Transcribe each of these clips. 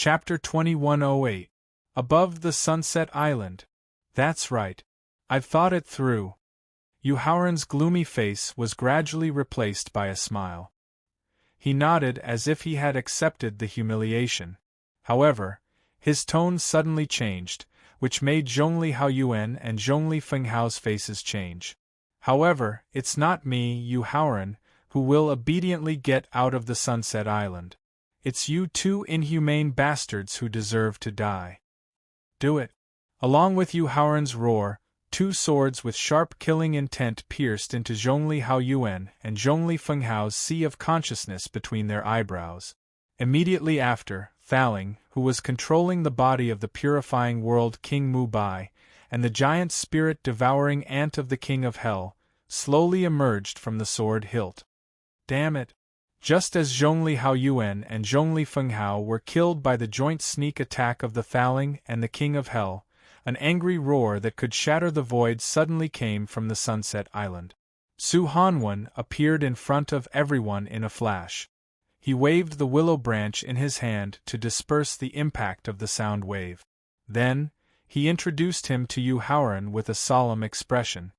Chapter 2108. Above the Sunset Island. That's right. I've thought it through. Yuharen's gloomy face was gradually replaced by a smile. He nodded as if he had accepted the humiliation. However, his tone suddenly changed, which made Zhongli Haoyuan and Zhongli Fenghao's faces change. However, it's not me, Yuharen, who will obediently get out of the Sunset Island. It's you two inhumane bastards who deserve to die. Do it. Along with Yuharen's roar, two swords with sharp killing intent pierced into Zhongli Haoyuan and Zhongli Fenghao's sea of consciousness between their eyebrows. Immediately after, Thaling, who was controlling the body of the purifying world King Mu Bai, and the giant spirit-devouring ant of the King of Hell, slowly emerged from the sword hilt. Damn it! Just as Zhongli Haoyuan and Zhongli Fenghao were killed by the joint sneak attack of the Thaling and the King of Hell, an angry roar that could shatter the void suddenly came from the Sunset Island. Su Hanwen appeared in front of everyone in a flash. He waved the willow branch in his hand to disperse the impact of the sound wave. Then, he introduced him to Yuharen with a solemn expression.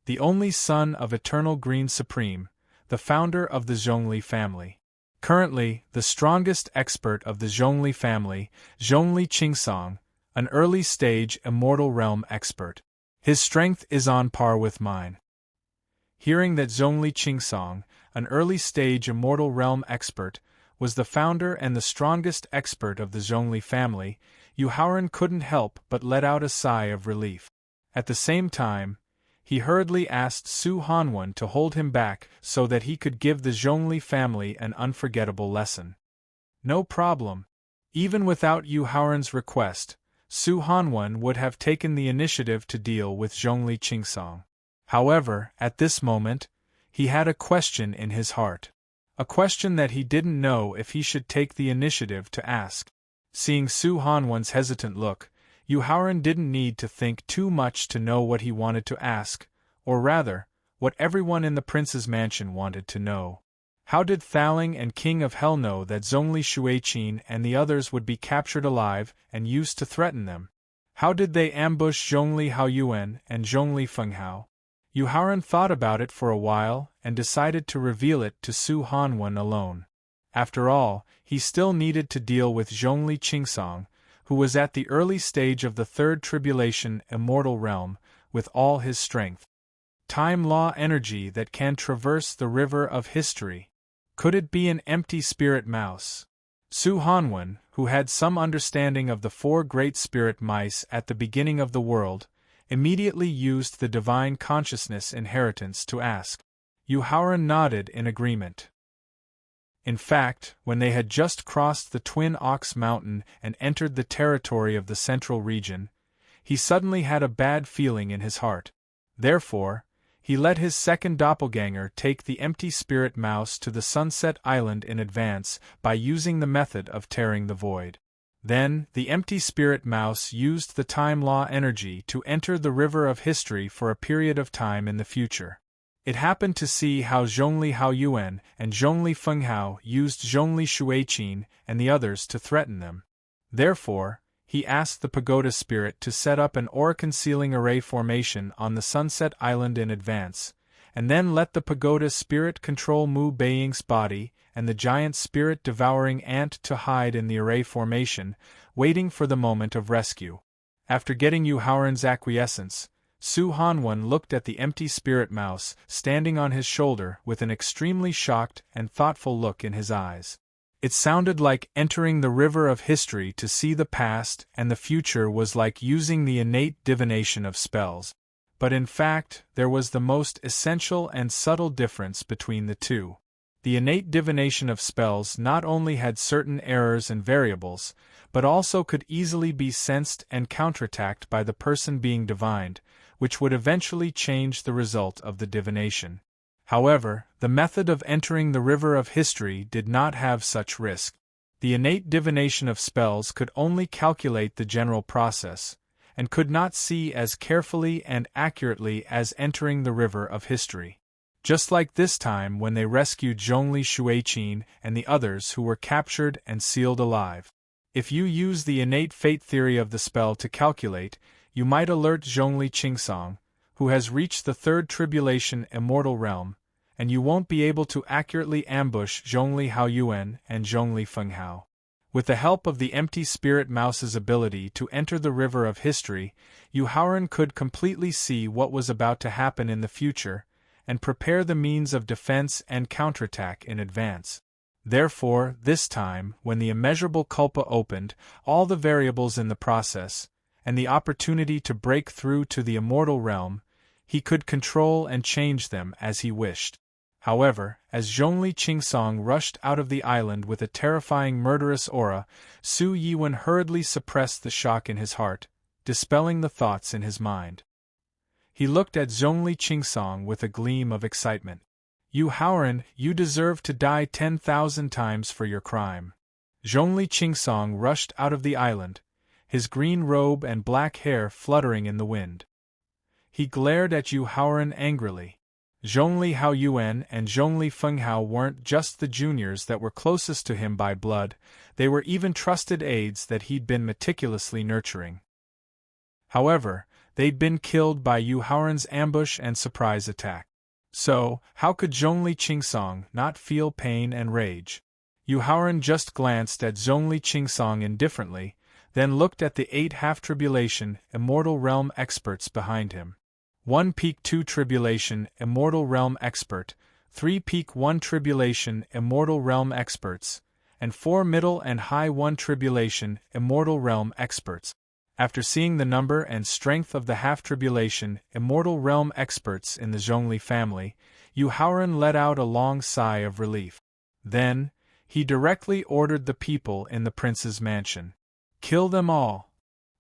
The only son of Eternal Green Supreme, the founder of the Zhongli family. Currently, the strongest expert of the Zhongli family, Zhongli Qingsong, an early-stage Immortal Realm expert. His strength is on par with mine. Hearing that Zhongli Qingsong, an early-stage Immortal Realm expert, was the founder and the strongest expert of the Zhongli family, Yuharen couldn't help but let out a sigh of relief. At the same time, he hurriedly asked Su Hanwen to hold him back so that he could give the Zhongli family an unforgettable lesson. No problem. Even without Yuharen's request, Su Hanwen would have taken the initiative to deal with Zhongli Qingsong. However, at this moment, he had a question in his heart. A question that he didn't know if he should take the initiative to ask. Seeing Su Hanwen's hesitant look, Yuharen didn't need to think too much to know what he wanted to ask, or rather, what everyone in the prince's mansion wanted to know. How did Thaling and King of Hell know that Zhongli Shuiqin and the others would be captured alive and used to threaten them? How did they ambush Zhongli Haoyuan and Zhongli Fenghao? Yuharen thought about it for a while and decided to reveal it to Su Hanwen alone. After all, he still needed to deal with Zhongli Qingsong, who was at the early stage of the Third Tribulation Immortal Realm, with all his strength. Time law energy that can traverse the river of history. Could it be an empty spirit mouse? Su Hanwen, who had some understanding of the four great spirit mice at the beginning of the world, immediately used the divine consciousness inheritance to ask. Yuharen nodded in agreement. In fact, when they had just crossed the Twin Ox Mountain and entered the territory of the Central Region, he suddenly had a bad feeling in his heart. Therefore, he let his second doppelganger take the empty spirit mouse to the Sunset Island in advance by using the method of tearing the void. Then, the empty spirit mouse used the time law energy to enter the river of history for a period of time in the future. It happened to see how Zhongli Haoyuan and Zhongli Fenghao used Zhongli Shuiqin and the others to threaten them. Therefore, he asked the pagoda spirit to set up an aura-concealing array formation on the Sunset Island in advance, and then let the pagoda spirit control Mu Beiying's body and the giant spirit-devouring ant to hide in the array formation, waiting for the moment of rescue. After getting Yuharen's acquiescence, Su Hanwen looked at the empty spirit mouse standing on his shoulder with an extremely shocked and thoughtful look in his eyes. It sounded like entering the river of history to see the past and the future was like using the innate divination of spells. But in fact, there was the most essential and subtle difference between the two. The innate divination of spells not only had certain errors and variables, but also could easily be sensed and counterattacked by the person being divined, which would eventually change the result of the divination. However, the method of entering the river of history did not have such risk. The innate divination of spells could only calculate the general process, and could not see as carefully and accurately as entering the river of history. Just like this time when they rescued Zhongli Shuiqin and the others who were captured and sealed alive. If you use the innate fate theory of the spell to calculate, you might alert Zhongli Qingsong, who has reached the third tribulation immortal realm, and you won't be able to accurately ambush Zhongli Haoyuan and Zhongli Fenghao. With the help of the empty spirit mouse's ability to enter the river of history, Yu Haoran could completely see what was about to happen in the future, and prepare the means of defense and counterattack in advance. Therefore, this time, when the immeasurable culpa opened, all the variables in the process, and the opportunity to break through to the immortal realm, he could control and change them as he wished. However, as Zhongli Qingsong rushed out of the island with a terrifying murderous aura, Su Yiwen hurriedly suppressed the shock in his heart, dispelling the thoughts in his mind. He looked at Zhongli Qingsong with a gleam of excitement. Yu Haoran, you deserve to die 10,000 times for your crime. Zhongli Qingsong rushed out of the island, his green robe and black hair fluttering in the wind. He glared at Yu Haoran angrily. Zhongli Haoyuan and Zhongli Fenghao weren't just the juniors that were closest to him by blood, they were even trusted aides that he'd been meticulously nurturing. However, they'd been killed by Yu Haoran's ambush and surprise attack. So, how could Zhongli Qingsong not feel pain and rage? Yu Haoran just glanced at Zhongli Qingsong indifferently, then looked at the 8 half-tribulation immortal realm experts behind him. 1 peak 2 tribulation immortal realm expert, 3 peak 1 tribulation immortal realm experts, and 4 middle and high 1 tribulation immortal realm experts. After seeing the number and strength of the half-tribulation immortal realm experts in the Zhongli family, Yu Haoran let out a long sigh of relief. Then, he directly ordered the people in the prince's mansion. Kill them all.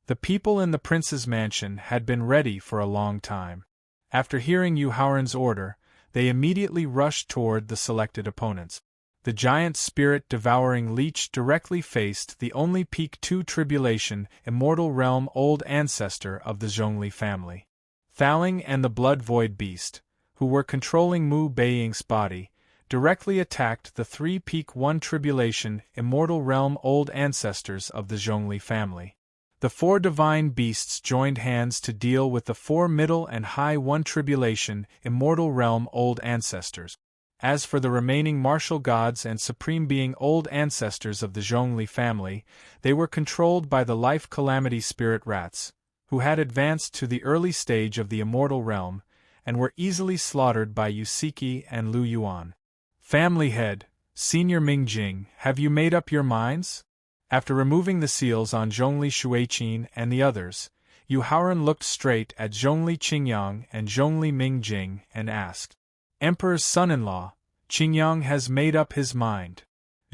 The people in the prince's mansion had been ready for a long time. After hearing Yu Haoran's order, they immediately rushed toward the selected opponents. The giant spirit-devouring leech directly faced the only peak 2 tribulation immortal realm old ancestor of the Zhongli family. Thaling and the blood-void beast, who were controlling Mu Beiying's body, directly attacked the 3 peak 1 tribulation immortal realm old ancestors of the Zhongli family. The 4 divine beasts joined hands to deal with the 4 middle and high 1 tribulation immortal realm old ancestors. As for the remaining martial gods and supreme being old ancestors of the Zhongli family, they were controlled by the life calamity spirit rats, who had advanced to the early stage of the immortal realm, and were easily slaughtered by Yusiki and Lu Yuan. Family head, Senior Mingjing, have you made up your minds? After removing the seals on Zhongli Shuiqin and the others, Yu Haoran looked straight at Zhongli Qingyang and Zhongli Mingjing and asked, Emperor's son-in-law, Qingyang has made up his mind.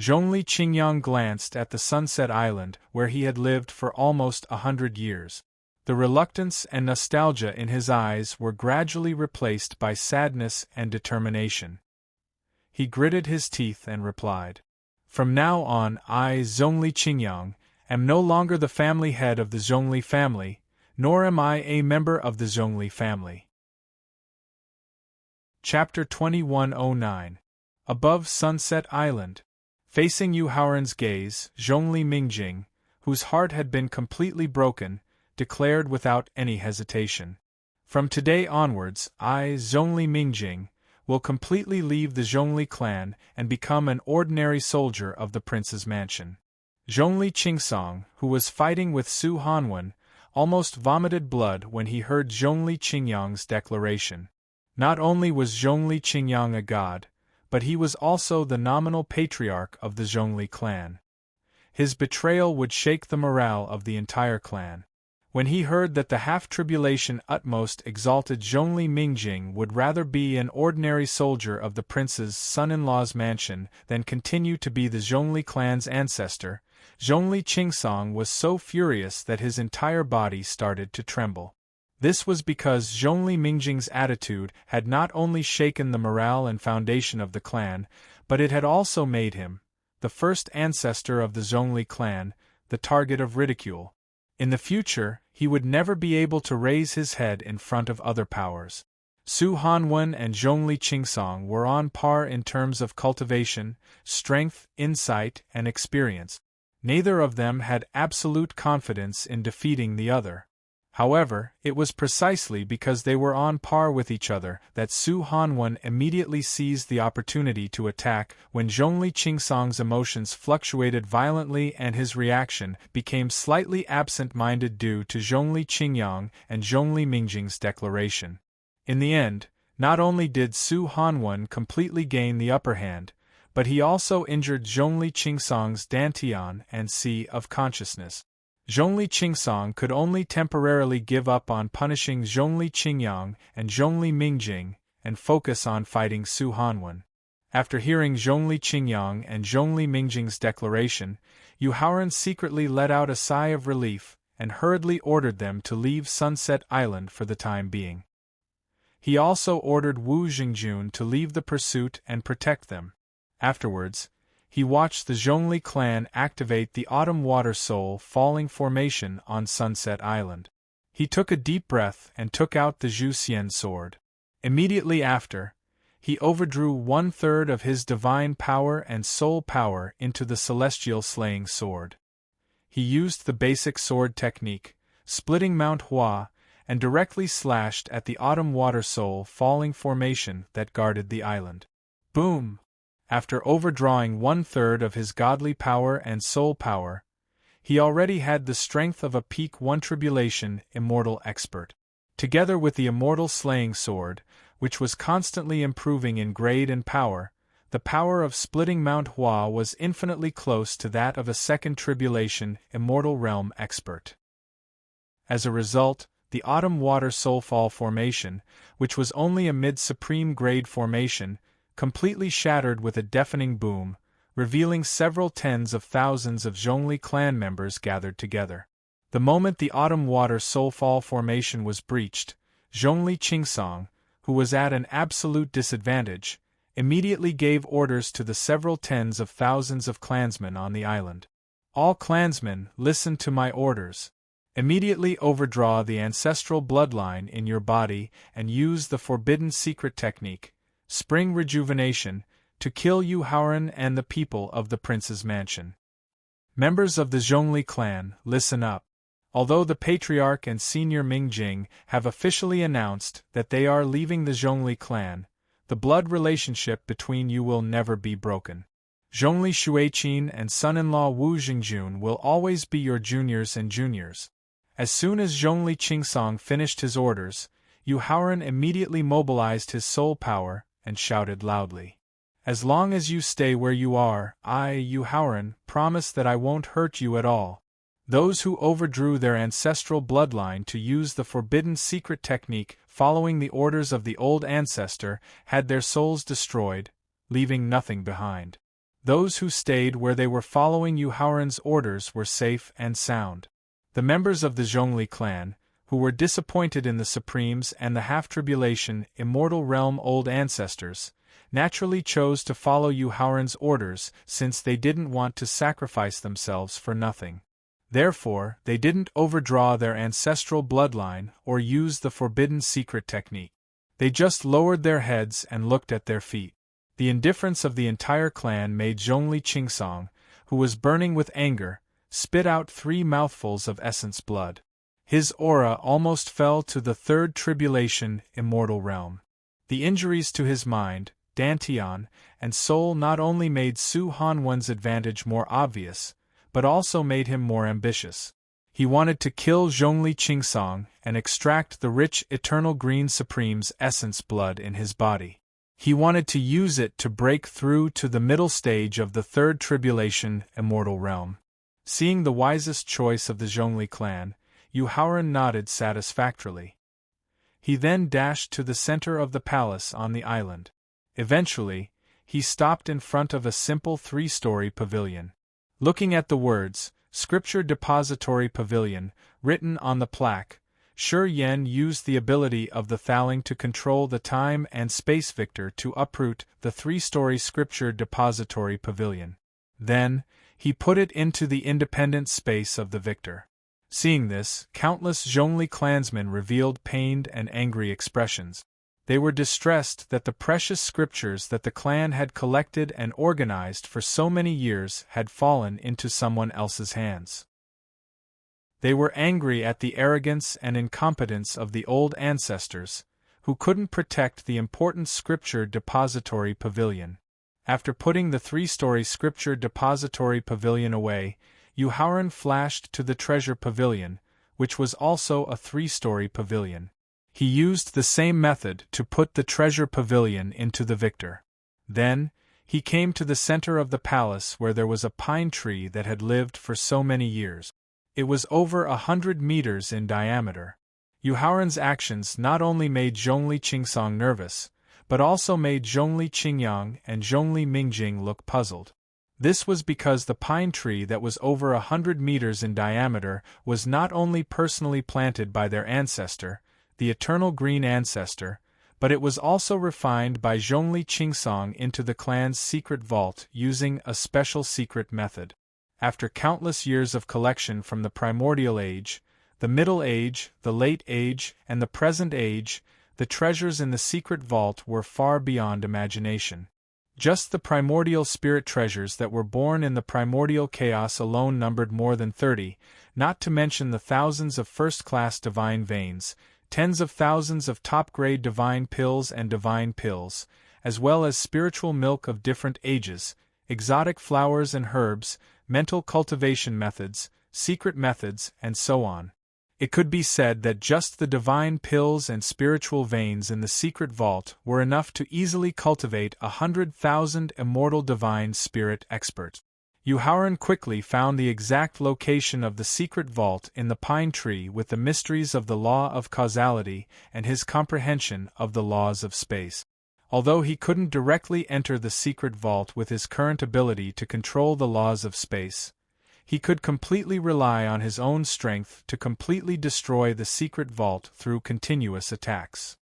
Zhongli Qingyang glanced at the Sunset Island where he had lived for almost 100 years. The reluctance and nostalgia in his eyes were gradually replaced by sadness and determination. He gritted his teeth and replied, From now on I, Zhongli Qingyang, am no longer the family head of the Zhongli family, nor am I a member of the Zhongli family. Chapter 2109. Above Sunset Island. Facing Yu Haoran's gaze, Zhongli Mingjing, whose heart had been completely broken, declared without any hesitation. From today onwards, I, Zhongli Mingjing, will completely leave the Zhongli clan and become an ordinary soldier of the prince's mansion. Zhongli Qingsong, who was fighting with Su Hanwen, almost vomited blood when he heard Zhongli Qingyang's declaration. Not only was Zhongli Qingyang a god, but he was also the nominal patriarch of the Zhongli clan. His betrayal would shake the morale of the entire clan. When he heard that the half-tribulation utmost exalted Zhongli Mingjing would rather be an ordinary soldier of the prince's son-in-law's mansion than continue to be the Zhongli clan's ancestor, Zhongli Qingsong was so furious that his entire body started to tremble. This was because Zhongli Mingjing's attitude had not only shaken the morale and foundation of the clan, but it had also made him, the first ancestor of the Zhongli clan, the target of ridicule. In the future, he would never be able to raise his head in front of other powers. Su Hanwen and Zhongli Qingsong were on par in terms of cultivation, strength, insight, and experience. Neither of them had absolute confidence in defeating the other. However, it was precisely because they were on par with each other that Su Hanwen immediately seized the opportunity to attack. When Zhongli Qingsong's emotions fluctuated violently and his reaction became slightly absent-minded due to Zhongli Qingyang and Zhongli Mingjing's declaration. In the end, not only did Su Hanwen completely gain the upper hand, but he also injured Zhongli Qingsong's dantian and sea of consciousness. Zhongli Qingsong could only temporarily give up on punishing Zhongli Qingyang and Zhongli Mingjing and focus on fighting Su Hanwen. After hearing Zhongli Qingyang and Zhongli Mingjing's declaration, Yu Haoran secretly let out a sigh of relief and hurriedly ordered them to leave Sunset Island for the time being. He also ordered Wu Jingjun to leave the pursuit and protect them. Afterwards, he watched the Zhongli clan activate the Autumn Water Soul Falling formation on Sunset Island. He took a deep breath and took out the Zhu Xian sword. Immediately after, he overdrew 1/3 of his divine power and soul power into the celestial slaying sword. He used the basic sword technique, splitting Mount Hua, and directly slashed at the Autumn Water Soul Falling formation that guarded the island. Boom! After overdrawing 1/3 of his godly power and soul power, he already had the strength of a peak 1 tribulation immortal expert. Together with the immortal slaying sword, which was constantly improving in grade and power, the power of splitting Mount Hua was infinitely close to that of a 2nd tribulation immortal realm expert. As a result, the Autumn Water Soulfall formation, which was only a mid-supreme grade formation, completely shattered with a deafening boom, revealing several tens of thousands of Zhongli clan members gathered together. The moment the Autumn Water Soulfall formation was breached, Zhongli Qingsong, who was at an absolute disadvantage, immediately gave orders to the several tens of thousands of clansmen on the island. All clansmen, listen to my orders. Immediately overdraw the ancestral bloodline in your body and use the forbidden secret technique, Spring Rejuvenation, to kill Yu Haoran and the people of the prince's mansion. Members of the Zhongli clan, listen up. Although the patriarch and senior Mingjing have officially announced that they are leaving the Zhongli clan, the blood relationship between you will never be broken. Zhongli Shuiqin and son-in-law Wu Jingjun will always be your juniors and juniors. As soon as Zhongli Qingsong finished his orders, Yu Haoran immediately mobilized his soul power and shouted loudly. As long as you stay where you are, I, Yu Haoran, promise that I won't hurt you at all. Those who overdrew their ancestral bloodline to use the forbidden secret technique following the orders of the old ancestor had their souls destroyed, leaving nothing behind. Those who stayed where they were following Yu Haoran's orders were safe and sound. The members of the Zhongli clan, who were disappointed in the Supremes and the half-tribulation immortal realm old ancestors, naturally chose to follow Yu Haoran's orders since they didn't want to sacrifice themselves for nothing. Therefore, they didn't overdraw their ancestral bloodline or use the forbidden secret technique. They just lowered their heads and looked at their feet. The indifference of the entire clan made Zhongli Qingsong, who was burning with anger, spit out 3 mouthfuls of essence blood. His aura almost fell to the 3rd tribulation immortal realm. The injuries to his mind, dantian, and soul not only made Su Hanwen's advantage more obvious, but also made him more ambitious. He wanted to kill Zhongli Qingsong and extract the rich eternal green supreme's essence blood in his body. He wanted to use it to break through to the middle stage of the 3rd tribulation immortal realm. Seeing the wisest choice of the Zhongli clan, Yu Haoran nodded satisfactorily. He then dashed to the center of the palace on the island. Eventually, he stopped in front of a simple 3-story pavilion. Looking at the words, Scripture Depository Pavilion, written on the plaque, Shi Yan used the ability of the Thaling to control the time and space victor to uproot the 3-story Scripture Depository Pavilion. Then, he put it into the independent space of the victor. Seeing this, countless Zhongli clansmen revealed pained and angry expressions. They were distressed that the precious scriptures that the clan had collected and organized for so many years had fallen into someone else's hands. They were angry at the arrogance and incompetence of the old ancestors, who couldn't protect the important scripture depository pavilion. After putting the 3-story scripture depository pavilion away, Yuhauran flashed to the treasure pavilion, which was also a 3-story pavilion. He used the same method to put the treasure pavilion into the victor. Then, he came to the center of the palace where there was a pine tree that had lived for so many years. It was over 100 meters in diameter. Yuhauran's actions not only made Zhongli Qingsong nervous, but also made Zhongli Qingyang and Zhongli Mingjing look puzzled. This was because the pine tree that was over 100 meters in diameter was not only personally planted by their ancestor, the eternal green ancestor, but it was also refined by Zhongli Qingsong into the clan's secret vault using a special secret method. After countless years of collection from the primordial age, the Middle Age, the Late Age, and the present age, the treasures in the secret vault were far beyond imagination. Just the primordial spirit treasures that were born in the primordial chaos alone numbered more than 30, not to mention the thousands of first-class divine veins, tens of thousands of top-grade divine pills and divine pills, as well as spiritual milk of different ages, exotic flowers and herbs, mental cultivation methods, secret methods, and so on. It could be said that just the divine pills and spiritual veins in the secret vault were enough to easily cultivate 100,000 immortal divine spirit experts. Yuhauran quickly found the exact location of the secret vault in the pine tree with the mysteries of the law of causality and his comprehension of the laws of space. Although he couldn't directly enter the secret vault with his current ability to control the laws of space, he could completely rely on his own strength to completely destroy the secret vault through continuous attacks.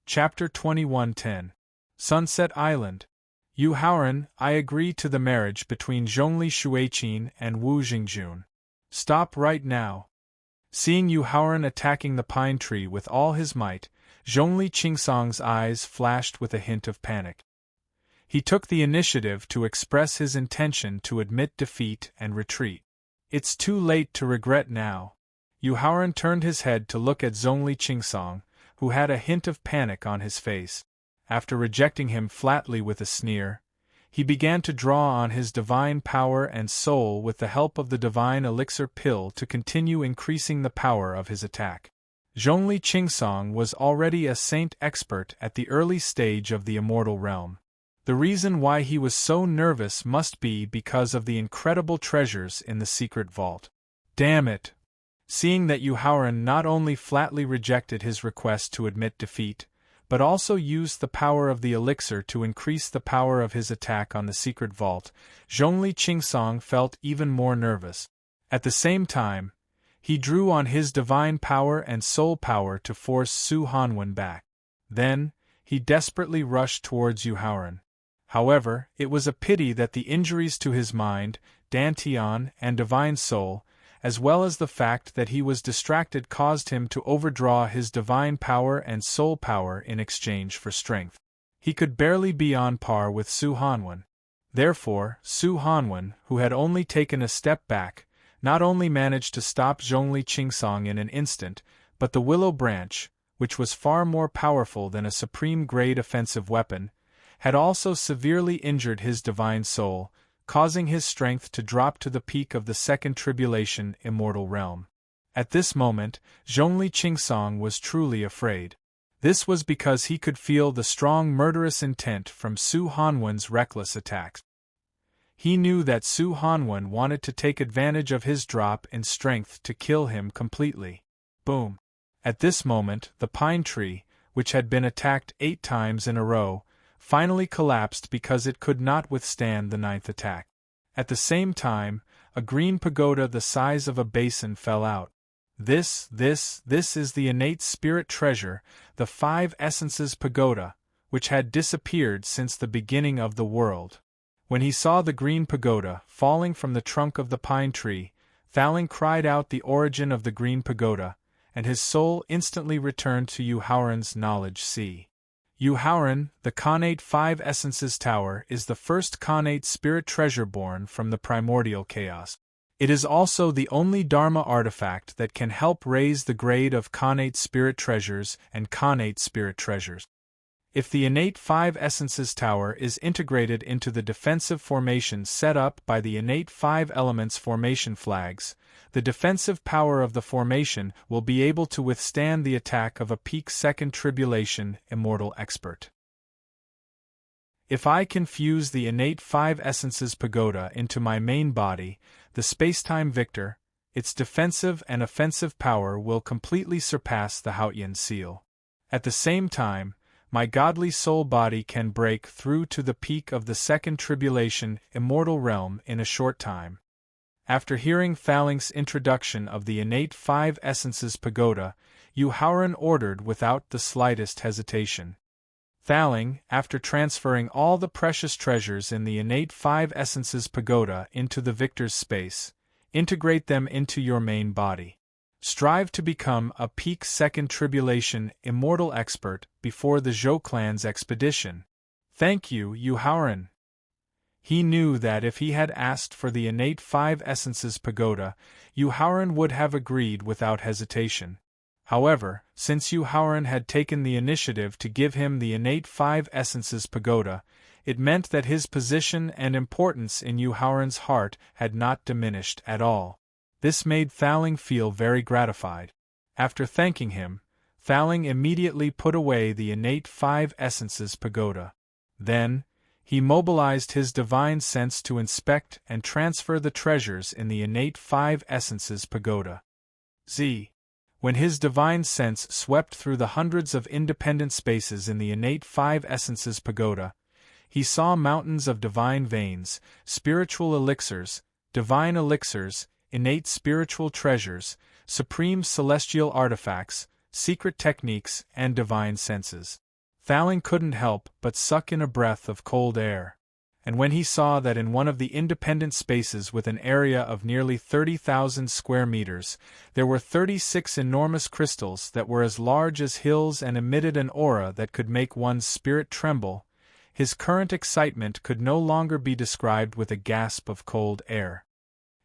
Chapter 2110 Sunset Island. Yuhauran, I agree to the marriage between Zhongli Shuiqin and Wu Jingjun. Stop right now. Seeing Yuhauran attacking the pine tree with all his might, Zhongli Qingsong's eyes flashed with a hint of panic. He took the initiative to express his intention to admit defeat and retreat. It's too late to regret now. Yuhauran turned his head to look at Zhongli Qingsong, who had a hint of panic on his face. After rejecting him flatly with a sneer, he began to draw on his divine power and soul with the help of the divine elixir pill to continue increasing the power of his attack. Zhongli Qingsong was already a saint expert at the early stage of the immortal realm. The reason why he was so nervous must be because of the incredible treasures in the secret vault. Damn it! Seeing that Yuhauran not only flatly rejected his request to admit defeat, but also used the power of the elixir to increase the power of his attack on the secret vault, Zhongli Qingsong felt even more nervous. At the same time, he drew on his divine power and soul power to force Su Hanwen back. Then, he desperately rushed towards Yuhauran. However, it was a pity that the injuries to his mind, Dantian, and divine soul, as well as the fact that he was distracted caused him to overdraw his divine power and soul power in exchange for strength. He could barely be on par with Su Hanwen. Therefore, Su Hanwen, who had only taken a step back, not only managed to stop Zhongli Qingsong in an instant, but the willow branch, which was far more powerful than a supreme-grade offensive weapon, had also severely injured his divine soul, causing his strength to drop to the peak of the second tribulation immortal realm. At this moment, Zhongli Qingsong was truly afraid. This was because he could feel the strong murderous intent from Su Hanwen's reckless attacks. He knew that Su Hanwen wanted to take advantage of his drop in strength to kill him completely. Boom! At this moment, the pine tree, which had been attacked 8 times in a row, finally collapsed because it could not withstand the 9th attack. At the same time, a green pagoda the size of a basin fell out. This is the innate spirit treasure, the 5 Essences Pagoda, which had disappeared since the beginning of the world. When he saw the green pagoda falling from the trunk of the pine tree, Thaling cried out the origin of the green pagoda, and his soul instantly returned to Yu Haoran's knowledge sea. Yu Haoran, the Khanate Five Essences Tower, is the first Khanate spirit treasure born from the primordial chaos. It is also the only Dharma artifact that can help raise the grade of Khanate spirit treasures and Khanate spirit treasures. If the innate Five Essences Tower is integrated into the defensive formation set up by the innate Five Elements formation flags, the defensive power of the formation will be able to withstand the attack of a peak second tribulation immortal expert. If I can fuse the innate Five Essences Pagoda into my main body, the spacetime victor, its defensive and offensive power will completely surpass the Haotian seal. At the same time, my godly soul body can break through to the peak of the second tribulation immortal realm in a short time. After hearing Thaling's introduction of the innate Five Essences Pagoda, Yu Haoran ordered without the slightest hesitation. Thaling, after transferring all the precious treasures in the innate Five Essences Pagoda into the victor's space, integrate them into your main body. Strive to become a peak second tribulation immortal expert before the Zhou clan's expedition. Thank you, Yu Haoran. He knew that if he had asked for the innate Five Essences Pagoda, Yu Haoran would have agreed without hesitation. However, since Yu Haoran had taken the initiative to give him the innate Five Essences Pagoda, it meant that his position and importance in Yu Haoran's heart had not diminished at all. This made Thaling feel very gratified. After thanking him, Thaling immediately put away the innate Five Essences Pagoda. Then, he mobilized his divine sense to inspect and transfer the treasures in the innate Five Essences Pagoda. When his divine sense swept through the hundreds of independent spaces in the innate Five Essences Pagoda, he saw mountains of divine veins, spiritual elixirs, divine elixirs, innate spiritual treasures, supreme celestial artifacts, secret techniques, and divine senses. Thaling couldn't help but suck in a breath of cold air. And when he saw that in one of the independent spaces with an area of nearly 30,000 square meters, there were 36 enormous crystals that were as large as hills and emitted an aura that could make one's spirit tremble, his current excitement could no longer be described with a gasp of cold air.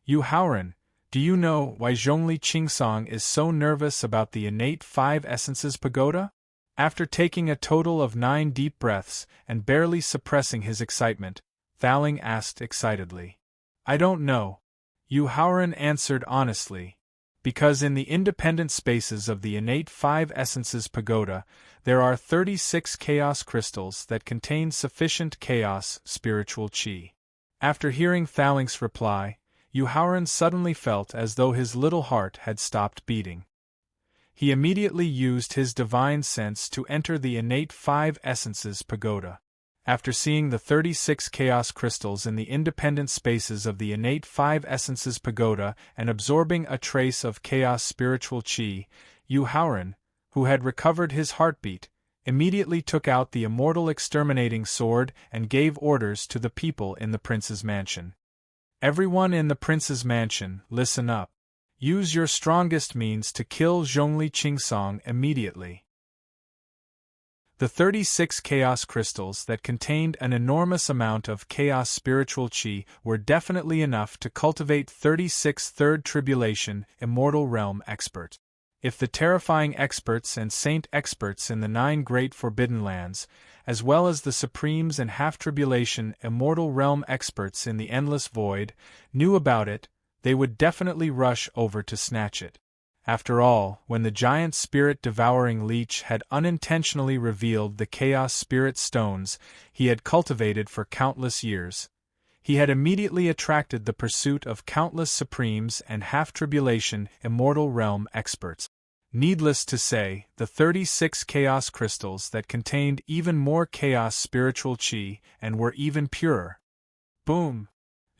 Yu Haoran, do you know why Zhongli Qingsong is so nervous about the innate Five Essences Pagoda? After taking a total of 9 deep breaths and barely suppressing his excitement, Thaling asked excitedly. I don't know. Yu Haoran answered honestly. Because in the independent spaces of the innate Five Essences Pagoda, there are 36 chaos crystals that contain sufficient chaos spiritual qi. After hearing Thaling's reply, Yu Haoran suddenly felt as though his little heart had stopped beating. He immediately used his divine sense to enter the innate Five Essences Pagoda. After seeing the 36 chaos crystals in the independent spaces of the innate Five Essences Pagoda and absorbing a trace of chaos spiritual qi, Yu Haoran, who had recovered his heartbeat, immediately took out the immortal exterminating sword and gave orders to the people in the prince's mansion. Everyone in the prince's mansion, listen up. Use your strongest means to kill Zhongli Qingsong immediately. The 36 chaos crystals that contained an enormous amount of chaos spiritual qi were definitely enough to cultivate 36 third tribulation immortal realm experts. If the terrifying experts and saint experts in the 9 great forbidden lands, as well as the supremes and half-tribulation immortal realm experts in the endless void, knew about it, they would definitely rush over to snatch it. After all, when the giant spirit-devouring leech had unintentionally revealed the chaos spirit stones he had cultivated for countless years, he had immediately attracted the pursuit of countless supremes and half-tribulation immortal realm experts. Needless to say, the 36 chaos crystals that contained even more chaos spiritual qi and were even purer. Boom!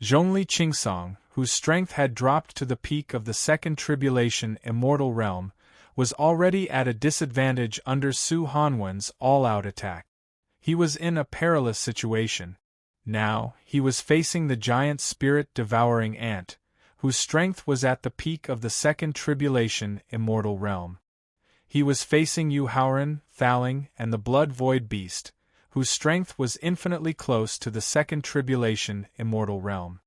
Zhongli Qingsong, whose strength had dropped to the peak of the second tribulation immortal realm, was already at a disadvantage under Su Hanwen's all-out attack. He was in a perilous situation. Now, he was facing the giant spirit-devouring ant, whose strength was at the peak of the second tribulation immortal realm. He was facing Yuhauran, Thaling, and the blood-void beast, whose strength was infinitely close to the second tribulation immortal realm.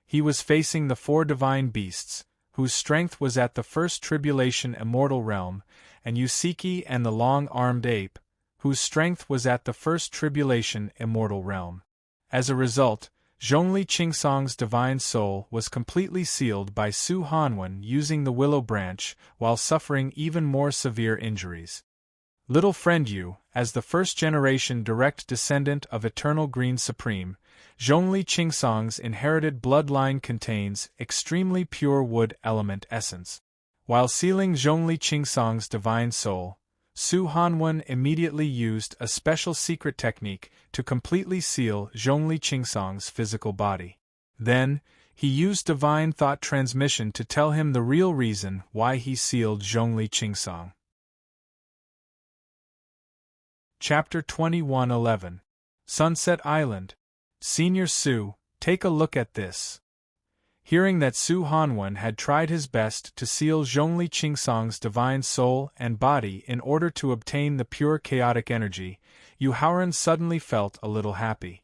He was facing the four divine beasts, whose strength was at the first tribulation immortal realm, and Yusiki and the long-armed ape, whose strength was at the first tribulation immortal realm. As a result, Zhongli Qingsong's divine soul was completely sealed by Su Hanwen using the willow branch while suffering even more severe injuries. Little friend Yu, as the first-generation direct descendant of Eternal Green Supreme, Zhongli Qingsong's inherited bloodline contains extremely pure wood element essence. While sealing Zhongli Qingsong's divine soul, Su Hanwen immediately used a special secret technique to completely seal Zhongli Qingsong's physical body. Then, he used divine thought transmission to tell him the real reason why he sealed Zhongli Qingsong. Chapter 21:11 Sunset Island. Senior Su, take a look at this. Hearing that Su Hanwen had tried his best to seal Zhongli Qingsong's divine soul and body in order to obtain the pure chaotic energy, Yuhauran suddenly felt a little happy.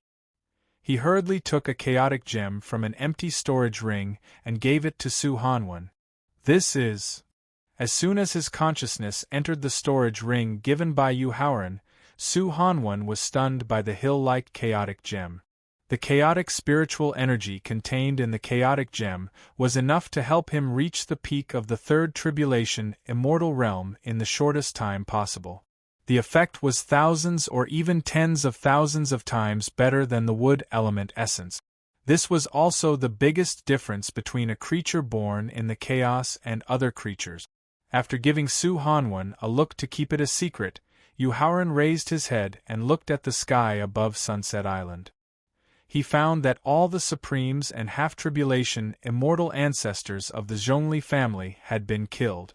He hurriedly took a chaotic gem from an empty storage ring and gave it to Su Hanwen. This is... As soon as his consciousness entered the storage ring given by Yuhauran, Su Hanwen was stunned by the hill-like chaotic gem. The chaotic spiritual energy contained in the chaotic gem was enough to help him reach the peak of the third tribulation immortal realm in the shortest time possible. The effect was thousands or even tens of thousands of times better than the wood element essence. This was also the biggest difference between a creature born in the chaos and other creatures. After giving Su Hanwen a look to keep it a secret, Yuhauran raised his head and looked at the sky above Sunset Island. He found that all the Supremes and half-tribulation immortal ancestors of the Zhongli family had been killed.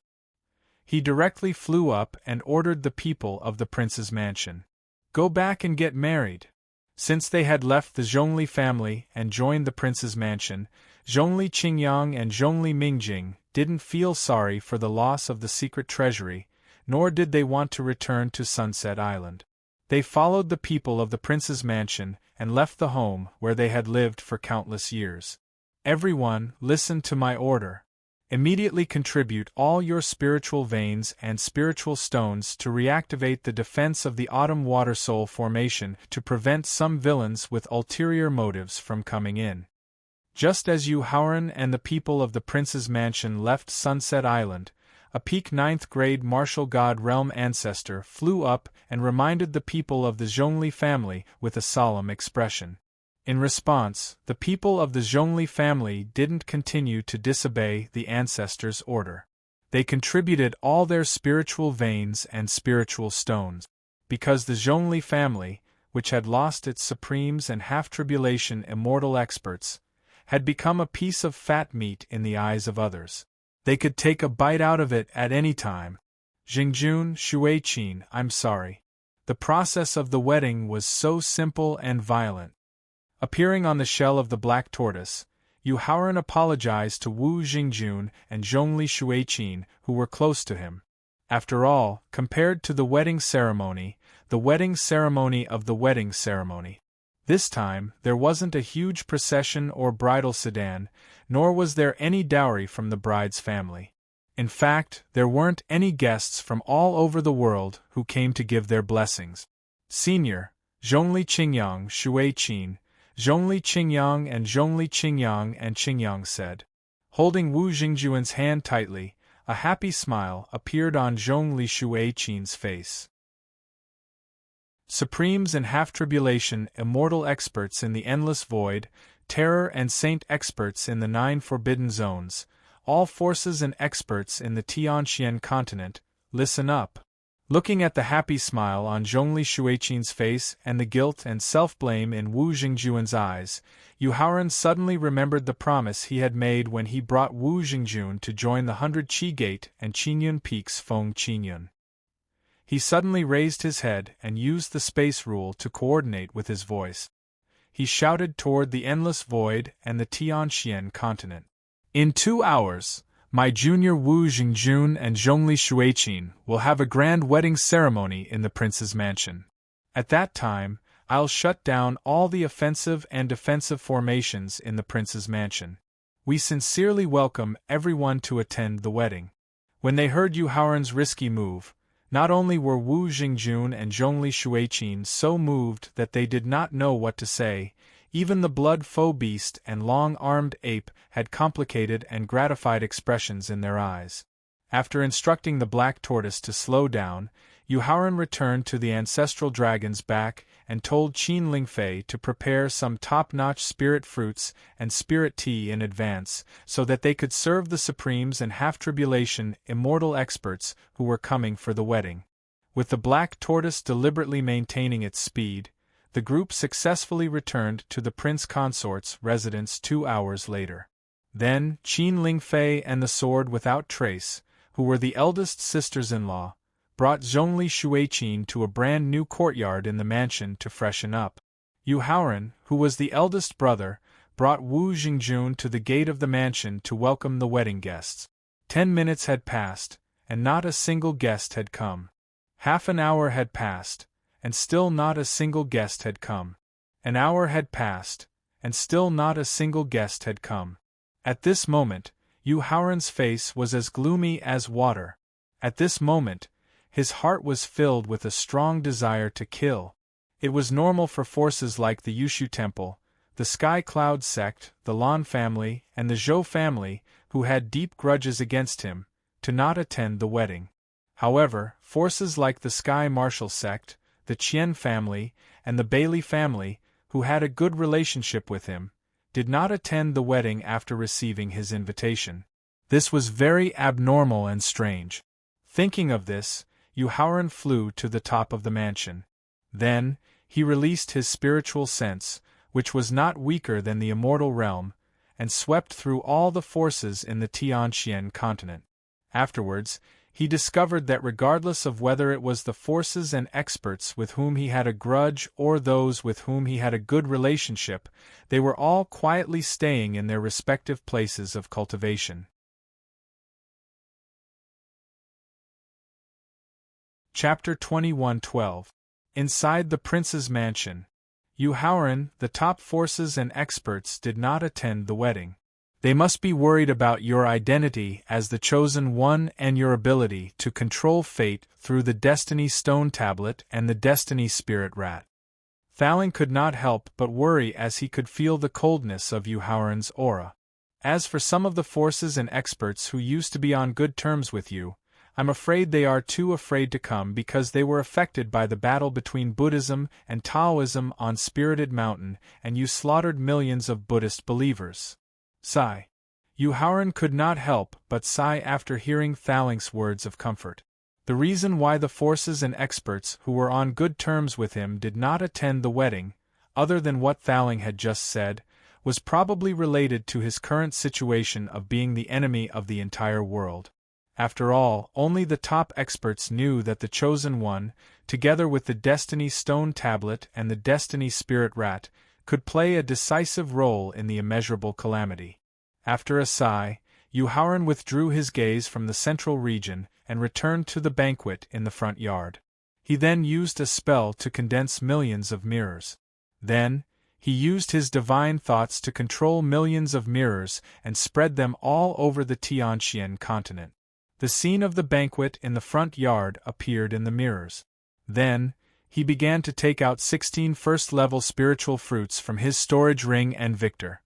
He directly flew up and ordered the people of the prince's mansion, "Go back and get married." Since they had left the Zhongli family and joined the prince's mansion, Zhongli Qingyang and Zhongli Mingjing didn't feel sorry for the loss of the secret treasury, nor did they want to return to Sunset Island. They followed the people of the prince's mansion and left the home where they had lived for countless years. Everyone, listen to my order. Immediately contribute all your spiritual veins and spiritual stones to reactivate the defense of the Autumn Water Soul formation to prevent some villains with ulterior motives from coming in. Just as Yuhauran and the people of the prince's mansion left Sunset Island, a peak 9th grade martial god realm ancestor flew up and reminded the people of the Zhongli family with a solemn expression. In response, the people of the Zhongli family didn't continue to disobey the ancestor's order. They contributed all their spiritual veins and spiritual stones. Because the Zhongli family, which had lost its supremes and half-tribulation immortal experts, had become a piece of fat meat in the eyes of others. They could take a bite out of it at any time. Xingjun, Shuiqin, I'm sorry. The process of the wedding was so simple and violent. Appearing on the shell of the black tortoise, Yuhauran apologized to Wu Xingjun and Zhongli Shuiqin, who were close to him. After all, compared to the wedding ceremony of the wedding ceremony. This time, there wasn't a huge procession or bridal sedan, nor was there any dowry from the bride's family. In fact, there weren't any guests from all over the world who came to give their blessings. Senior, Zhongli Qingyang, Shuiqin, Zhongli Qingyang and Zhongli Qingyang and Qingyang said. Holding Wu Xingjuan's hand tightly, a happy smile appeared on Zhongli Shuiqin's face. Supremes and half-tribulation immortal experts in the endless void, terror and saint experts in the 9 forbidden zones, all forces and experts in the Tianxian continent, listen up. Looking at the happy smile on Zhongli Shuiqin's face and the guilt and self-blame in Wu Xingjuan's eyes, Yuhauran suddenly remembered the promise he had made when he brought Wu Xingjun to join the 100 Qi Gate and Qinyun Peaks Feng Qinyun. He suddenly raised his head and used the space rule to coordinate with his voice. He shouted toward the endless void and the Tianxian continent. In 2 hours, my junior Wu Jingjun and Zhongli Shuiqin will have a grand wedding ceremony in the prince's mansion. At that time, I'll shut down all the offensive and defensive formations in the prince's mansion. We sincerely welcome everyone to attend the wedding. When they heard Yu Haoran's risky move, not only were Wu Jingjun and Zhongli Shuiqin so moved that they did not know what to say, even the blood-foe beast and long-armed ape had complicated and gratified expressions in their eyes. After instructing the black tortoise to slow down, Yu Haoran returned to the ancestral dragon's back and told Qin Lingfei to prepare some top-notch spirit fruits and spirit tea in advance so that they could serve the Supremes and half-tribulation immortal experts who were coming for the wedding. With the black tortoise deliberately maintaining its speed, the group successfully returned to the prince consort's residence 2 hours later. Then, Qin Lingfei and the Sword Without Trace, who were the eldest sisters-in-law, brought Zhongli Shuiqin to a brand-new courtyard in the mansion to freshen up. Yu Haoran, who was the eldest brother, brought Wu Jingjun to the gate of the mansion to welcome the wedding guests. 10 minutes had passed, and not a single guest had come. Half an hour had passed, and still not a single guest had come. An hour had passed, and still not a single guest had come. At this moment, Yu Haoran's face was as gloomy as water. At this moment, his heart was filled with a strong desire to kill. It was normal for forces like the Yushu Temple, the Sky Cloud sect, the Lan family, and the Zhou family, who had deep grudges against him, to not attend the wedding. However, forces like the Sky Marshal sect, the Qian family, and the Bailey family, who had a good relationship with him, did not attend the wedding after receiving his invitation. This was very abnormal and strange. Thinking of this, Yu Haoran flew to the top of the mansion. Then, he released his spiritual sense, which was not weaker than the immortal realm, and swept through all the forces in the Tianxian continent. Afterwards, he discovered that regardless of whether it was the forces and experts with whom he had a grudge or those with whom he had a good relationship, they were all quietly staying in their respective places of cultivation. Chapter 21:12. Inside the prince's mansion. Yu Haoran, the top forces and experts did not attend the wedding. They must be worried about your identity as the Chosen One and your ability to control fate through the Destiny Stone Tablet and the Destiny Spirit Rat. Thaling could not help but worry as he could feel the coldness of Yu Haoran's aura. As for some of the forces and experts who used to be on good terms with you, I'm afraid they are too afraid to come because they were affected by the battle between Buddhism and Taoism on Spirited Mountain, and you slaughtered millions of Buddhist believers. Sigh. Yu Haoran could not help but sigh after hearing Thaling's words of comfort. The reason why the forces and experts who were on good terms with him did not attend the wedding, other than what Thaling had just said, was probably related to his current situation of being the enemy of the entire world. After all, only the top experts knew that the Chosen One, together with the Destiny Stone Tablet and the Destiny Spirit Rat, could play a decisive role in the immeasurable calamity. After a sigh, Yu Haoran withdrew his gaze from the central region and returned to the banquet in the front yard. He then used a spell to condense millions of mirrors. Then, he used his divine thoughts to control millions of mirrors and spread them all over the Tianxian continent. The scene of the banquet in the front yard appeared in the mirrors. Then, he began to take out 16 first-level spiritual fruits from his storage ring and Victor.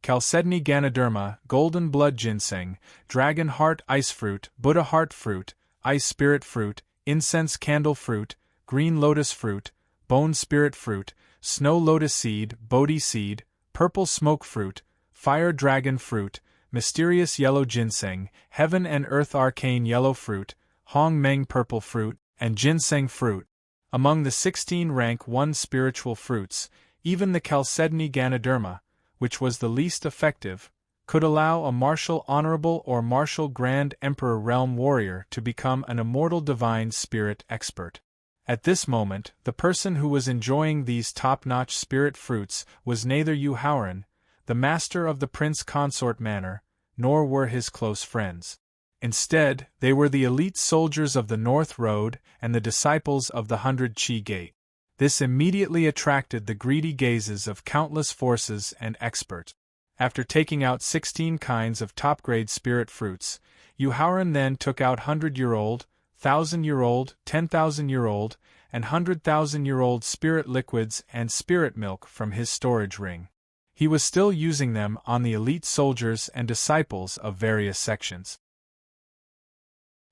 Chalcedony Ganoderma, Golden Blood Ginseng, Dragon Heart Ice Fruit, Buddha Heart Fruit, Ice Spirit Fruit, Incense Candle Fruit, Green Lotus Fruit, Bone Spirit Fruit, Snow Lotus Seed, Bodhi Seed, Purple Smoke Fruit, Fire Dragon Fruit, Mysterious Yellow Ginseng, Heaven and Earth Arcane Yellow Fruit, Hong Meng Purple Fruit, and Ginseng Fruit. Among the 16 rank 1 spiritual fruits, even the Chalcedony Ganoderma, which was the least effective, could allow a martial honorable or martial grand emperor realm warrior to become an immortal divine spirit expert. At this moment, the person who was enjoying these top-notch spirit fruits was neither Yu Haoran, the master of the prince consort manor, nor were his close friends. Instead, they were the elite soldiers of the North Road and the disciples of the 100 Chi Gate. This immediately attracted the greedy gazes of countless forces and experts. After taking out 16 kinds of top-grade spirit fruits, Yuhauran then took out 100-year-old, 1,000-year-old, 10,000-year-old, and 100,000-year-old spirit liquids and spirit milk from his storage ring. He was still using them on the elite soldiers and disciples of various sections.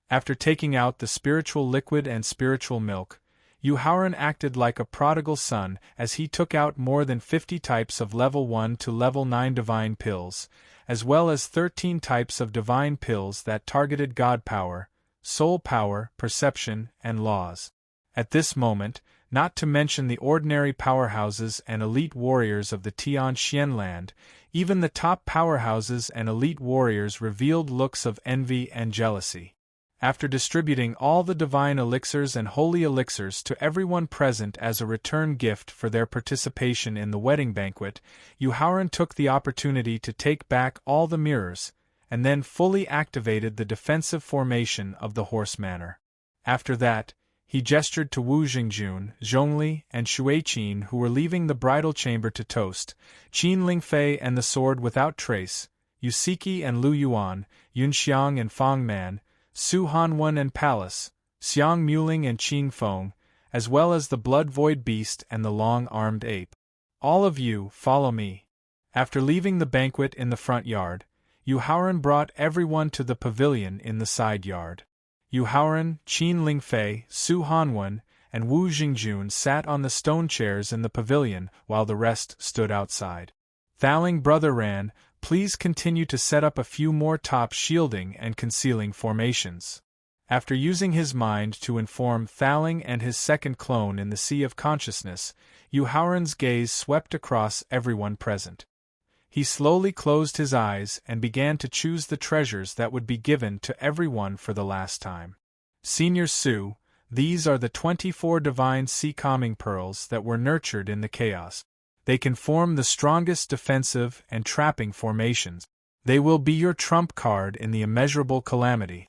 After taking out the spiritual liquid and spiritual milk, Yuhauran acted like a prodigal son as he took out more than 50 types of level 1 to level 9 divine pills, as well as 13 types of divine pills that targeted God power, soul power, perception, and laws. At this moment, not to mention the ordinary powerhouses and elite warriors of the Tian Xian land, even the top powerhouses and elite warriors revealed looks of envy and jealousy. After distributing all the divine elixirs and holy elixirs to everyone present as a return gift for their participation in the wedding banquet, Yuhauran took the opportunity to take back all the mirrors, and then fully activated the defensive formation of the horse manor. After that, he gestured to Wu Jingjun, Zhongli, and Shuiqin, who were leaving the bridal chamber to toast, Qin Lingfei and the sword without trace, Yusiki and Lu Yuan, Yunxiang and Fang Man, Su Hanwen and Palace, Xiang Muling and Qing Feng, as well as the blood-void beast and the long-armed ape. All of you, follow me. After leaving the banquet in the front yard, Yuhauran brought everyone to the pavilion in the side yard. Yuhauran, Qin Lingfei, Su Hanwen, and Wu Jingjun sat on the stone chairs in the pavilion while the rest stood outside. Thaling Brother Ran, please continue to set up a few more top shielding and concealing formations. After using his mind to inform Thaling and his second clone in the Sea of Consciousness, Yuhauran's gaze swept across everyone present. He slowly closed his eyes and began to choose the treasures that would be given to everyone for the last time. Senior Su, these are the 24 divine sea calming pearls that were nurtured in the chaos. They can form the strongest defensive and trapping formations. They will be your trump card in the immeasurable calamity.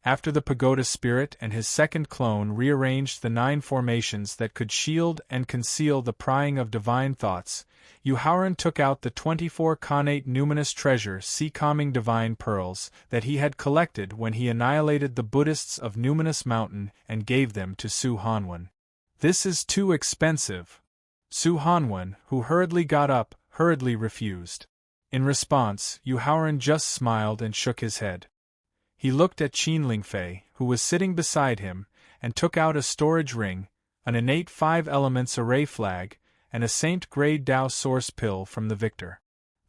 After the pagoda spirit and his second clone rearranged the 9 formations that could shield and conceal the prying of divine thoughts, Yuhauran took out the 24 connate numinous treasure sea-calming divine pearls that he had collected when he annihilated the Buddhists of Numinous Mountain and gave them to Su Hanwen. This is too expensive. Su Hanwen, who hurriedly got up, hurriedly refused. In response, Yuhauran just smiled and shook his head. He looked at Qin Lingfei, who was sitting beside him, and took out a storage ring, an innate 5 elements array flag, and a Saint-grade Dao source pill from the victor.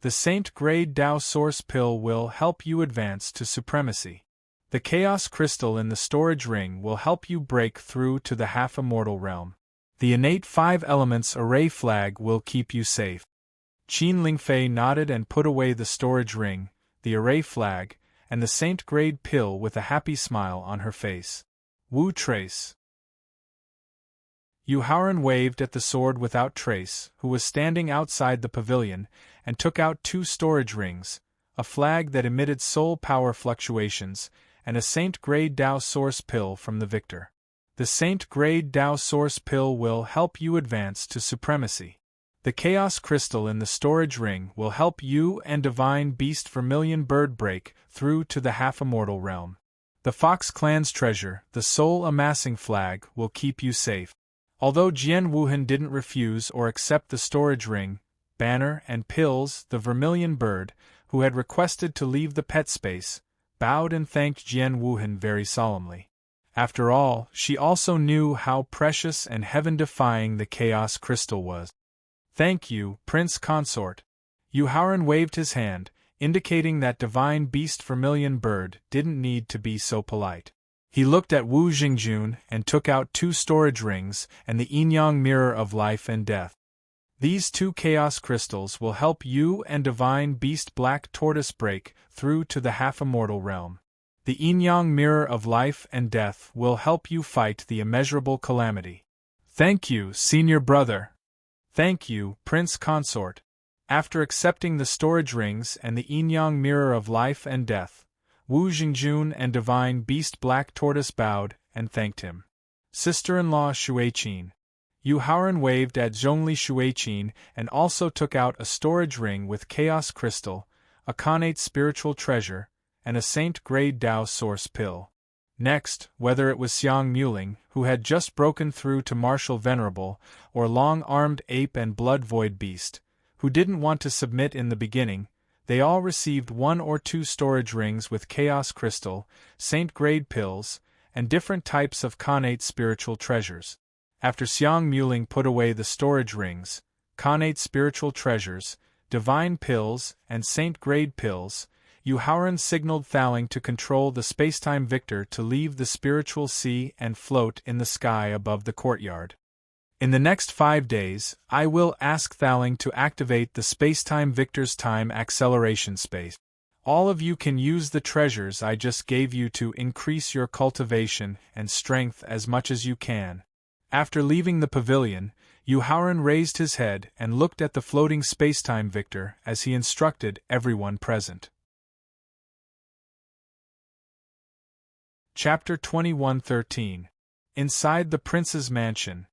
The Saint-grade Dao source pill will help you advance to supremacy. The chaos crystal in the storage ring will help you break through to the half-immortal realm. The innate 5 elements array flag will keep you safe. Qin Lingfei nodded and put away the storage ring, the array flag, and the Saint-grade pill with a happy smile on her face. Wu Trace. Yuhauran waved at the sword without trace, who was standing outside the pavilion, and took out 2 storage rings, a flag that emitted soul power fluctuations, and a Saint-grade Dao source pill from the victor. The Saint-grade Dao source pill will help you advance to supremacy. The chaos crystal in the storage ring will help you and divine beast vermilion bird break through to the half-immortal realm. The Fox clan's treasure, the soul amassing flag, will keep you safe. Although Jian Wuhan didn't refuse or accept the storage ring, banner, and pills, the vermilion bird, who had requested to leave the pet space, bowed and thanked Jian Wuhan very solemnly. After all, she also knew how precious and heaven-defying the chaos crystal was. Thank you, Prince Consort. Yuhauran waved his hand, indicating that divine beast vermilion bird didn't need to be so polite. He looked at Wu Jingjun and took out 2 storage rings and the yin-yang mirror of life and death. These 2 chaos crystals will help you and divine beast black tortoise break through to the half-immortal realm. The yin-yang mirror of life and death will help you fight the immeasurable calamity. Thank you, senior brother. Thank you, Prince Consort. After accepting the storage rings and the yin-yang mirror of life and death, Wu Jingjun and Divine Beast Black Tortoise bowed and thanked him. Sister-in-law Shuiqin. Yu Haoran waved at Zhongli Shuiqin and also took out a storage ring with chaos crystal, a connate spiritual treasure, and a saint-grade Dao source pill. Next, whether it was Xiang Muling, who had just broken through to Martial Venerable, or long-armed ape and blood-void beast, who didn't want to submit in the beginning, they all received 1 or 2 storage rings with chaos crystal, saint-grade pills, and different types of connate spiritual treasures. After Xiang Muling put away the storage rings, connate spiritual treasures, divine pills, and saint-grade pills, Yu Haoran signaled Thaling to control the spacetime victor to leave the spiritual sea and float in the sky above the courtyard. In the next 5 days, I will ask Thaling to activate the spacetime victor's time acceleration space. All of you can use the treasures I just gave you to increase your cultivation and strength as much as you can. After leaving the pavilion, Yu Haoran raised his head and looked at the floating spacetime victor as he instructed everyone present. Chapter 21:13. Inside the prince's mansion.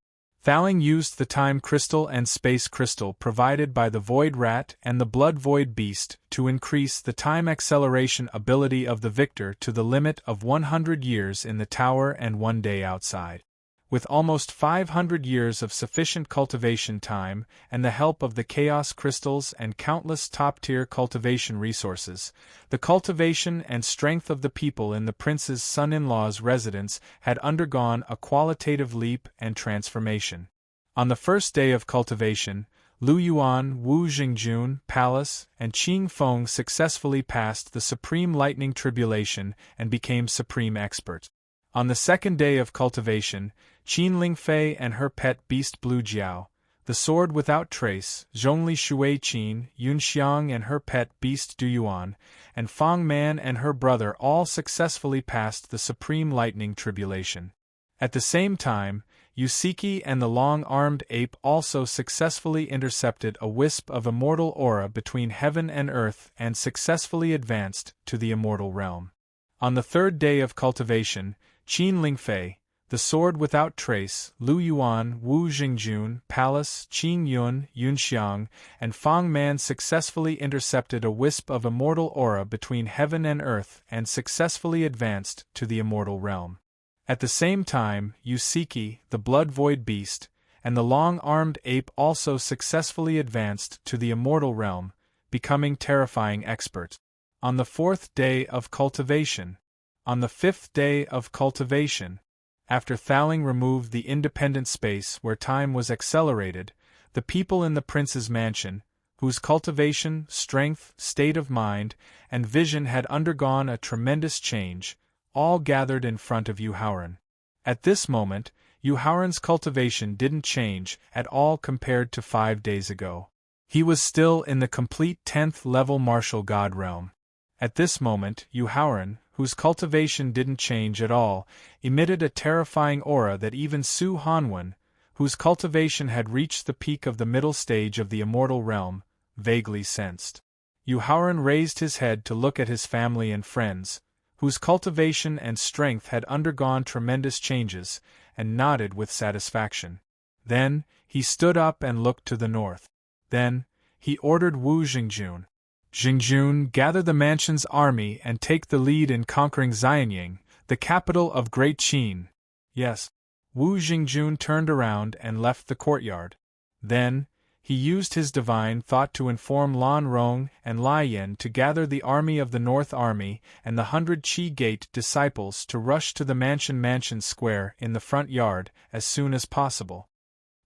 Thaling used the time crystal and space crystal provided by the void rat and the blood void beast to increase the time acceleration ability of the victor to the limit of 100 years in the tower and 1 day outside. With almost 500 years of sufficient cultivation time and the help of the chaos crystals and countless top-tier cultivation resources, the cultivation and strength of the people in the prince's son-in-law's residence had undergone a qualitative leap and transformation. On the first day of cultivation, Lu Yuan, Wu Jingjun, Palace, and Qing Feng successfully passed the Supreme Lightning Tribulation and became Supreme Experts. On the second day of cultivation, Qin Lingfei and her pet beast Blue Jiao, the sword without trace, Zhongli Shuiqin, Yunxiang and her pet beast Duyuan, and Fang Man and her brother all successfully passed the Supreme Lightning Tribulation. At the same time, Yusiki and the long-armed ape also successfully intercepted a wisp of immortal aura between heaven and earth and successfully advanced to the immortal realm. On the third day of cultivation, Qin Lingfei, the sword without trace, Lu Yuan, Wu Jingjun, Palace, Qing Yun, Yunxiang, and Fang Man successfully intercepted a wisp of immortal aura between heaven and earth and successfully advanced to the immortal realm. At the same time, Yusiki, the blood-void beast, and the long-armed ape also successfully advanced to the immortal realm, becoming terrifying experts. On the 4th day of cultivation. On the 5th day of cultivation, after Thaling removed the independent space where time was accelerated, the people in the prince's mansion, whose cultivation, strength, state of mind, and vision had undergone a tremendous change, all gathered in front of Yu Haoran. At this moment, Yu Haoran's cultivation didn't change at all compared to 5 days ago. He was still in the complete 10th level martial god realm. At this moment, Yu Haoran, whose cultivation didn't change at all, emitted a terrifying aura that even Su Hanwen, whose cultivation had reached the peak of the middle stage of the immortal realm, vaguely sensed. Yu Haoran raised his head to look at his family and friends, whose cultivation and strength had undergone tremendous changes, and nodded with satisfaction. Then, he stood up and looked to the north. Then, he ordered Wu Jingjun, Jingjun, gather the mansion's army and take the lead in conquering Xianying, the capital of Great Qin. Yes. Wu Jingjun turned around and left the courtyard. Then, he used his divine thought to inform Lan Rong and Lai Yin to gather the army of the North Army and the 100 Qi Gate disciples to rush to the mansion square in the front yard as soon as possible.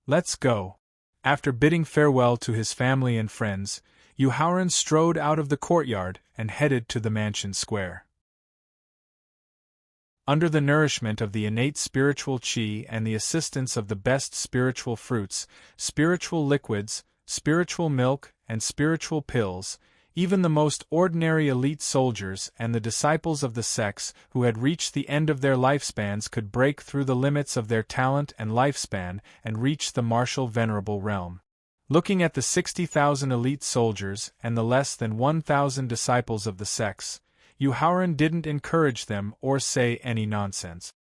Let's go. After bidding farewell to his family and friends, Yu Haoran strode out of the courtyard and headed to the mansion square. Under the nourishment of the innate spiritual qi and the assistance of the best spiritual fruits, spiritual liquids, spiritual milk, and spiritual pills, even the most ordinary elite soldiers and the disciples of the sects who had reached the end of their lifespans could break through the limits of their talent and lifespan and reach the martial venerable realm. Looking at the 60,000 elite soldiers and the less than 1,000 disciples of the sects, Yuhaoran didn't encourage them or say any nonsense.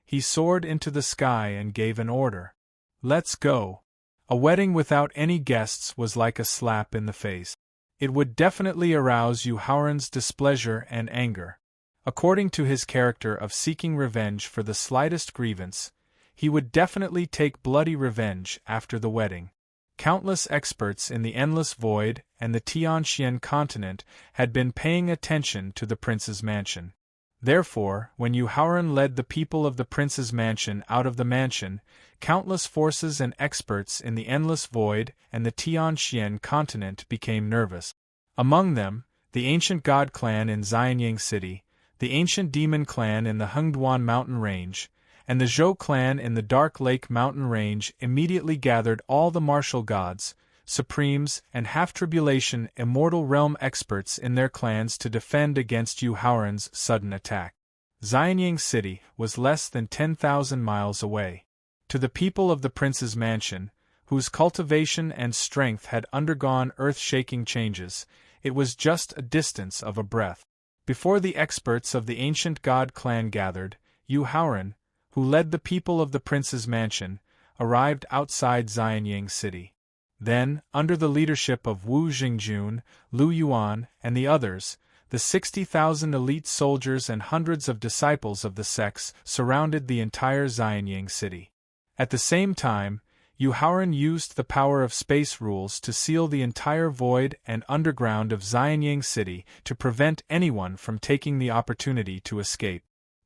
He soared into the sky and gave an order. Let's go. A wedding without any guests was like a slap in the face. It would definitely arouse Yuhaoran's displeasure and anger. According to his character of seeking revenge for the slightest grievance, he would definitely take bloody revenge after the wedding. Countless experts in the Endless Void and the Tianxian continent had been paying attention to the prince's mansion. Therefore, when Yuhaoran led the people of the prince's mansion out of the mansion, countless forces and experts in the Endless Void and the Tianxian continent became nervous. Among them, the ancient god clan in Xianyang City, the ancient demon clan in the Hengduan mountain range, and the Zhou clan in the Dark Lake mountain range immediately gathered all the martial gods, supremes, and half-tribulation immortal realm experts in their clans to defend against Yuhaoran's sudden attack. Xianyang City was less than 10,000 miles away. To the people of the prince's mansion, whose cultivation and strength had undergone earth-shaking changes, it was just a distance of a breath. Before the experts of the ancient god clan gathered, Yuhaoran, who led the people of the prince's mansion, arrived outside Xianyang City. Then, under the leadership of Wu Jingjun, Lu Yuan, and the others, the 60,000 elite soldiers and hundreds of disciples of the sects surrounded the entire Xianyang City. At the same time, Yuhaoran used the power of space rules to seal the entire void and underground of Xianyang City to prevent anyone from taking the opportunity to escape.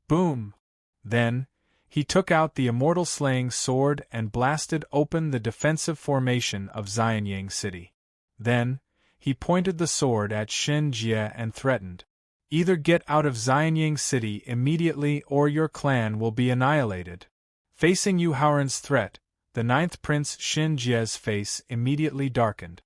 Boom! Then, he took out the immortal slaying sword and blasted open the defensive formation of Xianyang City. Then, he pointed the sword at Shen Jie and threatened, "Either get out of Xianyang City immediately or your clan will be annihilated." Facing Yuhaoran's threat, the ninth prince Shen Jie's face immediately darkened.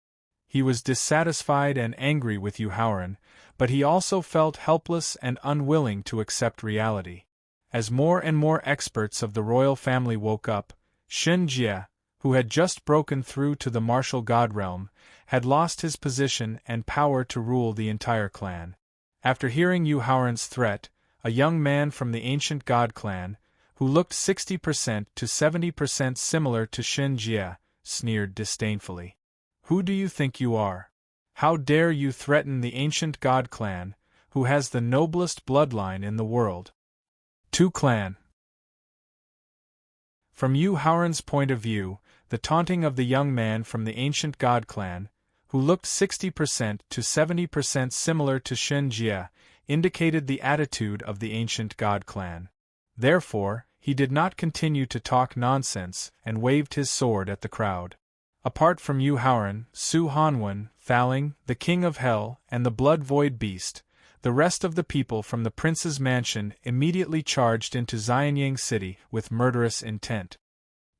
He was dissatisfied and angry with Yuhaoran, but he also felt helpless and unwilling to accept reality. As more and more experts of the royal family woke up, Shen Jie, who had just broken through to the martial god realm, had lost his position and power to rule the entire clan. After hearing Yuhaoran's threat, a young man from the ancient god clan, who looked 60% to 70% similar to Shen Jie, sneered disdainfully. "Who do you think you are? How dare you threaten the ancient god clan, who has the noblest bloodline in the world?" Tu clan. From Yuhaoran's point of view, the taunting of the young man from the ancient god clan, who looked 60% to 70% similar to Shen Jie, indicated the attitude of the ancient god clan. Therefore, he did not continue to talk nonsense and waved his sword at the crowd. Apart from Yuhaoran, Su Hanwen, Thaling, the king of hell, and the blood-void beast, the rest of the people from the prince's mansion immediately charged into Xianyang City with murderous intent.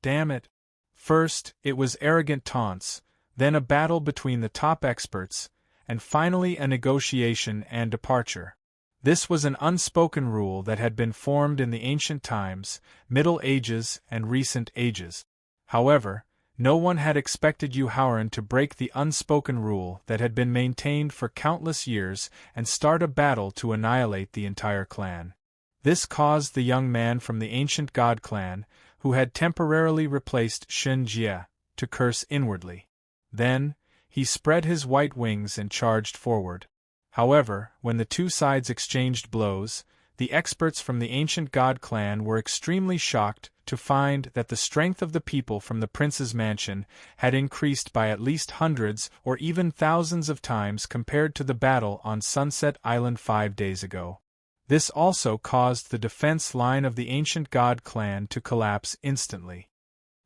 Damn it! First, it was arrogant taunts, then a battle between the top experts, and finally a negotiation and departure. This was an unspoken rule that had been formed in the ancient times, Middle Ages, and recent ages. However, no one had expected Yuhaoran to break the unspoken rule that had been maintained for countless years and start a battle to annihilate the entire clan. This caused the young man from the ancient god clan, who had temporarily replaced Shen Jie, to curse inwardly. Then, he spread his white wings and charged forward. However, when the two sides exchanged blows, the experts from the ancient god clan were extremely shocked to find that the strength of the people from the prince's mansion had increased by at least hundreds or even thousands of times compared to the battle on Sunset Island 5 days ago. This also caused the defense line of the ancient god clan to collapse instantly.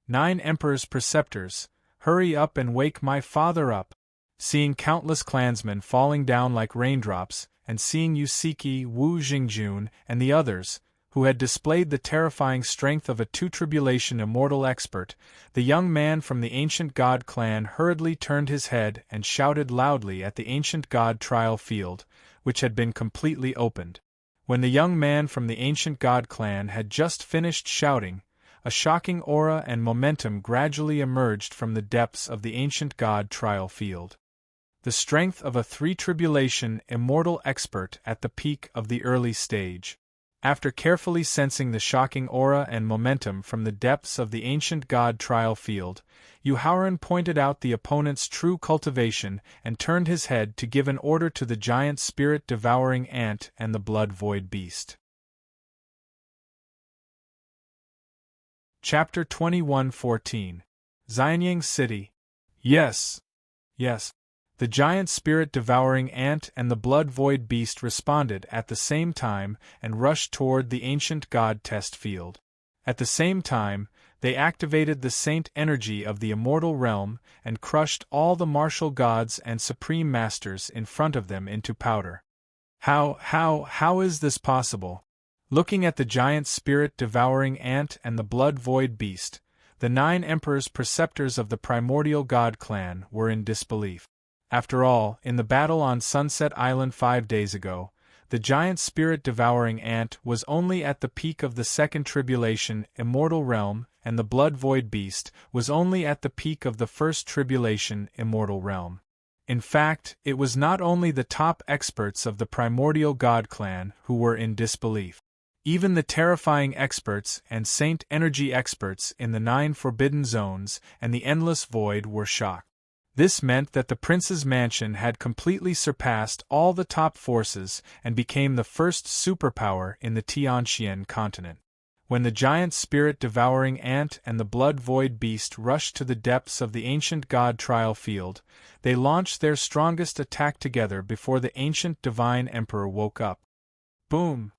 9 Emperor's preceptors, hurry up and wake my father up! Seeing countless clansmen falling down like raindrops, and seeing Yusiki, Wu Jingjun, and the others, who had displayed the terrifying strength of a two-tribulation immortal expert, the young man from the ancient god clan hurriedly turned his head and shouted loudly at the ancient god trial field, which had been completely opened. When the young man from the ancient god clan had just finished shouting, a shocking aura and momentum gradually emerged from the depths of the ancient god trial field. The strength of a three-tribulation immortal expert at the peak of the early stage. After carefully sensing the shocking aura and momentum from the depths of the ancient god trial field, Yuhauran pointed out the opponent's true cultivation and turned his head to give an order to the giant spirit-devouring ant and the blood-void beast. Chapter 21:14 Xianyang City. Yes. The giant spirit-devouring ant and the blood-void beast responded at the same time and rushed toward the ancient god test field. At the same time, they activated the saint energy of the immortal realm and crushed all the martial gods and supreme masters in front of them into powder. How is this possible? Looking at the giant spirit-devouring ant and the blood-void beast, the 9 emperors preceptors of the primordial god clan were in disbelief. After all, in the battle on Sunset Island 5 days ago, the giant spirit-devouring ant was only at the peak of the second tribulation immortal realm, and the blood-void beast was only at the peak of the first tribulation immortal realm. In fact, it was not only the top experts of the primordial god clan who were in disbelief. Even the terrifying experts and saint energy experts in the 9 forbidden zones and the endless void were shocked. This meant that the prince's mansion had completely surpassed all the top forces and became the first superpower in the Tianxian continent. When the giant spirit-devouring ant and the blood-void beast rushed to the depths of the ancient god trial field, they launched their strongest attack together before the ancient divine emperor woke up. Boom!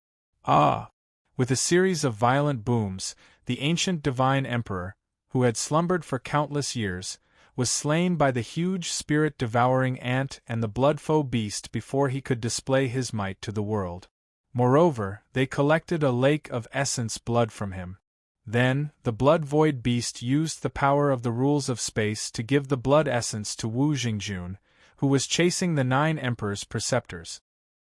Ah! With a series of violent booms, the ancient divine emperor, who had slumbered for countless years, was slain by the huge spirit-devouring ant and the blood-foe beast before he could display his might to the world. Moreover, they collected a lake of essence blood from him. Then, the blood-void beast used the power of the rules of space to give the blood essence to Wu Jingjun, who was chasing the 9 emperors' preceptors.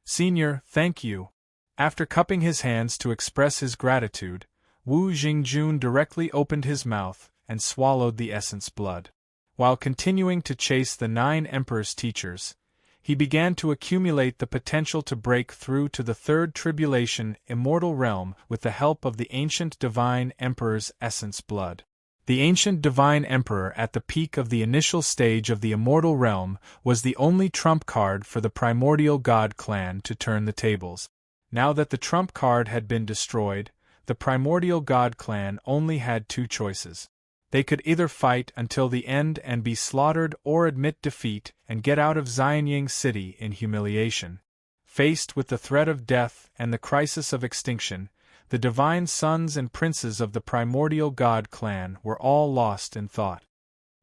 "Senior, thank you." After cupping his hands to express his gratitude, Wu Jingjun directly opened his mouth and swallowed the essence blood. While continuing to chase the 9 emperors' teachers, he began to accumulate the potential to break through to the third tribulation immortal realm with the help of the ancient divine emperor's essence blood. The ancient divine emperor at the peak of the initial stage of the immortal realm was the only trump card for the primordial god clan to turn the tables. Now that the trump card had been destroyed, the primordial god clan only had 2 choices. They could either fight until the end and be slaughtered or admit defeat and get out of Xianyang City in humiliation. Faced with the threat of death and the crisis of extinction, the divine sons and princes of the primordial god clan were all lost in thought.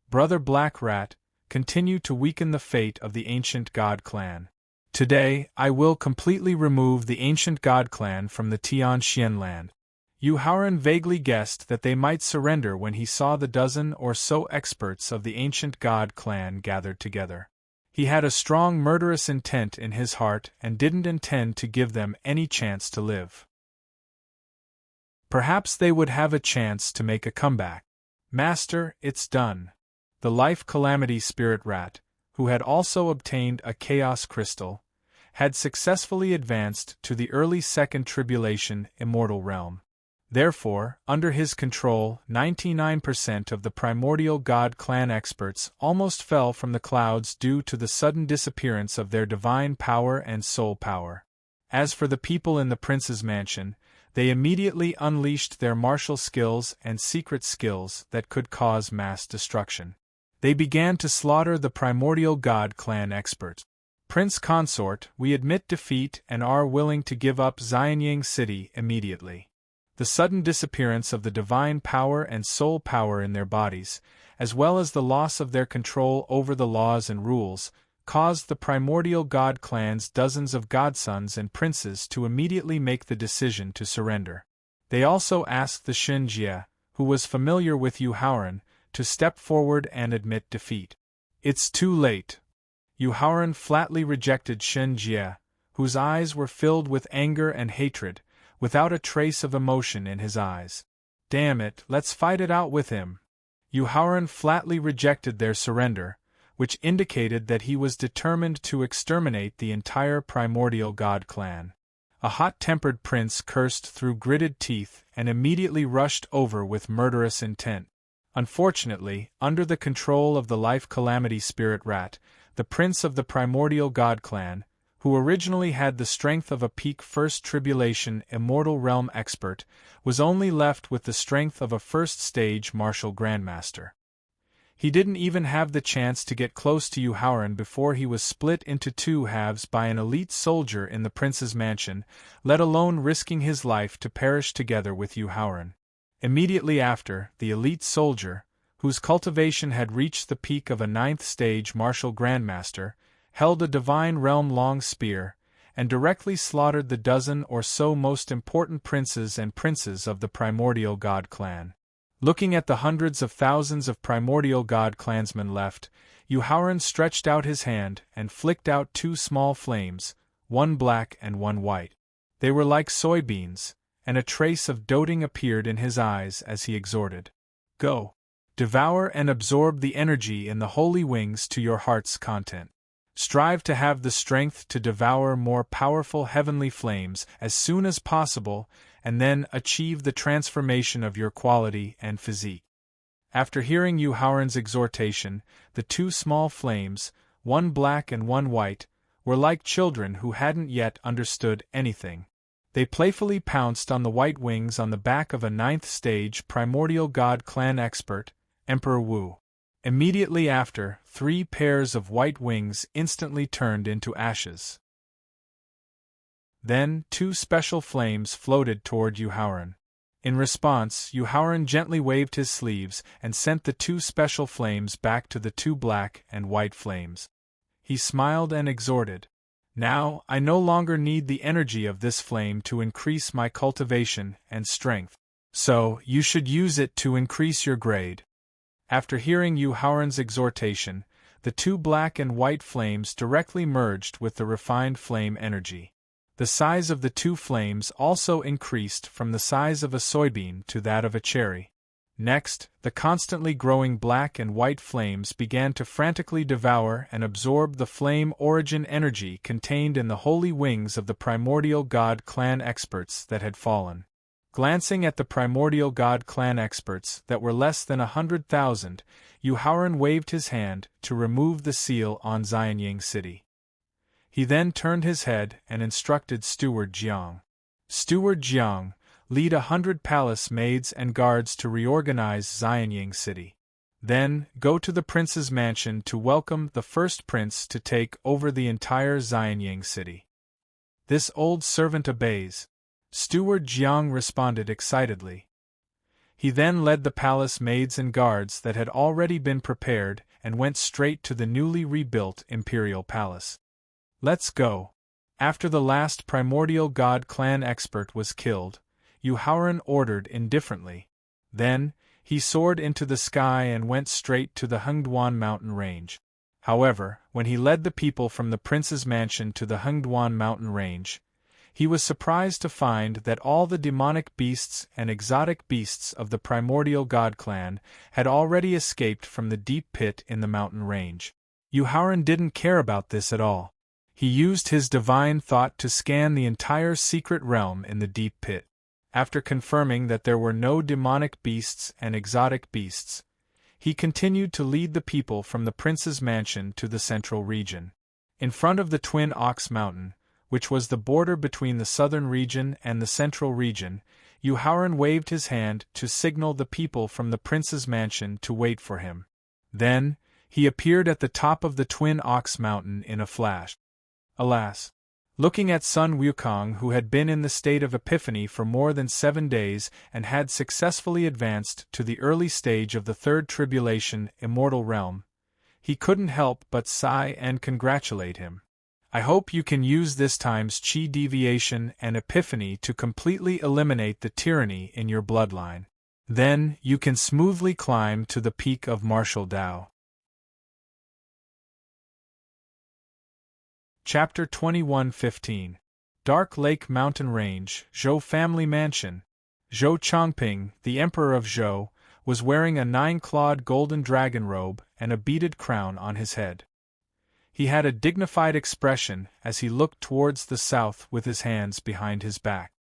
Brother Black Rat, continue to weaken the fate of the ancient god clan. Today, I will completely remove the ancient god clan from the Tianxian land. Yuhauran vaguely guessed that they might surrender when he saw the dozen or so experts of the ancient god clan gathered together. He had a strong murderous intent in his heart and didn't intend to give them any chance to live. Perhaps they would have a chance to make a comeback. "Master, it's done." The life calamity spirit rat, who had also obtained a chaos crystal, had successfully advanced to the early second tribulation immortal realm. Therefore, under his control, 99% of the primordial god clan experts almost fell from the clouds due to the sudden disappearance of their divine power and soul power. As for the people in the prince's mansion, they immediately unleashed their martial skills and secret skills that could cause mass destruction. They began to slaughter the primordial god clan experts. "Prince Consort, we admit defeat and are willing to give up Xianyang City immediately." The sudden disappearance of the divine power and soul power in their bodies, as well as the loss of their control over the laws and rules, caused the primordial god clan's dozens of godsons and princes to immediately make the decision to surrender. They also asked the Shinjie, who was familiar with Yuhauran, to step forward and admit defeat. "It's too late." Yuhauran flatly rejected Shinjie, whose eyes were filled with anger and hatred, without a trace of emotion in his eyes. Damn it, let's fight it out with him. Yu Haoran flatly rejected their surrender, which indicated that he was determined to exterminate the entire primordial god clan. A hot-tempered prince cursed through gritted teeth and immediately rushed over with murderous intent. Unfortunately, under the control of the life calamity spirit rat, the prince of the primordial god clan, who originally had the strength of a peak first tribulation immortal realm expert, was only left with the strength of a first-stage martial grandmaster. He didn't even have the chance to get close to Yu Haoran before he was split into two halves by an elite soldier in the prince's mansion, let alone risking his life to perish together with Yu Haoran. Immediately after, the elite soldier, whose cultivation had reached the peak of a ninth-stage martial grandmaster, held a divine realm-long spear, and directly slaughtered the dozen or so most important princes and princes of the primordial god clan. Looking at the hundreds of thousands of primordial god clansmen left, Yu Haoran stretched out his hand and flicked out two small flames, one black and one white. They were like soybeans, and a trace of doting appeared in his eyes as he exhorted. Go! Devour and absorb the energy in the holy wings to your heart's content. Strive to have the strength to devour more powerful heavenly flames as soon as possible, and then achieve the transformation of your quality and physique. After hearing Yu Haoran's exhortation, the two small flames, one black and one white, were like children who hadn't yet understood anything. They playfully pounced on the white wings on the back of a ninth-stage primordial god clan expert, Emperor Wu. Immediately after, 3 pairs of white wings instantly turned into ashes. Then, 2 special flames floated toward Yu Haoran. In response, Yu Haoran gently waved his sleeves and sent the 2 special flames back to the 2 black and white flames. He smiled and exhorted. Now, I no longer need the energy of this flame to increase my cultivation and strength. So, you should use it to increase your grade. After hearing Yu Haoran's exhortation, the 2 black and white flames directly merged with the refined flame energy. The size of the 2 flames also increased from the size of a soybean to that of a cherry. Next, the constantly growing black and white flames began to frantically devour and absorb the flame origin energy contained in the holy wings of the primordial god clan experts that had fallen. Glancing at the primordial god clan experts that were less than 100,000, Yu Haoran waved his hand to remove the seal on Xianying City. He then turned his head and instructed Steward Jiang. Steward Jiang, lead 100 palace maids and guards to reorganize Xianying City. Then, go to the prince's mansion to welcome the first prince to take over the entire Xianying City. This old servant obeys. Steward Jiang responded excitedly. He then led the palace maids and guards that had already been prepared and went straight to the newly rebuilt imperial palace. Let's go. After the last primordial god clan expert was killed, Yu Haoran ordered indifferently. Then, he soared into the sky and went straight to the Hengduan mountain range. However, when he led the people from the prince's mansion to the Hengduan mountain range, he was surprised to find that all the demonic beasts and exotic beasts of the primordial god clan had already escaped from the deep pit in the mountain range. Yu Haoran didn't care about this at all. He used his divine thought to scan the entire secret realm in the deep pit. After confirming that there were no demonic beasts and exotic beasts, he continued to lead the people from the prince's mansion to the central region. In front of the Twin Ox Mountain, which was the border between the southern region and the central region, Yu Haoran waved his hand to signal the people from the prince's mansion to wait for him. Then, he appeared at the top of the Twin Ox Mountain in a flash. Alas! Looking at Sun Wukong, who had been in the state of epiphany for more than 7 days and had successfully advanced to the early stage of the third tribulation immortal realm, he couldn't help but sigh and congratulate him. I hope you can use this time's chi deviation and epiphany to completely eliminate the tyranny in your bloodline. Then, you can smoothly climb to the peak of martial Dao. Chapter 21:15 Dark Lake Mountain Range, Zhou Family Mansion. Zhou Chongping, the Emperor of Zhou, was wearing a 9-clawed golden dragon robe and a beaded crown on his head. He had a dignified expression as he looked towards the south with his hands behind his back.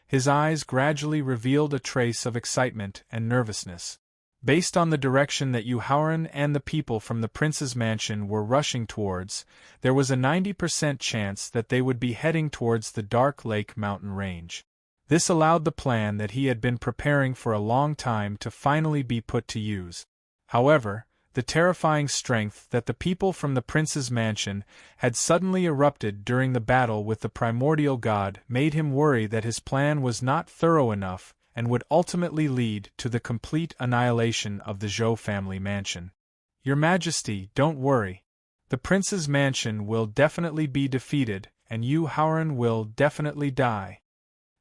His eyes gradually revealed a trace of excitement and nervousness. Based on the direction that Yu Haoran and the people from the prince's mansion were rushing towards, there was a 90% chance that they would be heading towards the Dark Lake mountain range. This allowed the plan that he had been preparing for a long time to finally be put to use. However, the terrifying strength that the people from the prince's mansion had suddenly erupted during the battle with the primordial god made him worry that his plan was not thorough enough and would ultimately lead to the complete annihilation of the Zhou family mansion. Your Majesty, don't worry. The prince's mansion will definitely be defeated, and Yu Haoran will definitely die.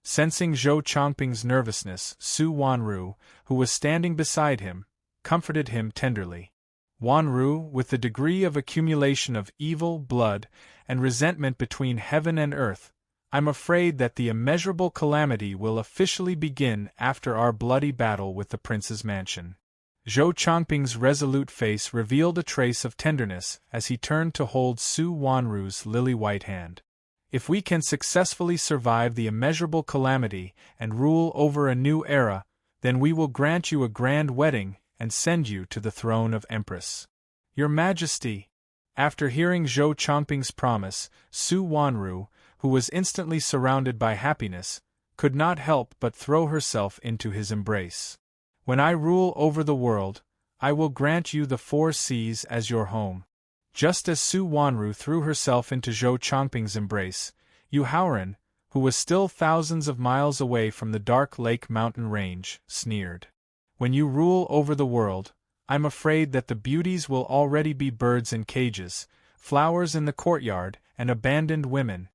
Sensing Zhou Chongping's nervousness, Su Wanru, who was standing beside him, comforted him tenderly. Wanru, with the degree of accumulation of evil, blood, and resentment between heaven and earth, I'm afraid that the immeasurable calamity will officially begin after our bloody battle with the prince's mansion. Zhou Chongping's resolute face revealed a trace of tenderness as he turned to hold Su Wanru's lily-white hand. If we can successfully survive the immeasurable calamity and rule over a new era, then we will grant you a grand wedding and send you to the throne of Empress. Your Majesty! After hearing Zhou Chongping's promise, Su Wanru, who was instantly surrounded by happiness, could not help but throw herself into his embrace. When I rule over the world, I will grant you the 4 seas as your home. Just as Su Wanru threw herself into Zhou Chongping's embrace, Yu Haoran, who was still thousands of miles away from the Dark Lake mountain range, sneered. When you rule over the world, I'm afraid that the beauties will already be birds in cages, flowers in the courtyard, and abandoned women.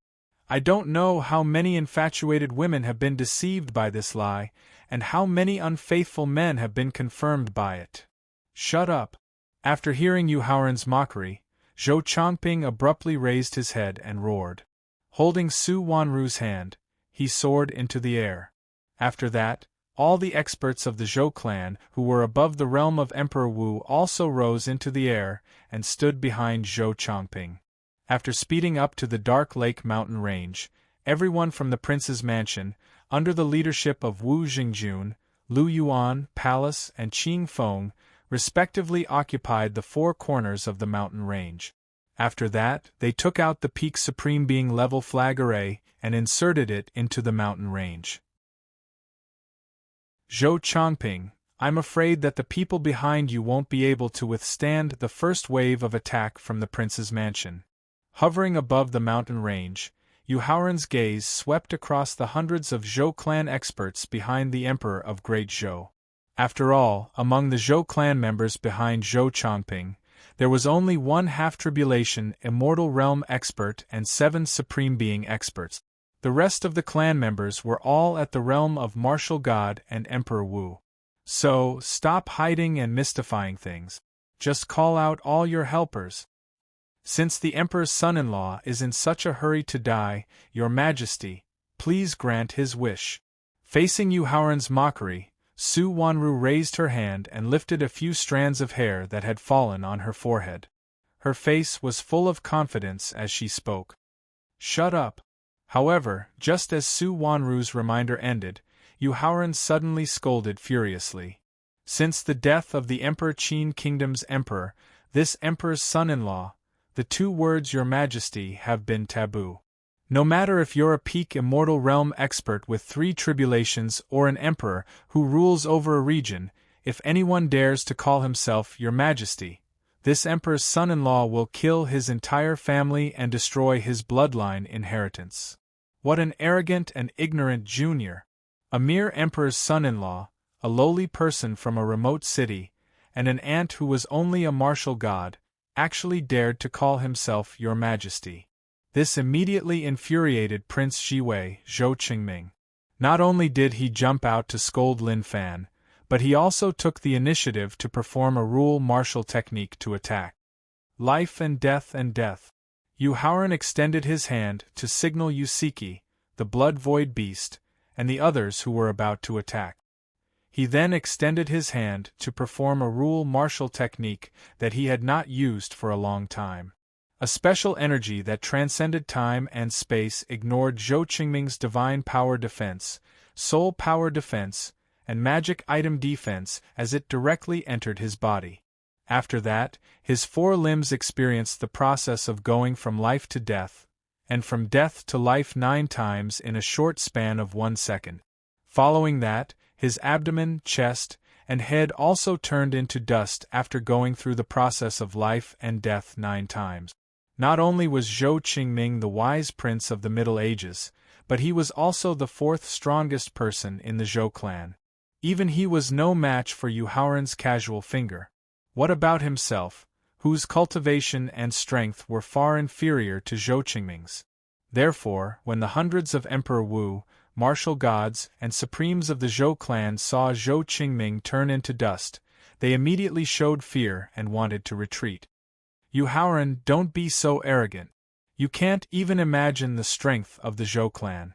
I don't know how many infatuated women have been deceived by this lie, and how many unfaithful men have been confirmed by it. Shut up. After hearing Yu Haoran's mockery, Zhou Chongping abruptly raised his head and roared. Holding Su Wanru's hand, he soared into the air. After that, all the experts of the Zhou clan who were above the realm of Emperor Wu also rose into the air and stood behind Zhou Chongping. After speeding up to the Dark Lake mountain range, everyone from the prince's mansion, under the leadership of Wu Jingjun, Lu Yuan, Palace, and Qing Feng, respectively occupied the 4 corners of the mountain range. After that, they took out the Peak Supreme Being level flag array and inserted it into the mountain range. Zhou Chongping, I'm afraid that the people behind you won't be able to withstand the first wave of attack from the prince's mansion. Hovering above the mountain range, Yu Haoran's gaze swept across the hundreds of Zhou clan experts behind the Emperor of Great Zhou. After all, among the Zhou clan members behind Zhou Chongping, there was only 1 half-tribulation Immortal Realm expert and 7 Supreme Being experts. The rest of the clan members were all at the realm of Martial God and Emperor Wu. So, stop hiding and mystifying things. Just call out all your helpers. Since the Emperor's son-in-law is in such a hurry to die, Your Majesty, please grant his wish. Facing Yu Haoran's mockery, Su Wanru raised her hand and lifted a few strands of hair that had fallen on her forehead. Her face was full of confidence as she spoke. Shut up. However, just as Su Wanru's reminder ended, Yu Haoran suddenly scolded furiously. Since the death of the Emperor Qin Kingdom's emperor, this emperor's son-in-law, the 2 words Your Majesty have been taboo. No matter if you're a peak Immortal Realm expert with 3 tribulations or an emperor who rules over a region, if anyone dares to call himself Your Majesty, this emperor's son-in-law will kill his entire family and destroy his bloodline inheritance. What an arrogant and ignorant junior! A mere emperor's son-in-law, a lowly person from a remote city, and an ant who was only a martial god, actually dared to call himself Your Majesty. This immediately infuriated Prince Shiwei, Zhou Qingming. Not only did he jump out to scold Lin Fan, but he also took the initiative to perform a rule martial technique to attack. Life and death and death. Yu Haoran extended his hand to signal Yusiki, the blood-void beast, and the others who were about to attack. He then extended his hand to perform a rule martial technique that he had not used for a long time. A special energy that transcended time and space ignored Zhou Qingming's divine power defense, soul power defense, and magic item defense as it directly entered his body. After that, his four limbs experienced the process of going from life to death, and from death to life 9 times in a short span of 1 second. Following that, his abdomen, chest, and head also turned into dust after going through the process of life and death 9 times. Not only was Zhou Qingming the wise prince of the Middle Ages, but he was also the 4th strongest person in the Zhou clan. Even he was no match for Yu Haoran's casual finger. What about himself, whose cultivation and strength were far inferior to Zhou Qingming's? Therefore, when the hundreds of Emperor Wu, martial gods, and supremes of the Zhou clan saw Zhou Qingming turn into dust, they immediately showed fear and wanted to retreat. Yu Haoran, don't be so arrogant. You can't even imagine the strength of the Zhou clan.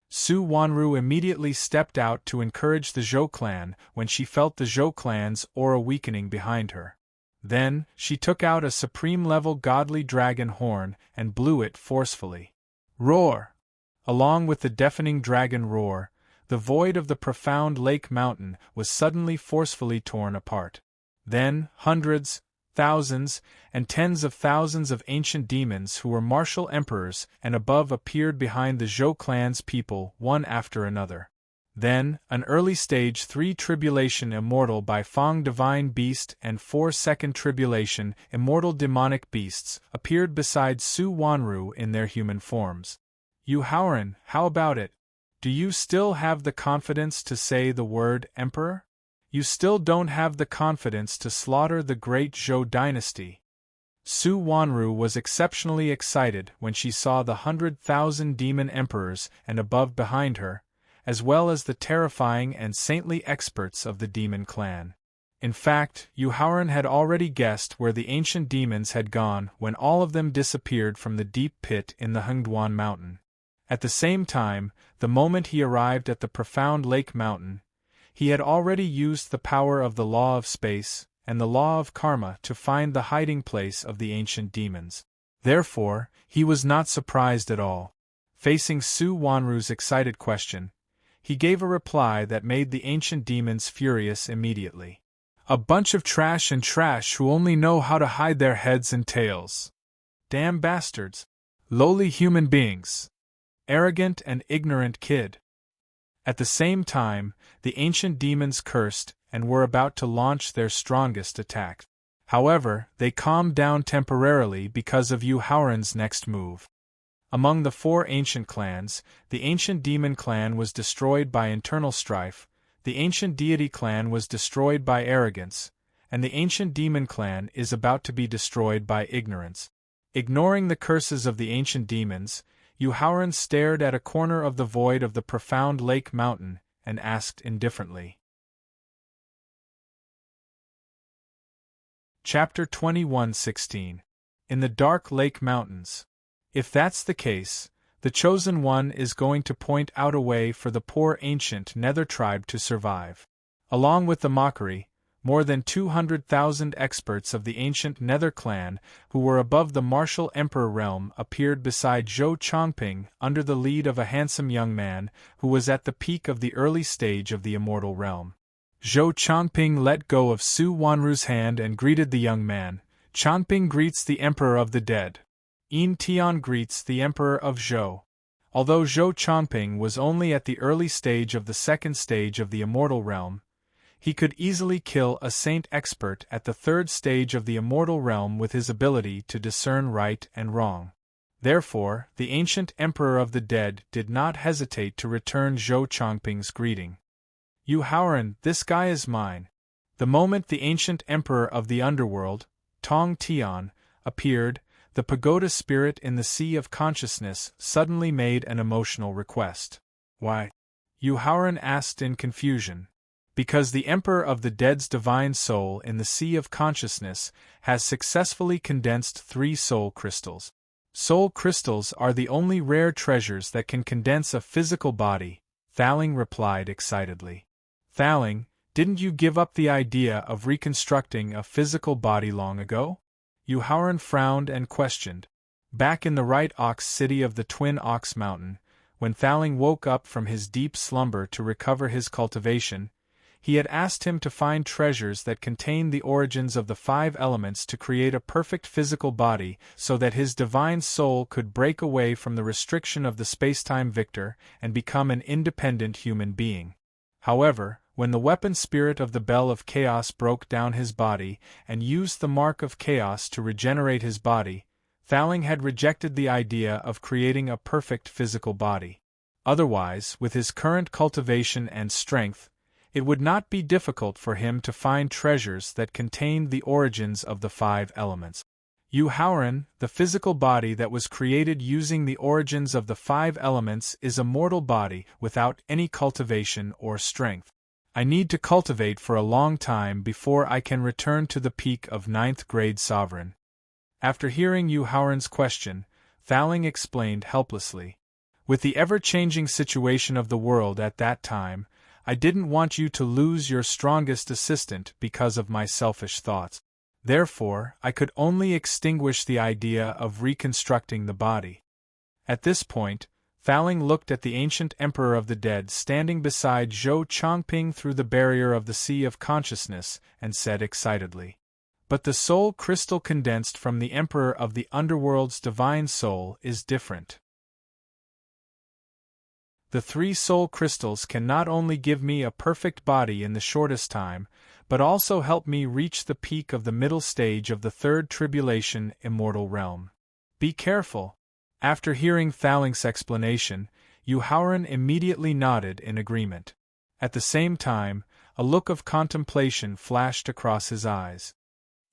Su Wanru immediately stepped out to encourage the Zhou clan when she felt the Zhou clan's aura weakening behind her. Then, she took out a supreme-level godly dragon horn and blew it forcefully. Roar! Along with the deafening dragon roar, the void of the profound lake mountain was suddenly forcefully torn apart. Then, hundreds, thousands, and tens of thousands of ancient demons who were martial emperors and above appeared behind the Zhou clan's people one after another. Then, an early stage 3 tribulation immortal by Fang divine beast and 4 second tribulation immortal demonic beasts appeared beside Su Wanru in their human forms. Yu Haoran, how about it? Do you still have the confidence to say the word emperor? You still don't have the confidence to slaughter the great Zhou dynasty. Su Wanru was exceptionally excited when she saw the 100,000 demon emperors and above behind her, as well as the terrifying and saintly experts of the demon clan. In fact, Yu Haoran had already guessed where the ancient demons had gone when all of them disappeared from the deep pit in the Hengduan mountain. At the same time, the moment he arrived at the profound lake mountain, he had already used the power of the law of space and the law of karma to find the hiding place of the ancient demons. Therefore, he was not surprised at all. Facing Su Wanru's excited question, he gave a reply that made the ancient demons furious immediately. A bunch of trash and trash who only know how to hide their heads and tails. Damn bastards. Lowly human beings. Arrogant and ignorant kid. At the same time, the ancient demons cursed and were about to launch their strongest attack. However, they calmed down temporarily because of Yu Haoran's next move. Among the 4 ancient clans, the ancient demon clan was destroyed by internal strife, the ancient deity clan was destroyed by arrogance, and the ancient demon clan is about to be destroyed by ignorance. Ignoring the curses of the ancient demons, Yu Haoran stared at a corner of the void of the profound lake mountain and asked indifferently. Chapter 21:16. In the Dark Lake Mountains. If that's the case, the Chosen One is going to point out a way for the poor ancient Nether tribe to survive. Along with the mockery, more than 200,000 experts of the ancient Nether clan who were above the martial emperor realm appeared beside Zhou Chongping under the lead of a handsome young man who was at the peak of the early stage of the immortal realm. Zhou Chongping let go of Su Wanru's hand and greeted the young man. Chongping greets the emperor of the dead. Yin Tian greets the emperor of Zhou. Although Zhou Chongping was only at the early stage of the second stage of the immortal realm, he could easily kill a saint expert at the 3rd stage of the immortal realm with his ability to discern right and wrong. Therefore, the ancient emperor of the dead did not hesitate to return Zhou Chongping's greeting. Yu Haoran, this guy is mine. The moment the ancient emperor of the underworld, Tong Tian, appeared, the pagoda spirit in the sea of consciousness suddenly made an emotional request. Why? Yu Haoran asked in confusion. Because the Emperor of the Dead's divine soul in the sea of consciousness has successfully condensed 3 soul crystals. Soul crystals are the only rare treasures that can condense a physical body, Thaling replied excitedly. Thaling, didn't you give up the idea of reconstructing a physical body long ago? Yuhauran frowned and questioned. Back in the right Ox city of the Twin Ox Mountain, when Thaling woke up from his deep slumber to recover his cultivation, he had asked him to find treasures that contained the origins of the 5 elements to create a perfect physical body so that his divine soul could break away from the restriction of the spacetime victor and become an independent human being. However, when the weapon spirit of the Bell of Chaos broke down his body and used the Mark of Chaos to regenerate his body, Thaling had rejected the idea of creating a perfect physical body. Otherwise, with his current cultivation and strength, it would not be difficult for him to find treasures that contained the origins of the 5 elements. Yuhauran, the physical body that was created using the origins of the 5 elements, is a mortal body without any cultivation or strength. I need to cultivate for a long time before I can return to the peak of 9th grade sovereign. After hearing Yuhauran's question, Thaling explained helplessly. With the ever-changing situation of the world at that time, I didn't want you to lose your strongest assistant because of my selfish thoughts. Therefore, I could only extinguish the idea of reconstructing the body. At this point, Thaling looked at the ancient Emperor of the Dead standing beside Zhou Chongping through the barrier of the Sea of Consciousness and said excitedly, "But the soul crystal condensed from the Emperor of the Underworld's divine soul is different. The 3 soul crystals can not only give me a perfect body in the shortest time, but also help me reach the peak of the middle stage of the 3rd tribulation immortal realm. Be careful." After hearing Thaling's explanation, Yuhauran immediately nodded in agreement. At the same time, a look of contemplation flashed across his eyes.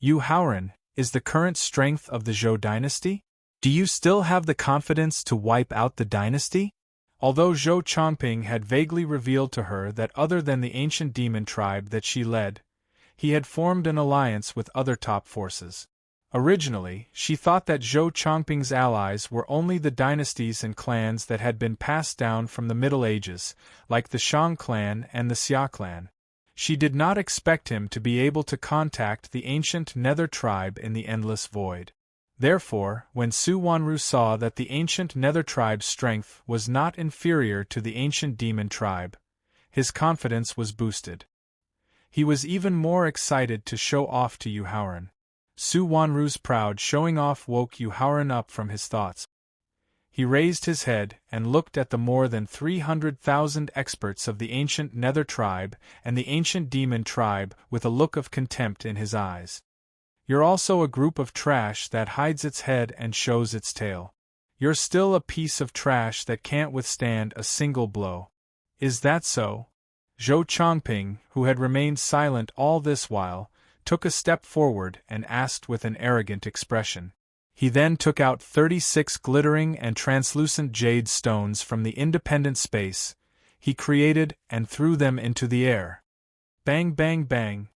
"Yuhauran, is the current strength of the Zhou dynasty? Do you still have the confidence to wipe out the dynasty?" Although Zhou Chongping had vaguely revealed to her that other than the ancient demon tribe that she led, he had formed an alliance with other top forces. Originally, she thought that Zhou Chongping's allies were only the dynasties and clans that had been passed down from the Middle Ages, like the Shang clan and the Xia clan. She did not expect him to be able to contact the ancient Nether tribe in the Endless Void. Therefore, when Su Wanru saw that the ancient Nether tribe's strength was not inferior to the ancient demon tribe, his confidence was boosted. He was even more excited to show off to Yuhauran. Su Wanru's proud showing off woke Yuhauran up from his thoughts. He raised his head and looked at the more than 300,000 experts of the ancient Nether tribe and the ancient demon tribe with a look of contempt in his eyes. "You're also a group of trash that hides its head and shows its tail. You're still a piece of trash that can't withstand a single blow. Is that so?" Zhou Chongping, who had remained silent all this while, took a step forward and asked with an arrogant expression. He then took out 36 glittering and translucent jade stones from the independent space he created and threw them into the air. Bang bang bang.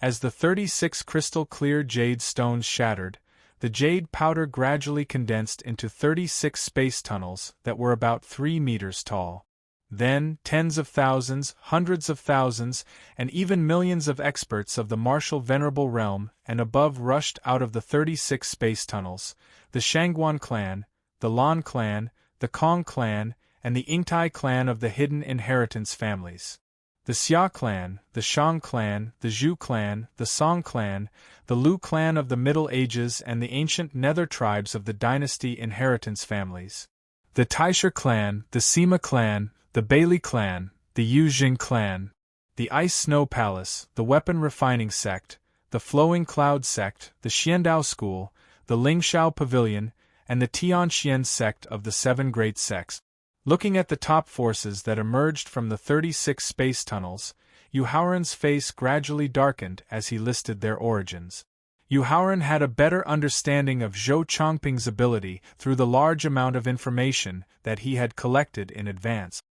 As the 36 crystal-clear jade stones shattered, the jade powder gradually condensed into 36 space tunnels that were about 3 meters tall. Then, tens of thousands, hundreds of thousands, and even millions of experts of the martial venerable realm and above rushed out of the 36 space tunnels: the Shangguan clan, the Lan clan, the Kong clan, and the Ingtai clan of the hidden inheritance families. The Xia clan, the Shang clan, the Zhu clan, the Song clan, the Lu clan of the Middle Ages, and the ancient Nether tribes of the dynasty inheritance families. The Taisher clan, the Sima clan, the Bailey clan, the Yujing clan, the Ice Snow Palace, the Weapon Refining sect, the Flowing Cloud sect, the Xiandao school, the Lingshao pavilion, and the Tianxian sect of the 7 great sects. Looking at the top forces that emerged from the 36 space tunnels, Yuhauran's face gradually darkened as he listed their origins. Yuhauran had a better understanding of Zhou Chongping's ability through the large amount of information that he had collected in advance.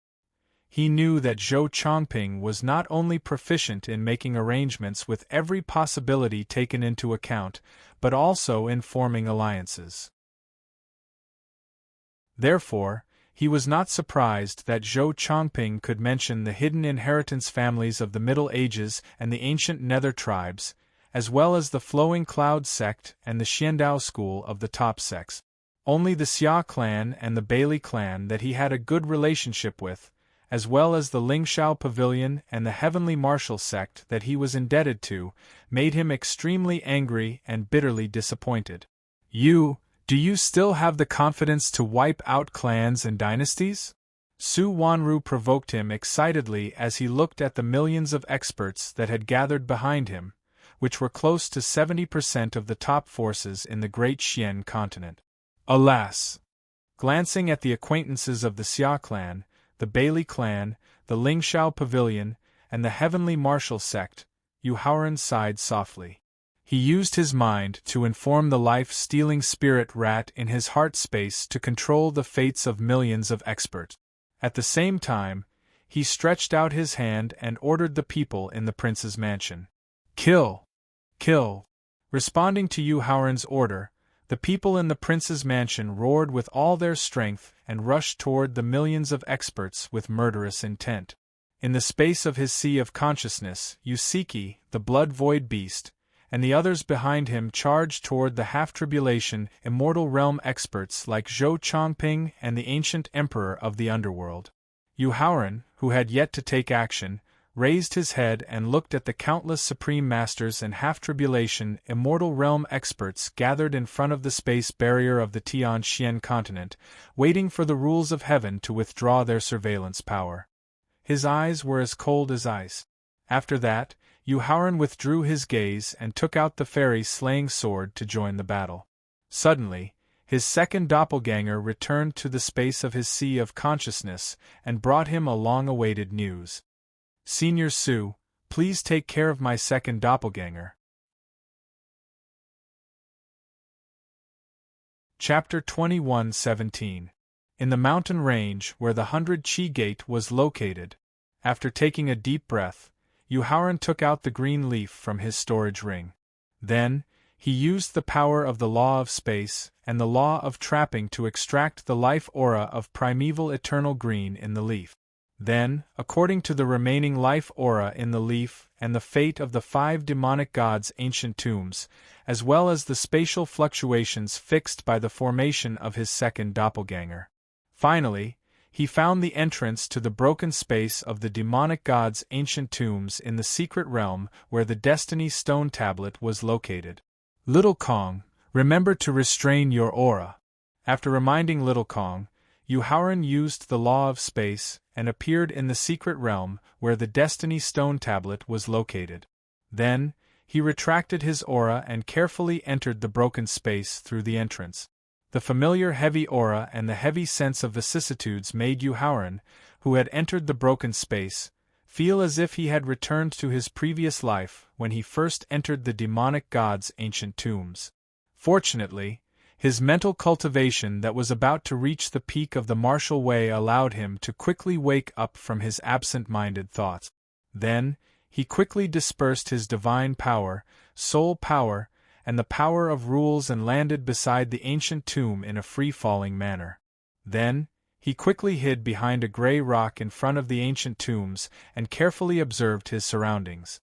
He knew that Zhou Chongping was not only proficient in making arrangements with every possibility taken into account, but also in forming alliances. Therefore, he was not surprised that Zhou Chongping could mention the hidden inheritance families of the Middle Ages and the ancient Nether tribes, as well as the Flowing Cloud sect and the Xiandao school of the top sects. Only the Xia clan and the Bailey clan that he had a good relationship with, as well as the Lingshao Pavilion and the Heavenly Martial sect that he was indebted to, made him extremely angry and bitterly disappointed. Do you still have the confidence to wipe out clans and dynasties? Su Wanru provoked him excitedly as he looked at the millions of experts that had gathered behind him, which were close to 70% of the top forces in the Great Xian continent. Alas! Glancing at the acquaintances of the Xia clan, the Bailey clan, the Lingshao Pavilion, and the Heavenly Martial sect, Yu Haoran sighed softly. He used his mind to inform the life-stealing spirit rat in his heart space to control the fates of millions of experts. At the same time, he stretched out his hand and ordered the people in the prince's mansion. Kill! Kill! Responding to Yu Haoran's order, the people in the prince's mansion roared with all their strength and rushed toward the millions of experts with murderous intent. In the space of his sea of consciousness, Yusiki, the blood-void beast, and the others behind him charged toward the half-tribulation, immortal realm experts like Zhou Chongping and the ancient emperor of the underworld. Yu Haoran, who had yet to take action, raised his head and looked at the countless supreme masters and half-tribulation, immortal realm experts gathered in front of the space barrier of the Tian Xian continent, waiting for the rules of heaven to withdraw their surveillance power. His eyes were as cold as ice. After that, Yu Haoran withdrew his gaze and took out the fairy-slaying sword to join the battle. Suddenly, his second doppelganger returned to the space of his sea of consciousness and brought him a long-awaited news. Senior Su, please take care of my second doppelganger. Chapter 21:17. In the mountain range where the 100 Qi Gate was located, after taking a deep breath, Yu Haoran took out the green leaf from his storage ring. Then, he used the power of the law of space and the law of trapping to extract the life aura of primeval eternal green in the leaf. Then, according to the remaining life aura in the leaf and the fate of the 5 demonic gods' ancient tombs, as well as the spatial fluctuations fixed by the formation of his second doppelganger. Finally, he found the entrance to the broken space of the demonic gods' ancient tombs in the secret realm where the Destiny Stone Tablet was located. Little Kong, remember to restrain your aura. After reminding Little Kong, Yu Haoran used the law of space and appeared in the secret realm where the Destiny Stone Tablet was located. Then, he retracted his aura and carefully entered the broken space through the entrance. The familiar heavy aura and the heavy sense of vicissitudes made Yu Haoran, who had entered the broken space, feel as if he had returned to his previous life when he first entered the demonic gods' ancient tombs. Fortunately, his mental cultivation that was about to reach the peak of the martial way allowed him to quickly wake up from his absent-minded thoughts. Then, he quickly dispersed his divine power, soul power, and the power of rules and landed beside the ancient tomb in a free-falling manner. Then, he quickly hid behind a gray rock in front of the ancient tombs and carefully observed his surroundings.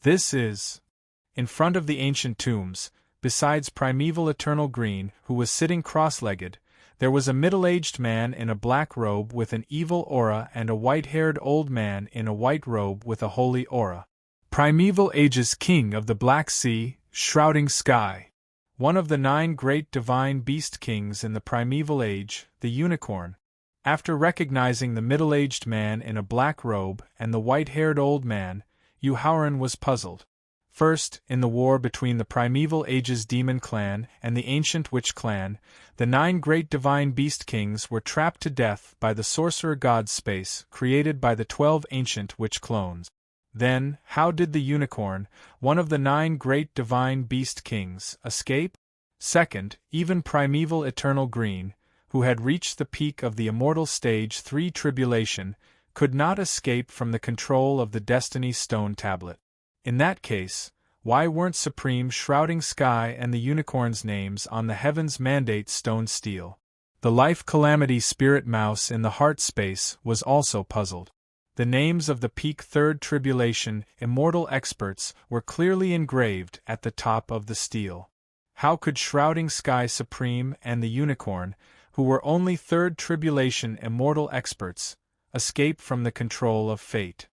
In front of the ancient tombs, besides primeval eternal green, who was sitting cross-legged, there was a middle-aged man in a black robe with an evil aura and a white-haired old man in a white robe with a holy aura. Primeval Age's king of the Black Sea, shrouding sky. One of the 9 great divine beast kings in the primeval age, the unicorn. After recognizing the middle-aged man in a black robe and the white-haired old man, Yu Haoran was puzzled. First, in the war between the primeval age's demon clan and the ancient witch clan, the 9 great divine beast kings were trapped to death by the sorcerer god space created by the 12 ancient witch clones. Then, how did the unicorn, one of the 9 great divine beast kings, escape? Second, even primeval eternal green, who had reached the peak of the immortal stage 3 tribulation, could not escape from the control of the Destiny Stone Tablet. In that case, why weren't Supreme Shrouding Sky and the unicorn's names on the Heaven's Mandate stone stele? The life calamity spirit mouse in the heart space was also puzzled. The names of the peak third tribulation immortal experts were clearly engraved at the top of the stele. How could Shrouding Sky Supreme and the Unicorn, who were only third tribulation immortal experts, escape from the control of fate?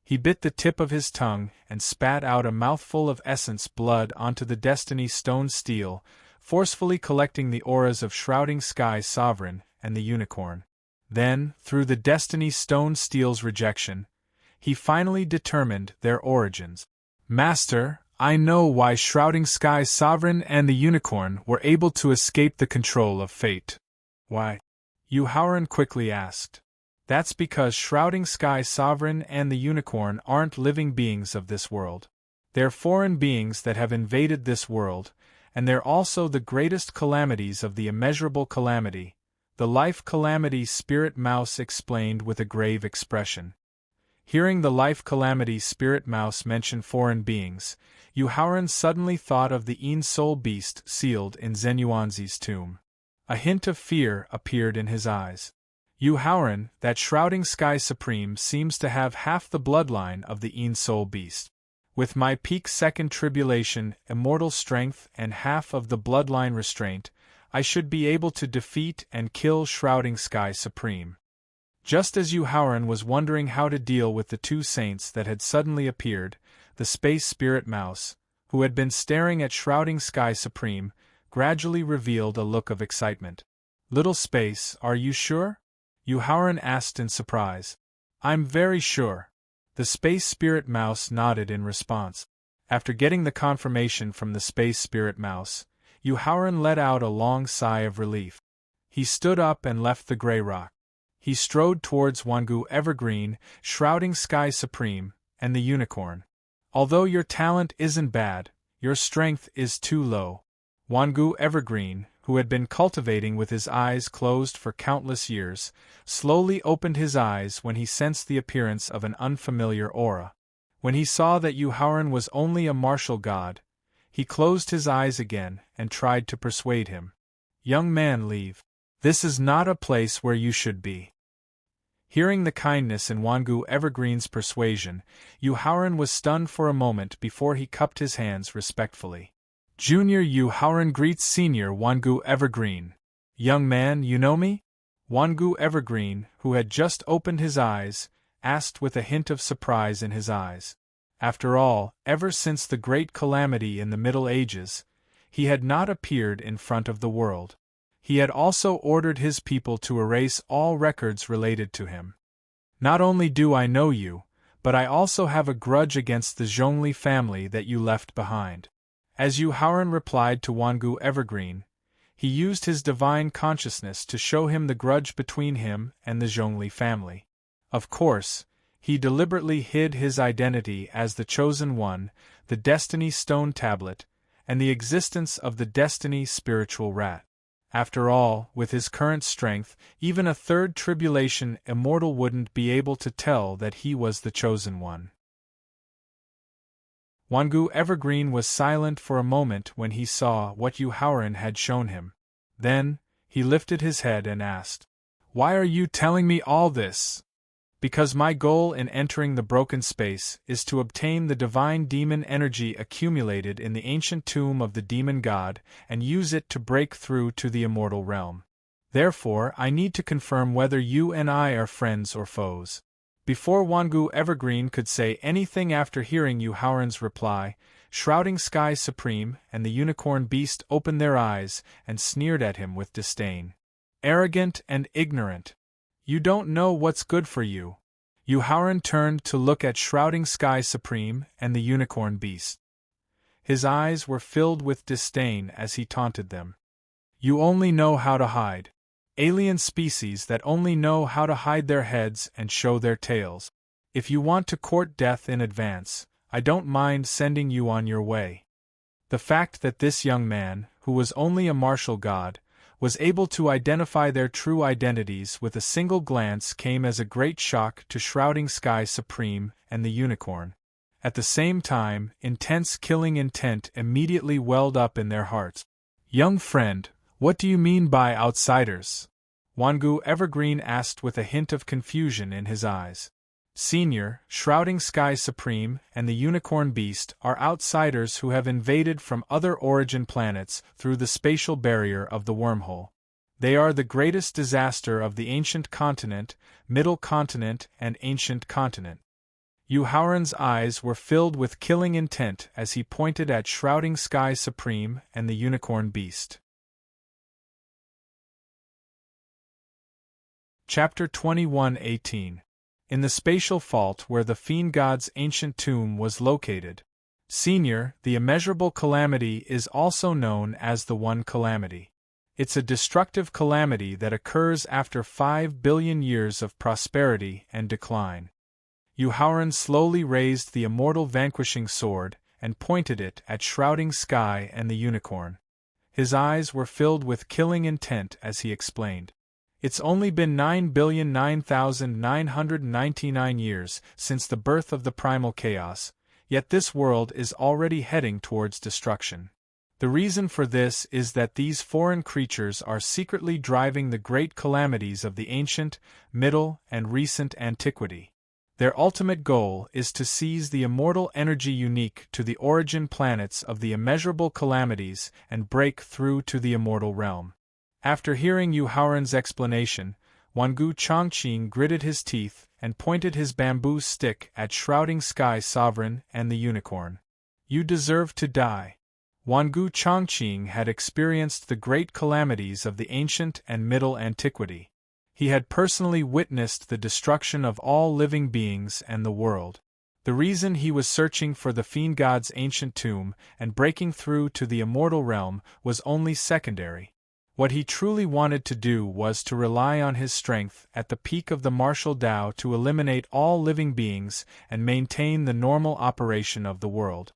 He bit the tip of his tongue and spat out a mouthful of essence blood onto the Destiny Stone stele, forcefully collecting the auras of Shrouding Sky Sovereign and the Unicorn. Then, through the Destiny Stone stele's rejection, he finally determined their origins. Master, I know why Shrouding Sky Sovereign and the Unicorn were able to escape the control of fate. Why? Howren quickly asked. That's because Shrouding Sky Sovereign and the Unicorn aren't living beings of this world. They're foreign beings that have invaded this world, and they're also the greatest calamities of the immeasurable calamity, the life calamity Spirit Mouse explained with a grave expression. Hearing the life calamity Spirit Mouse mention foreign beings, Howren suddenly thought of the Een Soul beast sealed in Zenuanzi's tomb. A hint of fear appeared in his eyes. Howren, that Shrouding Sky Supreme seems to have half the bloodline of the Een Soul beast. With my peak second tribulation, immortal strength and half of the bloodline restraint, I should be able to defeat and kill Shrouding Sky Supreme. Just as Howren was wondering how to deal with the two saints that had suddenly appeared, the space spirit mouse, who had been staring at Shrouding Sky Supreme, gradually revealed a look of excitement. Little space, are you sure? Howren asked in surprise. I'm very sure. The space spirit mouse nodded in response. After getting the confirmation from the space spirit mouse, Howren let out a long sigh of relief. He stood up and left the gray rock. He strode towards Wangu Evergreen, Shrouding Sky Supreme, and the Unicorn. Although your talent isn't bad, your strength is too low. Wangu Evergreen, who had been cultivating with his eyes closed for countless years, slowly opened his eyes when he sensed the appearance of an unfamiliar aura. When he saw that Howren was only a martial god, he closed his eyes again and tried to persuade him. Young man, leave. This is not a place where you should be. Hearing the kindness in Wangu Evergreen's persuasion, Howren was stunned for a moment before he cupped his hands respectfully. Junior Howren greets Senior Wangu Evergreen. Young man, you know me? Wangu Evergreen, who had just opened his eyes, asked with a hint of surprise in his eyes. After all, ever since the great calamity in the Middle Ages, he had not appeared in front of the world. He had also ordered his people to erase all records related to him. Not only do I know you, but I also have a grudge against the Zhongli family that you left behind. As Howren replied to Wangu Evergreen, he used his divine consciousness to show him the grudge between him and the Zhongli family. Of course, he deliberately hid his identity as the Chosen One, the Destiny Stone Tablet, and the existence of the Destiny Spiritual Rat. After all, with his current strength, even a third tribulation immortal wouldn't be able to tell that he was the Chosen One. Wangu Evergreen was silent for a moment when he saw what Howren had shown him. Then, he lifted his head and asked, "Why are you telling me all this?" "Because my goal in entering the broken space is to obtain the divine demon energy accumulated in the ancient tomb of the demon god and use it to break through to the immortal realm. Therefore, I need to confirm whether you and I are friends or foes." Before Wangu Evergreen could say anything after hearing Howren's reply, Shrouding Sky Supreme and the Unicorn Beast opened their eyes and sneered at him with disdain. "Arrogant and ignorant. You don't know what's good for you." Howren turned to look at Shrouding Sky Supreme and the Unicorn Beast. His eyes were filled with disdain as he taunted them. "You only know how to hide. Alien species that only know how to hide their heads and show their tails. If you want to court death in advance, I don't mind sending you on your way." The fact that this young man, who was only a martial god, was able to identify their true identities with a single glance came as a great shock to Shrouding Sky Supreme and the Unicorn. At the same time, intense killing intent immediately welled up in their hearts. "Young friend, What do you mean by outsiders? Wangu Evergreen asked with a hint of confusion in his eyes. Senior, Shrouding Sky Supreme, and the Unicorn Beast are outsiders who have invaded from other origin planets through the spatial barrier of the wormhole. They are the greatest disaster of the ancient continent, middle continent, and ancient continent. Yuhauran's eyes were filled with killing intent as he pointed at Shrouding Sky Supreme and the Unicorn Beast. Chapter 21:18. In the spatial fault where the Fiend God's ancient tomb was located. Senior, the immeasurable calamity is also known as the One Calamity. It's a destructive calamity that occurs after 5 billion years of prosperity and decline. Yuhauran slowly raised the immortal vanquishing sword and pointed it at Shrouding Sky and the Unicorn. His eyes were filled with killing intent as he explained. It's only been 9,009,999 years since the birth of the primal chaos, yet this world is already heading towards destruction. The reason for this is that these foreign creatures are secretly driving the great calamities of the ancient, middle, and recent antiquity. Their ultimate goal is to seize the immortal energy unique to the origin planets of the immeasurable calamities and break through to the immortal realm. After hearing Yuhauran's explanation, Wangu Chongqing gritted his teeth and pointed his bamboo stick at Shrouding Sky Sovereign and the Unicorn. You deserve to die. Wangu Chongqing had experienced the great calamities of the ancient and middle antiquity. He had personally witnessed the destruction of all living beings and the world. The reason he was searching for the Fiend God's ancient tomb and breaking through to the immortal realm was only secondary. What he truly wanted to do was to rely on his strength at the peak of the martial Tao to eliminate all living beings and maintain the normal operation of the world.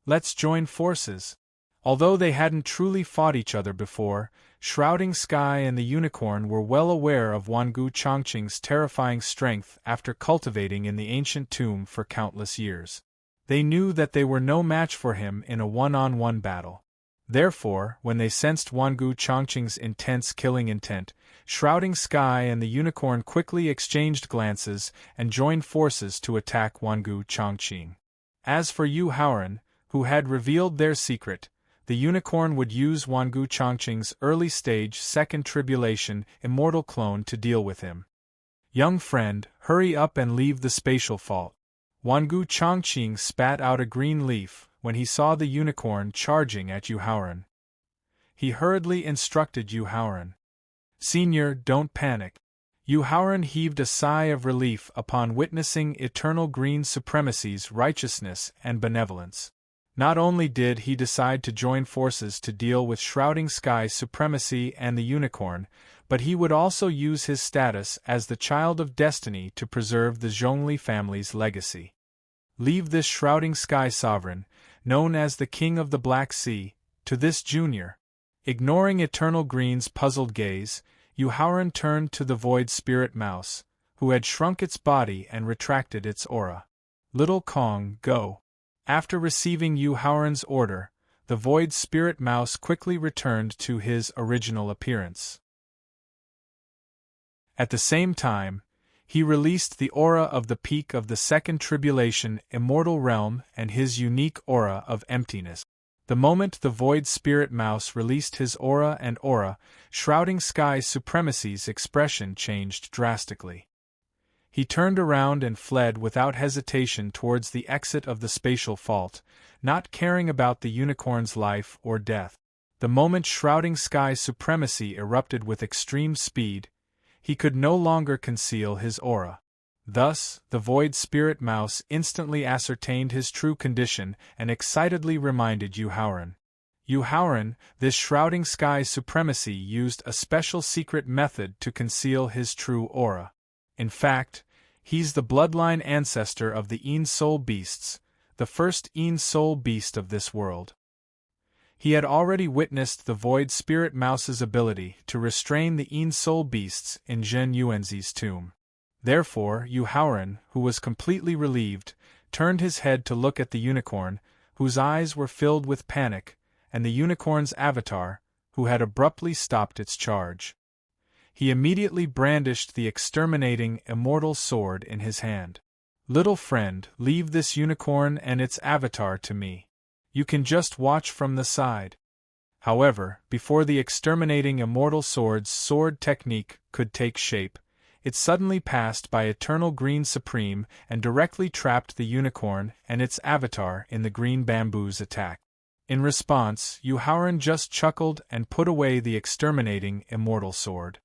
Let's join forces. Although they hadn't truly fought each other before, Shrouding Sky and the Unicorn were well aware of Wangu Chongqing's terrifying strength after cultivating in the ancient tomb for countless years. They knew that they were no match for him in a one-on-one battle. Therefore, when they sensed Wangu Chongqing's intense killing intent, Shrouding Sky and the Unicorn quickly exchanged glances and joined forces to attack Wangu Chongqing. As for Yuhauran, who had revealed their secret, the Unicorn would use Wangu Chongqing's early-stage second tribulation immortal clone to deal with him. Young friend, hurry up and leave the spatial fault. Wangu Chongqing spat out a green leaf when he saw the Unicorn charging at Yuhauran. He hurriedly instructed Yuhauran. Senior, don't panic. Yuhauran heaved a sigh of relief upon witnessing Eternal Green Supremacy's righteousness and benevolence. Not only did he decide to join forces to deal with Shrouding Sky Supremacy and the Unicorn, but he would also use his status as the child of destiny to preserve the Zhongli family's legacy. Leave this Shrouding Sky Sovereign, known as the King of the Black Sea, to this junior. Ignoring Eternal Green's puzzled gaze, Yuhauran turned to the Void Spirit Mouse, who had shrunk its body and retracted its aura. Little Kong, go. After receiving Yuhauran's order, the Void Spirit Mouse quickly returned to his original appearance. At the same time, he released the aura of the peak of the Second Tribulation Immortal Realm and his unique aura of emptiness. The moment the Void Spirit Mouse released his aura and aura, Shrouding Sky Supremacy's expression changed drastically. He turned around and fled without hesitation towards the exit of the spatial fault, not caring about the Unicorn's life or death. The moment Shrouding Sky Supremacy erupted with extreme speed, he could no longer conceal his aura. Thus, the Void Spirit Mouse instantly ascertained his true condition and excitedly reminded Yuhauran. Yuhauran, this Shrouding Sky Supremacy used a special secret method to conceal his true aura. In fact, he's the bloodline ancestor of the Een Soul Beasts, the first Een Soul Beast of this world. He had already witnessed the Void Spirit Mouse's ability to restrain the Een Soul Beasts in Zhen Yuanzi's tomb. Therefore, Yuhauran, who was completely relieved, turned his head to look at the Unicorn, whose eyes were filled with panic, and the Unicorn's avatar, who had abruptly stopped its charge. He immediately brandished the exterminating, immortal sword in his hand. "Little friend, leave this unicorn and its avatar to me. You can just watch from the side." However, before the exterminating immortal sword's sword technique could take shape, it suddenly passed by Eternal Green Supreme and directly trapped the unicorn and its avatar in the green bamboo's attack. In response, Yuhauran just chuckled and put away the exterminating immortal sword.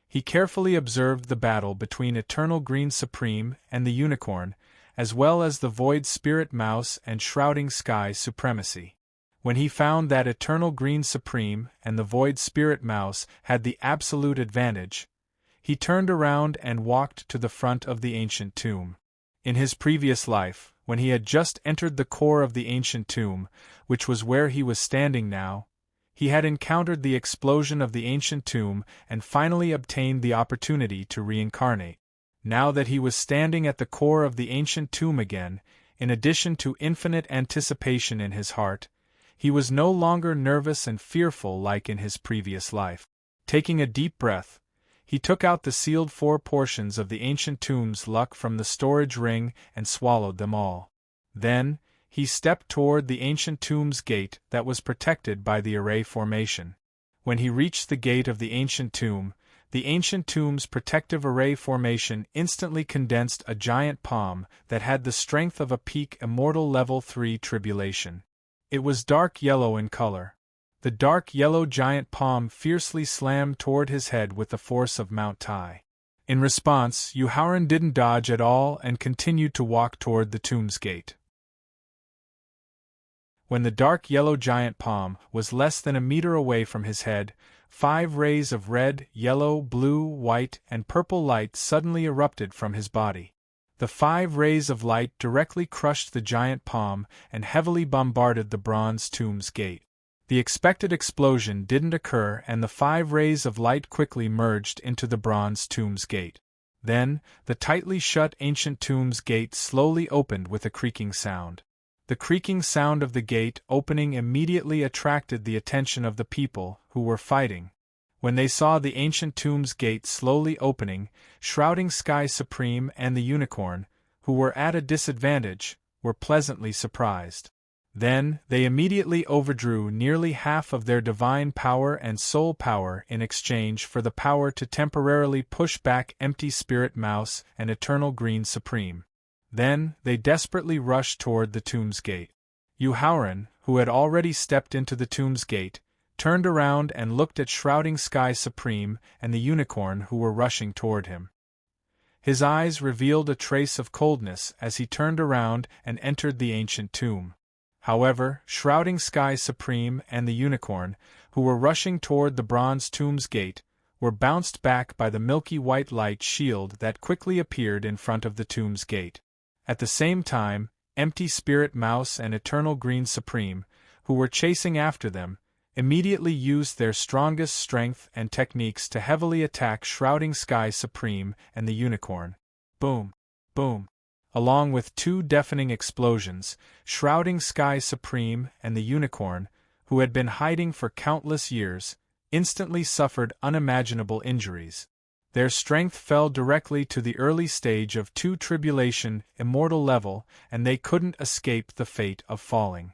He carefully observed the battle between Eternal Green Supreme and the unicorn, as well as the Void Spirit Mouse and Shrouding Sky supremacy. When he found that Eternal Green Supreme and the Void Spirit Mouse had the absolute advantage, he turned around and walked to the front of the ancient tomb. In his previous life, when he had just entered the core of the ancient tomb, which was where he was standing now, he had encountered the explosion of the ancient tomb and finally obtained the opportunity to reincarnate. Now that he was standing at the core of the ancient tomb again, in addition to infinite anticipation in his heart, he was no longer nervous and fearful like in his previous life. Taking a deep breath, he took out the sealed 4 portions of the ancient tomb's luck from the storage ring and swallowed them all. Then, he stepped toward the ancient tomb's gate that was protected by the array formation. When he reached the gate of the ancient tomb's protective array formation instantly condensed a giant palm that had the strength of a peak immortal level 3 tribulation. It was dark yellow in color. The dark yellow giant palm fiercely slammed toward his head with the force of Mount Tai. In response, Yuhauran didn't dodge at all and continued to walk toward the tomb's gate. When the dark yellow giant palm was less than a meter away from his head, 5 rays of red, yellow, blue, white, and purple light suddenly erupted from his body. The 5 rays of light directly crushed the giant palm and heavily bombarded the bronze tomb's gate. The expected explosion didn't occur and the 5 rays of light quickly merged into the bronze tomb's gate. Then, the tightly shut ancient tomb's gate slowly opened with a creaking sound. The creaking sound of the gate opening immediately attracted the attention of the people who were fighting. When they saw the ancient tomb's gate slowly opening, Shrouding Sky Supreme and the unicorn, who were at a disadvantage, were pleasantly surprised. Then, they immediately overdrew nearly half of their divine power and soul power in exchange for the power to temporarily push back Empty Spirit Mouse and Eternal Green Supreme. Then, they desperately rushed toward the tomb's gate. Yuhauran, who had already stepped into the tomb's gate, turned around and looked at Shrouding Sky Supreme and the unicorn who were rushing toward him. His eyes revealed a trace of coldness as he turned around and entered the ancient tomb. However, Shrouding Sky Supreme and the unicorn, who were rushing toward the bronze tomb's gate, were bounced back by the milky white light shield that quickly appeared in front of the tomb's gate. At the same time, Empty Spirit Mouse and Eternal Green Supreme, who were chasing after them, immediately used their strongest strength and techniques to heavily attack Shrouding Sky Supreme and the unicorn. Boom! Boom! Along with 2 deafening explosions, Shrouding Sky Supreme and the unicorn, who had been hiding for countless years, instantly suffered unimaginable injuries. Their strength fell directly to the early stage of 2 tribulation, immortal level, and they couldn't escape the fate of falling.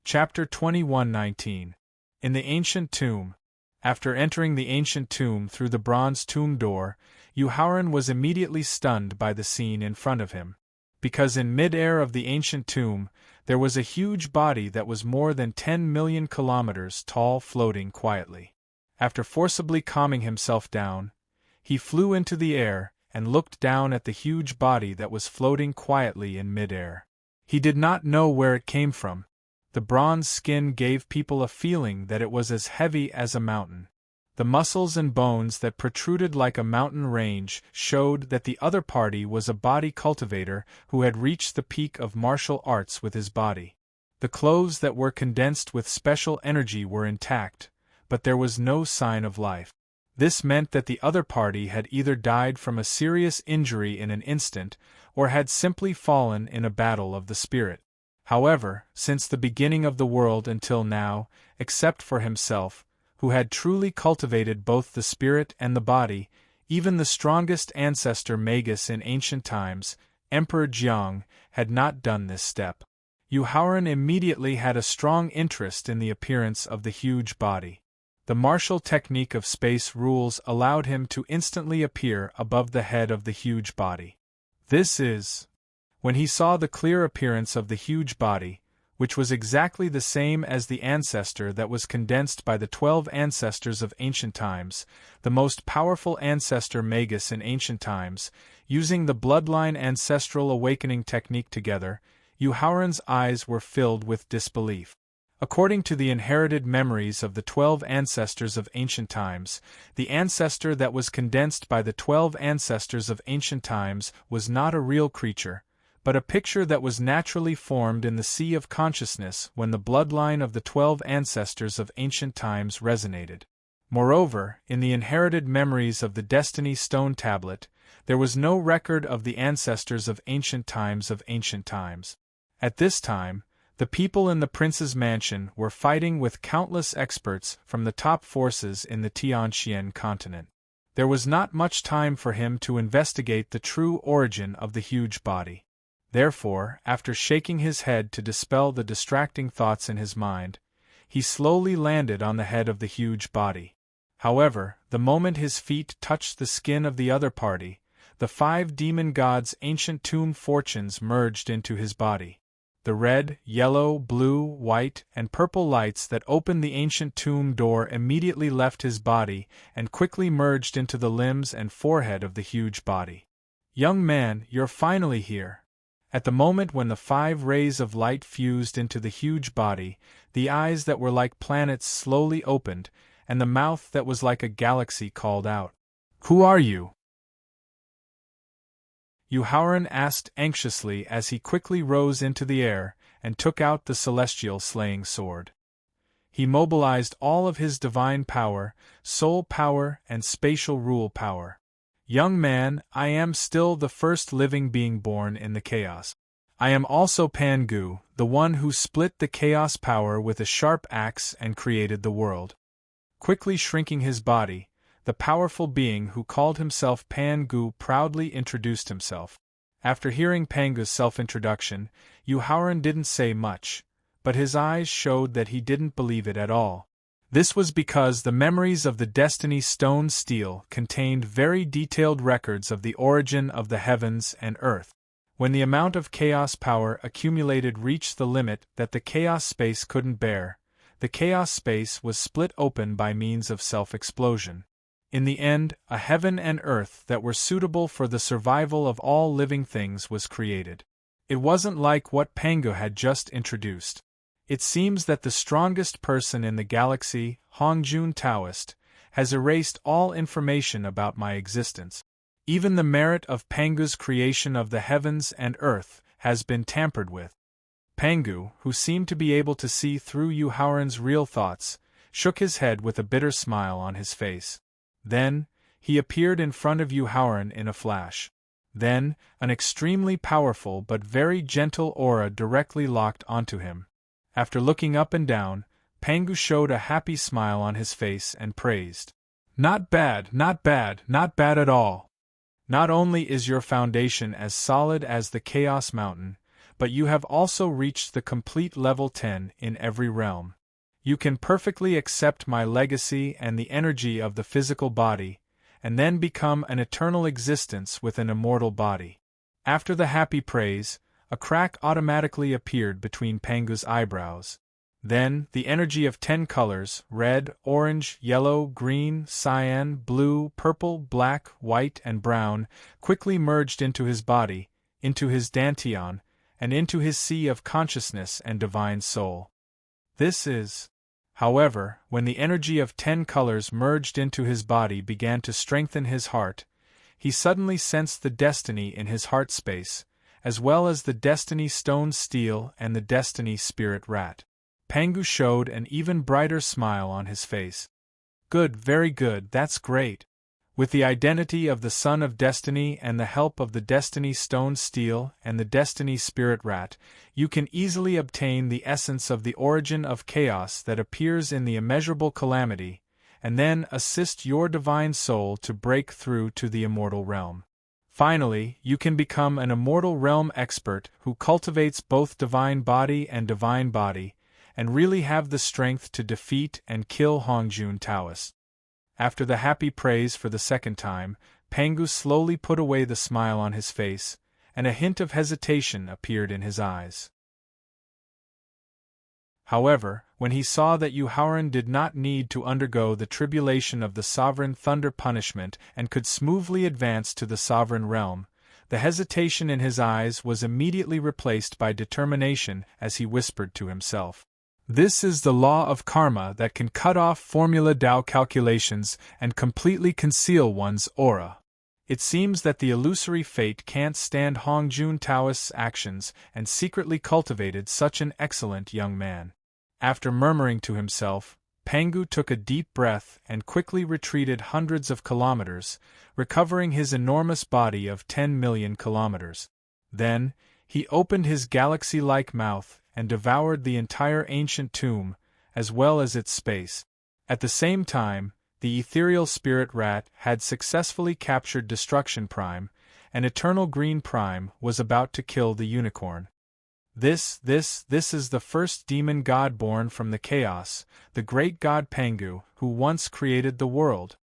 Chapter 21:19. In the Ancient Tomb. After entering the ancient tomb through the bronze tomb door, Yuhauran was immediately stunned by the scene in front of him. Because in mid-air of the ancient tomb, there was a huge body that was more than 10 million kilometers tall floating quietly. After forcibly calming himself down, he flew into the air and looked down at the huge body that was floating quietly in mid-air. He did not know where it came from. The bronze skin gave people a feeling that it was as heavy as a mountain. The muscles and bones that protruded like a mountain range showed that the other party was a body cultivator who had reached the peak of martial arts with his body. The clothes that were condensed with special energy were intact, but there was no sign of life. This meant that the other party had either died from a serious injury in an instant, or had simply fallen in a battle of the spirit. However, since the beginning of the world until now, except for himself, who had truly cultivated both the spirit and the body, even the strongest ancestor Magus in ancient times, Emperor Jiang, had not done this step. Yu Haoran immediately had a strong interest in the appearance of the huge body. The martial technique of space rules allowed him to instantly appear above the head of the huge body. This is. When he saw the clear appearance of the huge body, which was exactly the same as the ancestor that was condensed by the 12 ancestors of ancient times, the most powerful ancestor Magus in ancient times, using the bloodline ancestral awakening technique together, Yu Haoran's eyes were filled with disbelief. According to the inherited memories of the 12 ancestors of ancient times, the ancestor that was condensed by the 12 ancestors of ancient times was not a real creature, but a picture that was naturally formed in the sea of consciousness when the bloodline of the 12 ancestors of ancient times resonated. Moreover, in the inherited memories of the Destiny Stone Tablet, there was no record of the ancestors of ancient times of ancient times. At this time, the people in the prince's mansion were fighting with countless experts from the top forces in the Tianxian continent. There was not much time for him to investigate the true origin of the huge body. Therefore, after shaking his head to dispel the distracting thoughts in his mind, he slowly landed on the head of the huge body. However, the moment his feet touched the skin of the other party, the 5 demon gods' ancient tomb fortunes merged into his body. The red, yellow, blue, white, and purple lights that opened the ancient tomb door immediately left his body and quickly merged into the limbs and forehead of the huge body. "Young man, you're finally here." At the moment when the 5 rays of light fused into the huge body, the eyes that were like planets slowly opened, and the mouth that was like a galaxy called out, "Who are you?" Yu Haoran asked anxiously as he quickly rose into the air and took out the celestial slaying sword. He mobilized all of his divine power, soul power, and spatial rule power. "Young man, I am still the first living being born in the chaos. I am also Pangu, the one who split the chaos power with a sharp axe and created the world." Quickly shrinking his body, the powerful being who called himself Pangu proudly introduced himself. After hearing Pangu's self-introduction, Yu Haoran didn't say much, but his eyes showed that he didn't believe it at all. This was because the memories of the Destiny Stone Steel contained very detailed records of the origin of the heavens and earth. When the amount of chaos power accumulated reached the limit that the chaos space couldn't bear, the chaos space was split open by means of self-explosion. In the end, a heaven and earth that were suitable for the survival of all living things was created. It wasn't like what Pangu had just introduced. It seems that the strongest person in the galaxy, Hongjun Taoist, has erased all information about my existence. Even the merit of Pangu's creation of the heavens and earth has been tampered with. Pangu, who seemed to be able to see through Yu Haoran's real thoughts, shook his head with a bitter smile on his face. Then, he appeared in front of Yu Haoran in a flash. Then, an extremely powerful but very gentle aura directly locked onto him. After looking up and down, Pangu showed a happy smile on his face and praised. "Not bad, not bad, not bad at all. Not only is your foundation as solid as the Chaos Mountain, but you have also reached the complete level 10 in every realm. You can perfectly accept my legacy and the energy of the physical body, and then become an eternal existence with an immortal body." After the happy praise, a crack automatically appeared between Pangu's eyebrows. Then, the energy of 10 colors, red, orange, yellow, green, cyan, blue, purple, black, white, and brown, quickly merged into his body, into his dantian, and into his sea of consciousness and divine soul. This is. However, when the energy of 10 colors merged into his body began to strengthen his heart, he suddenly sensed the destiny in his heart space, as well as the Destiny Stone Steel and the Destiny Spirit Rat. Pangu showed an even brighter smile on his face. "Good, very good, that's great. With the identity of the Son of Destiny and the help of the Destiny Stone Steel and the Destiny Spirit Rat, you can easily obtain the essence of the origin of chaos that appears in the immeasurable calamity, and then assist your divine soul to break through to the immortal realm. Finally, you can become an immortal realm expert who cultivates both divine body, and really have the strength to defeat and kill Hongjun Taoist. After the happy praise for the second time, Pangu slowly put away the smile on his face, and a hint of hesitation appeared in his eyes. However, when he saw that Yu Haoran did not need to undergo the tribulation of the Sovereign Thunder punishment and could smoothly advance to the Sovereign Realm, the hesitation in his eyes was immediately replaced by determination as he whispered to himself. This is the law of karma that can cut off Formula Tao calculations and completely conceal one's aura. It seems that the illusory fate can't stand Hongjun Taoist's actions and secretly cultivated such an excellent young man. After murmuring to himself, Pangu took a deep breath and quickly retreated hundreds of kilometers, recovering his enormous body of 10 million kilometers. Then, he opened his galaxy-like mouth and devoured the entire ancient tomb, as well as its space. At the same time, the ethereal spirit rat had successfully captured Destruction Prime, and Eternal Green Prime was about to kill the unicorn. This is the first demon god born from the chaos, the great god Pangu, who once created the world.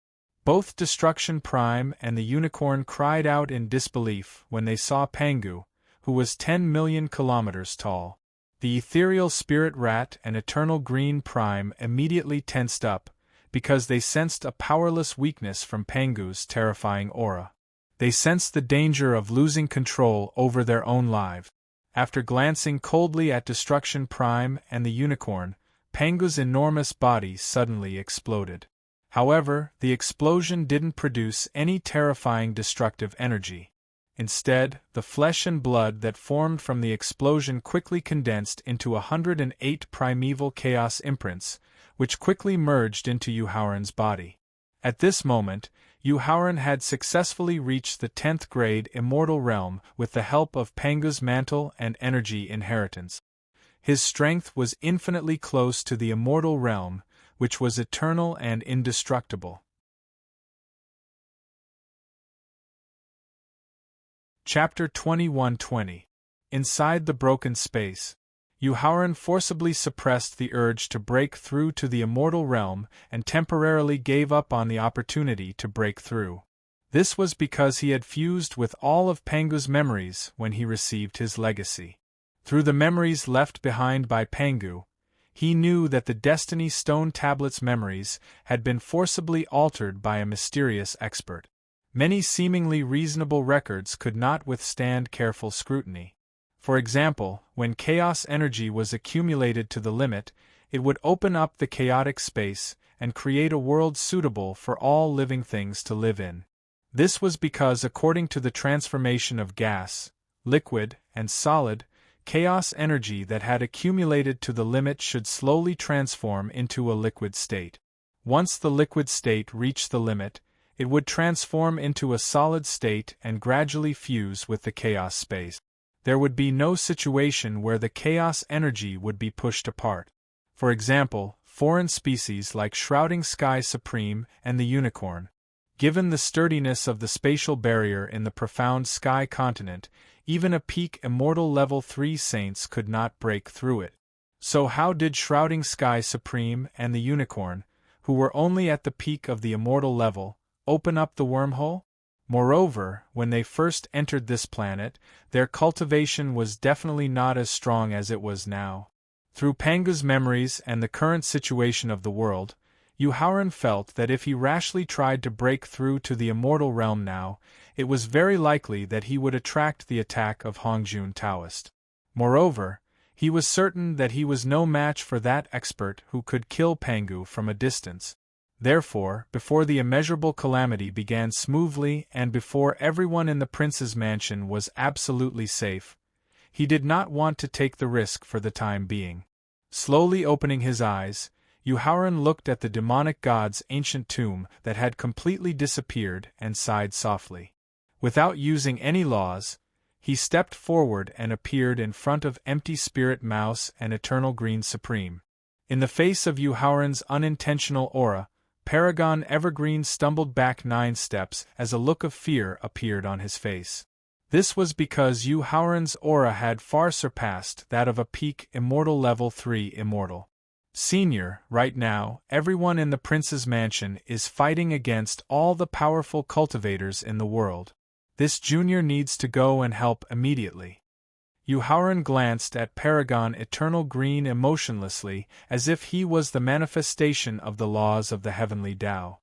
Both Destruction Prime and the unicorn cried out in disbelief when they saw Pangu, who was 10 million kilometers tall. The ethereal spirit rat and Eternal Green Prime immediately tensed up, because they sensed a powerless weakness from Pangu's terrifying aura. They sensed the danger of losing control over their own lives. After glancing coldly at Destruction Prime and the unicorn, Pangu's enormous body suddenly exploded. However, the explosion didn't produce any terrifying destructive energy. Instead, the flesh and blood that formed from the explosion quickly condensed into 108 primeval chaos imprints, which quickly merged into Yu Haoran's body. At this moment, Yu Haoran had successfully reached the 10th grade immortal realm with the help of Pangu's mantle and energy inheritance. His strength was infinitely close to the immortal realm, which was eternal and indestructible. Chapter 21-20. Inside the Broken Space. Yu Haoran forcibly suppressed the urge to break through to the immortal realm and temporarily gave up on the opportunity to break through. This was because he had fused with all of Pangu's memories when he received his legacy. Through the memories left behind by Pangu, he knew that the Destiny Stone Tablet's memories had been forcibly altered by a mysterious expert. Many seemingly reasonable records could not withstand careful scrutiny. For example, when chaos energy was accumulated to the limit, it would open up the chaotic space and create a world suitable for all living things to live in. This was because, according to the transformation of gas, liquid, and solid, chaos energy that had accumulated to the limit should slowly transform into a liquid state. Once the liquid state reached the limit, it would transform into a solid state and gradually fuse with the chaos space. There would be no situation where the chaos energy would be pushed apart. For example, foreign species like Shrouding Sky Supreme and the unicorn. Given the sturdiness of the spatial barrier in the profound sky continent, even a peak immortal level 3 saints could not break through it. So how did Shrouding Sky Supreme and the unicorn, who were only at the peak of the immortal level, open up the wormhole? Moreover, when they first entered this planet, their cultivation was definitely not as strong as it was now. Through Pangu's memories and the current situation of the world, Yu Haoran felt that if he rashly tried to break through to the immortal realm now, it was very likely that he would attract the attack of Hongjun Taoist. Moreover, he was certain that he was no match for that expert who could kill Pangu from a distance. Therefore, before the immeasurable calamity began smoothly and before everyone in the prince's mansion was absolutely safe, he did not want to take the risk for the time being. Slowly opening his eyes, Yu Haoran looked at the demonic god's ancient tomb that had completely disappeared and sighed softly. Without using any laws, he stepped forward and appeared in front of empty Spirit Mouse and Eternal Green Supreme. In the face of Yu Haoran's unintentional aura, Paragon Evergreen stumbled back 9 steps as a look of fear appeared on his face. This was because Yu Haoran's aura had far surpassed that of a peak Immortal Level 3 Immortal. Senior, right now, everyone in the Prince's mansion is fighting against all the powerful cultivators in the world. This junior needs to go and help immediately. Yu Haoran glanced at Paragon Eternal Green emotionlessly, as if he was the manifestation of the laws of the heavenly Tao.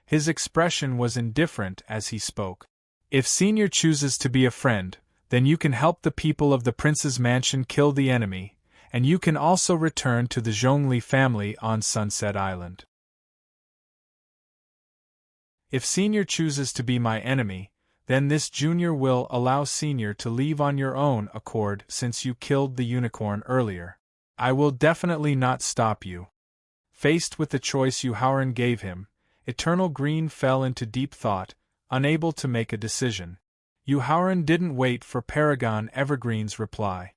His expression was indifferent as he spoke. If Senior chooses to be a friend, then you can help the people of the Prince's mansion kill the enemy, and you can also return to the Zhongli family on Sunset Island. If Senior chooses to be my enemy, then this junior will allow Senior to leave on your own accord since you killed the unicorn earlier. I will definitely not stop you. Faced with the choice Yu Haoran gave him, Eternal Green fell into deep thought, unable to make a decision. Yu Haoran didn't wait for Paragon Evergreen's reply.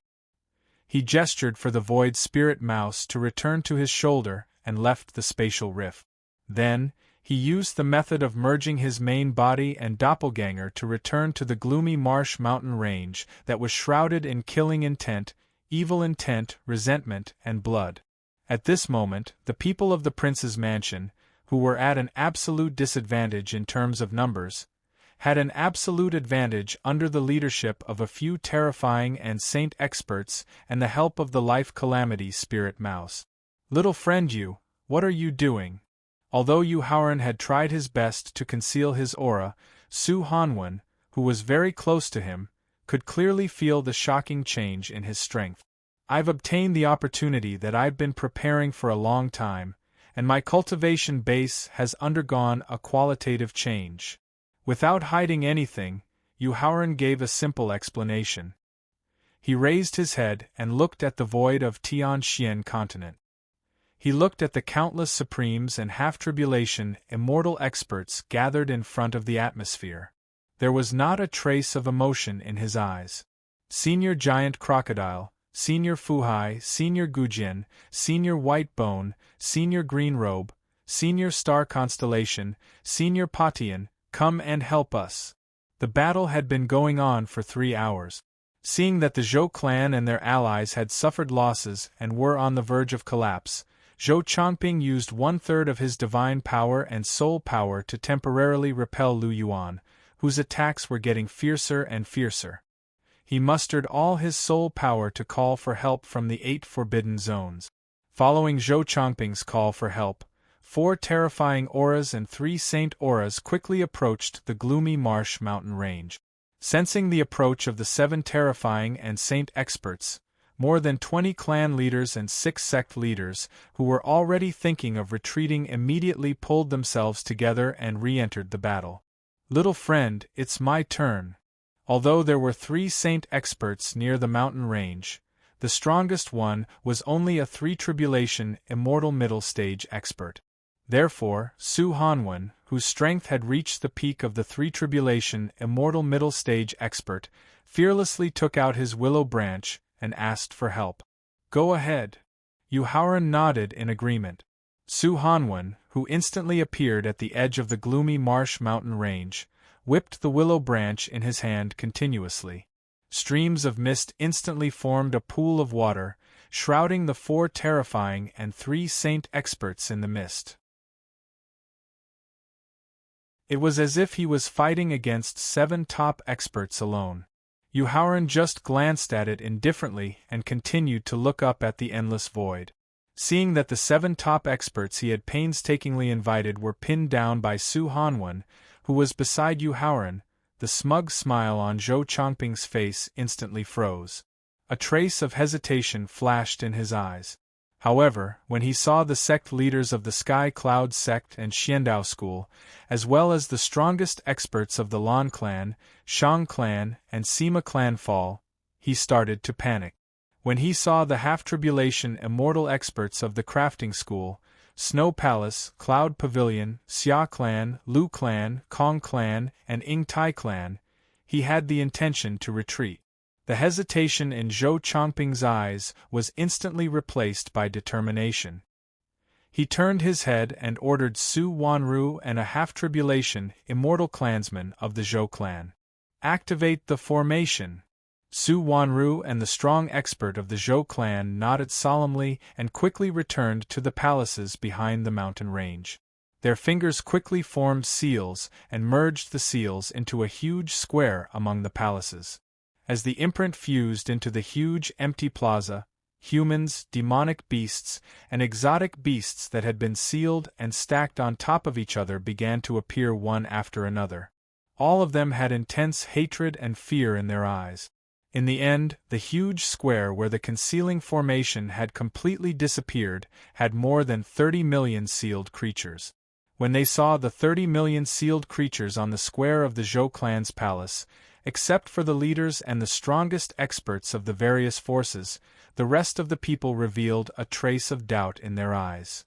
He gestured for the Void Spirit Mouse to return to his shoulder and left the spatial rift. Then, he used the method of merging his main body and doppelganger to return to the gloomy marsh mountain range that was shrouded in killing intent, evil intent, resentment, and blood. At this moment, the people of the Prince's mansion, who were at an absolute disadvantage in terms of numbers, had an absolute advantage under the leadership of a few terrifying and saint experts and the help of the Life Calamity Spirit Mouse. Little friend Yu, what are you doing? Although Yu Haoran had tried his best to conceal his aura, Su Hanwen, who was very close to him, could clearly feel the shocking change in his strength. I've obtained the opportunity that I've been preparing for a long time, and my cultivation base has undergone a qualitative change. Without hiding anything, Yu Haoran gave a simple explanation. He raised his head and looked at the void of Tianxian continent. He looked at the countless Supremes and half-tribulation, immortal experts gathered in front of the atmosphere. There was not a trace of emotion in his eyes. Senior Giant Crocodile, Senior Fuhai, Senior Gujian, Senior White Bone, Senior Green Robe, Senior Star Constellation, Senior Patian, come and help us. The battle had been going on for 3 hours. Seeing that the Zhou clan and their allies had suffered losses and were on the verge of collapse, Zhou Chongping used 1/3 of his divine power and soul power to temporarily repel Lu Yuan, whose attacks were getting fiercer and fiercer. He mustered all his soul power to call for help from the 8 forbidden zones. Following Zhou Chongping's call for help, 4 terrifying auras and 3 saint auras quickly approached the gloomy marsh mountain range. Sensing the approach of the 7 terrifying and saint experts, more than 20 clan leaders and 6 sect leaders, who were already thinking of retreating, immediately pulled themselves together and re-entered the battle. Little friend, it's my turn. Although there were 3 saint experts near the mountain range, the strongest one was only a 3 tribulation immortal middle stage expert. Therefore, Su Hanwen, whose strength had reached the peak of the 3 tribulation immortal middle stage expert, fearlessly took out his willow branch and asked for help. Go ahead. Yu Haoran nodded in agreement. Su Hanwen, who instantly appeared at the edge of the gloomy marsh mountain range, whipped the willow branch in his hand continuously. Streams of mist instantly formed a pool of water, shrouding the 4 terrifying and 3 saint experts in the mist. It was as if he was fighting against 7 top experts alone. Yu Haoran just glanced at it indifferently and continued to look up at the endless void. Seeing that the 7 top experts he had painstakingly invited were pinned down by Su Hanwen, who was beside Yu Haoran, the smug smile on Zhou Chongping's face instantly froze. A trace of hesitation flashed in his eyes. However, when he saw the sect leaders of the Sky Cloud sect and Xiandao school, as well as the strongest experts of the Lan clan, Shang clan, and Sima clan fall, he started to panic. When he saw the half-tribulation immortal experts of the crafting school, Snow Palace, Cloud Pavilion, Xia Clan, Lu Clan, Kong Clan, and Ing Tai Clan, he had the intention to retreat. The hesitation in Zhou Chongping's eyes was instantly replaced by determination. He turned his head and ordered Su Wanru and a half-tribulation immortal clansman of the Zhou clan. Activate the formation! Su Wanru and the strong expert of the Zhou clan nodded solemnly and quickly returned to the palaces behind the mountain range. Their fingers quickly formed seals and merged the seals into a huge square among the palaces. As the imprint fused into the huge empty plaza, humans, demonic beasts, and exotic beasts that had been sealed and stacked on top of each other began to appear one after another. All of them had intense hatred and fear in their eyes. In the end, the huge square where the concealing formation had completely disappeared had more than 30 million sealed creatures. When they saw the 30 million sealed creatures on the square of the Zhou clan's palace, except for the leaders and the strongest experts of the various forces, the rest of the people revealed a trace of doubt in their eyes.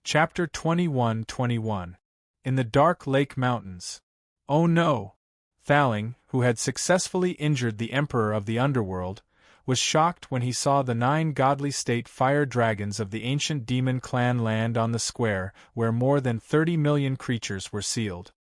Chapter 21-21 In the Dark Lake Mountains. Oh no! Thaling, who had successfully injured the Emperor of the Underworld, was shocked when he saw the 9 godly state fire dragons of the ancient demon clan land on the square where more than 30 million creatures were sealed.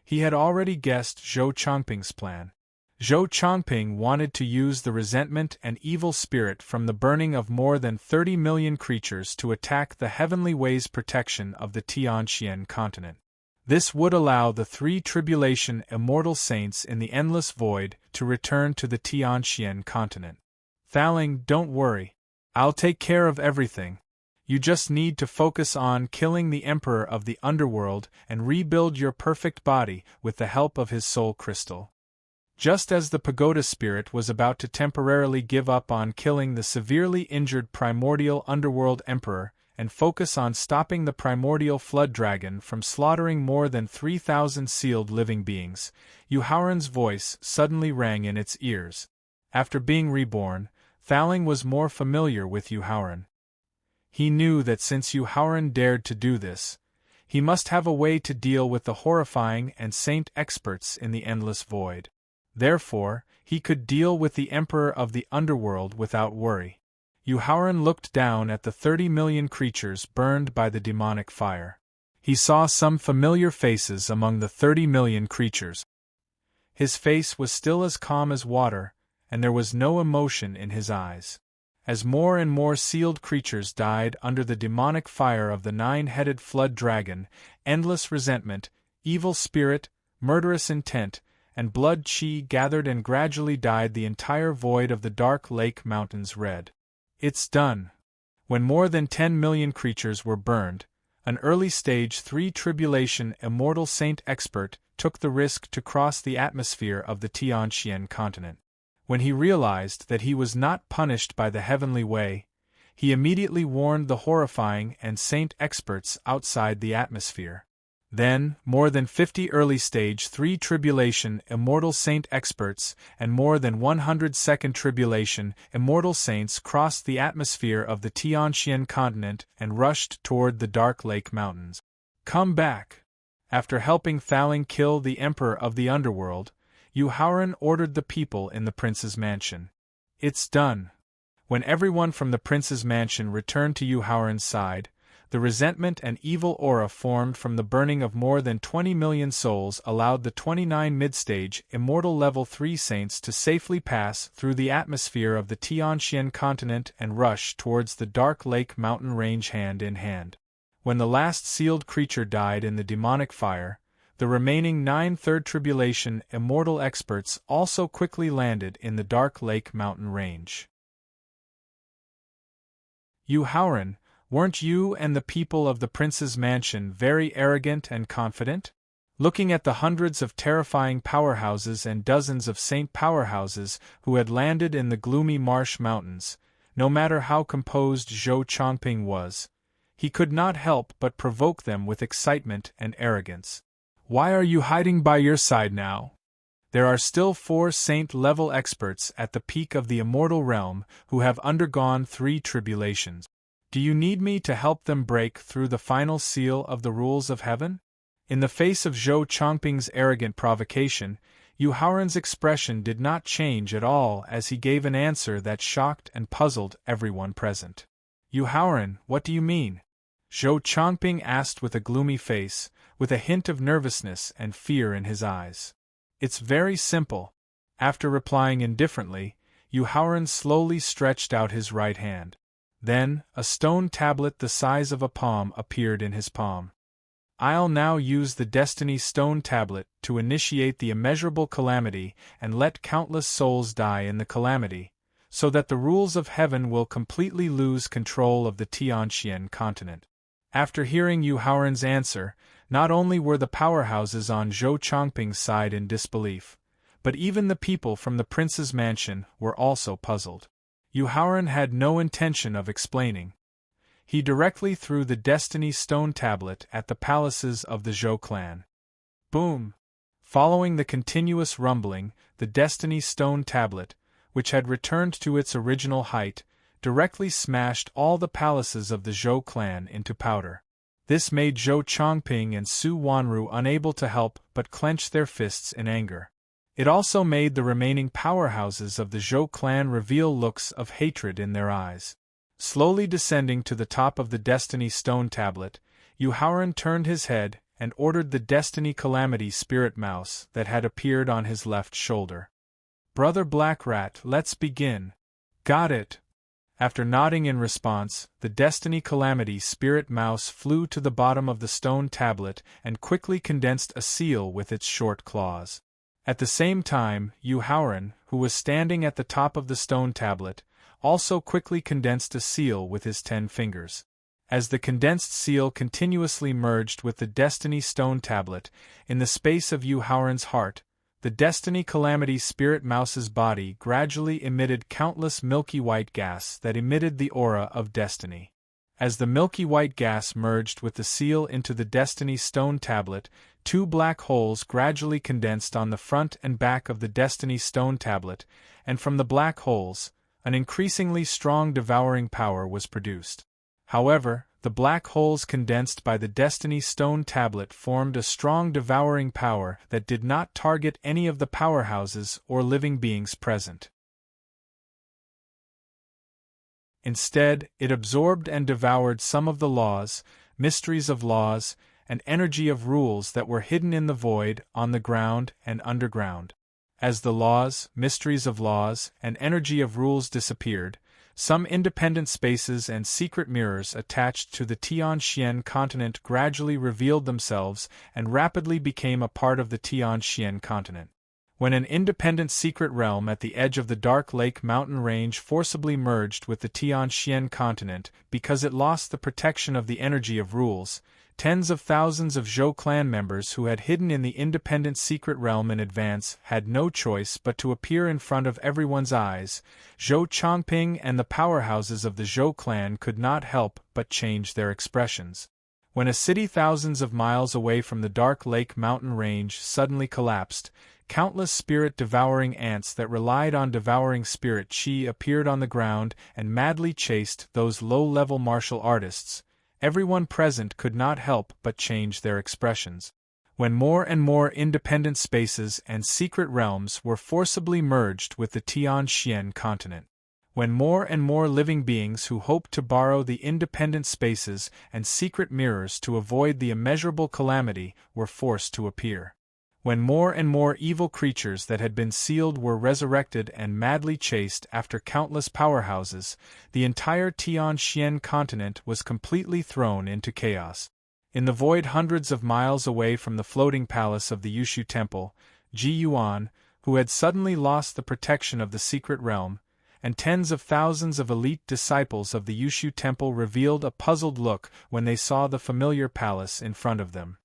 He had already guessed Zhou Chongping's plan. Zhou Chongping wanted to use the resentment and evil spirit from the burning of more than 30 million creatures to attack the Heavenly Way's protection of the Tianxian continent. This would allow the 3 tribulation immortal saints in the Endless Void to return to the Tianxian continent. Thaling, don't worry. I'll take care of everything. You just need to focus on killing the Emperor of the Underworld and rebuild your perfect body with the help of his soul crystal. Just as the pagoda spirit was about to temporarily give up on killing the severely injured primordial underworld emperor and focus on stopping the primordial flood dragon from slaughtering more than 3,000 sealed living beings, Yuhauran's voice suddenly rang in its ears. After being reborn, Thaling was more familiar with Yuhauran. He knew that since Yuhauran dared to do this, he must have a way to deal with the horrifying and saint experts in the Endless Void. Therefore, he could deal with the Emperor of the Underworld without worry. Yuhauran looked down at the 30 million creatures burned by the demonic fire. He saw some familiar faces among the 30 million creatures. His face was still as calm as water, and there was no emotion in his eyes. As more and more sealed creatures died under the demonic fire of the 9-headed flood dragon, endless resentment, evil spirit, murderous intent, and blood chi gathered and gradually dyed the entire void of the Dark Lake Mountains red. It's done. When more than 10 million creatures were burned, an early stage 3 tribulation immortal saint expert took the risk to cross the atmosphere of the Tianxian continent. When he realized that he was not punished by the Heavenly Way, he immediately warned the horrifying and saint experts outside the atmosphere. Then, more than 50 early stage 3 tribulation immortal saint experts and more than 100 second tribulation immortal saints crossed the atmosphere of the Tianxian continent and rushed toward the Dark Lake Mountains. Come back! After helping Thaling kill the Emperor of the Underworld, Yuhauran ordered the people in the prince's mansion. It's done. When everyone from the prince's mansion returned to Yuhauran's side, the resentment and evil aura formed from the burning of more than 20 million souls allowed the 29 mid-stage immortal level 3 saints to safely pass through the atmosphere of the Tianxian continent and rush towards the Dark Lake mountain range hand in hand. When the last sealed creature died in the demonic fire, the remaining 9 third tribulation immortal experts also quickly landed in the Dark Lake mountain range. Yuhauran, weren't you and the people of the prince's mansion very arrogant and confident? Looking at the hundreds of terrifying powerhouses and dozens of saint powerhouses who had landed in the gloomy marsh mountains, no matter how composed Zhou Chongping was, he could not help but provoke them with excitement and arrogance. Why are you hiding by your side now? There are still 4 saint-level experts at the peak of the immortal realm who have undergone 3 tribulations. Do you need me to help them break through the final seal of the rules of heaven? In the face of Zhou Chongping's arrogant provocation, Yu Haoran's expression did not change at all as he gave an answer that shocked and puzzled everyone present. Yu Haoran, what do you mean? Zhou Chongping asked with a gloomy face, with a hint of nervousness and fear in his eyes. It's very simple. After replying indifferently, Yu Haoran slowly stretched out his right hand. Then, a stone tablet the size of a palm appeared in his palm. I'll now use the Destiny Stone Tablet to initiate the immeasurable calamity and let countless souls die in the calamity, so that the rules of heaven will completely lose control of the Tianxian continent. After hearing Yu Haoran's answer, not only were the powerhouses on Zhou Chongping's side in disbelief, but even the people from the prince's mansion were also puzzled. Yu Haoran had no intention of explaining. He directly threw the Destiny Stone Tablet at the palaces of the Zhou clan. Boom! Following the continuous rumbling, the Destiny Stone Tablet, which had returned to its original height, directly smashed all the palaces of the Zhou clan into powder. This made Zhou Chongping and Su Wanru unable to help but clench their fists in anger. It also made the remaining powerhouses of the Zhou clan reveal looks of hatred in their eyes. Slowly descending to the top of the Destiny Stone Tablet, Yu Haoran turned his head and ordered the Destiny Calamity Spirit Mouse that had appeared on his left shoulder. Brother Black Rat, let's begin. Got it. After nodding in response, the Destiny Calamity Spirit Mouse flew to the bottom of the stone tablet and quickly condensed a seal with its short claws. At the same time, Yu Haoran, who was standing at the top of the stone tablet, also quickly condensed a seal with his 10 fingers. As the condensed seal continuously merged with the Destiny Stone Tablet, in the space of Yu Haoran's heart, the Destiny Calamity Spirit Mouse's body gradually emitted countless milky white gas that emitted the aura of destiny. As the milky white gas merged with the seal into the Destiny Stone Tablet, 2 black holes gradually condensed on the front and back of the Destiny Stone Tablet, and from the black holes, an increasingly strong devouring power was produced. However, the black holes condensed by the Destiny Stone Tablet formed a strong devouring power that did not target any of the powerhouses or living beings present. Instead, it absorbed and devoured some of the laws, mysteries of laws, and energy of rules that were hidden in the void, on the ground, and underground. As the laws, mysteries of laws, and energy of rules disappeared, some independent spaces and secret mirrors attached to the Tianxian continent gradually revealed themselves and rapidly became a part of the Tianxian continent. When an independent secret realm at the edge of the Dark Lake mountain range forcibly merged with the Tianxian continent because it lost the protection of the energy of rules, tens of thousands of Zhou clan members who had hidden in the independent secret realm in advance had no choice but to appear in front of everyone's eyes. Zhou Chongping and the powerhouses of the Zhou clan could not help but change their expressions. When a city thousands of miles away from the Dark Lake mountain range suddenly collapsed, countless spirit-devouring ants that relied on devouring spirit chi appeared on the ground and madly chased those low-level martial artists. Everyone present could not help but change their expressions. When more and more independent spaces and secret realms were forcibly merged with the Tianxian continent. When more and more living beings who hoped to borrow the independent spaces and secret mirrors to avoid the immeasurable calamity were forced to appear. When more and more evil creatures that had been sealed were resurrected and madly chased after countless powerhouses, the entire Tianxian continent was completely thrown into chaos. In the void hundreds of miles away from the floating palace of the Yushu Temple, Ji Yuan, who had suddenly lost the protection of the secret realm, and tens of thousands of elite disciples of the Yushu Temple revealed a puzzled look when they saw the familiar palace in front of them.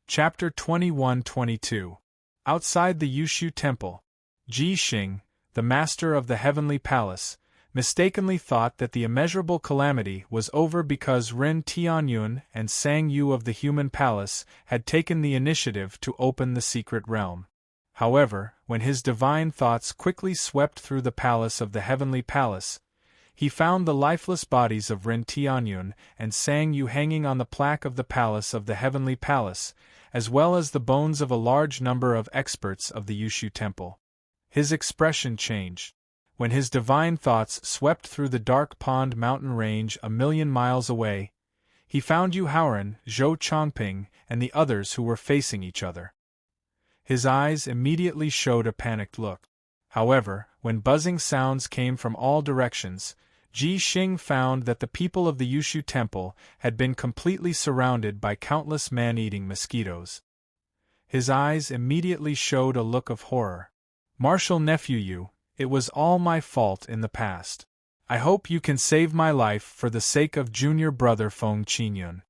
Chapter 21-22. Outside the Yushu Temple, Ji Xing, the master of the Heavenly Palace, mistakenly thought that the immeasurable calamity was over because Ren Tianyun and Sang Yu of the Human Palace had taken the initiative to open the secret realm. However, when his divine thoughts quickly swept through the palace of the Heavenly Palace, he found the lifeless bodies of Ren Tianyun and Sang Yu hanging on the plaque of the palace of the Heavenly Palace, as well as the bones of a large number of experts of the Yushu Temple. His expression changed. When his divine thoughts swept through the dark pond mountain range 1,000,000 miles away, he found Yu Haoran, Zhou Chongping, and the others who were facing each other. His eyes immediately showed a panicked look. However, when buzzing sounds came from all directions, Ji Xing found that the people of the Yushu Temple had been completely surrounded by countless man-eating mosquitoes. His eyes immediately showed a look of horror. "Martial nephew Yu, it was all my fault in the past. I hope you can save my life for the sake of junior brother Feng Qinyun."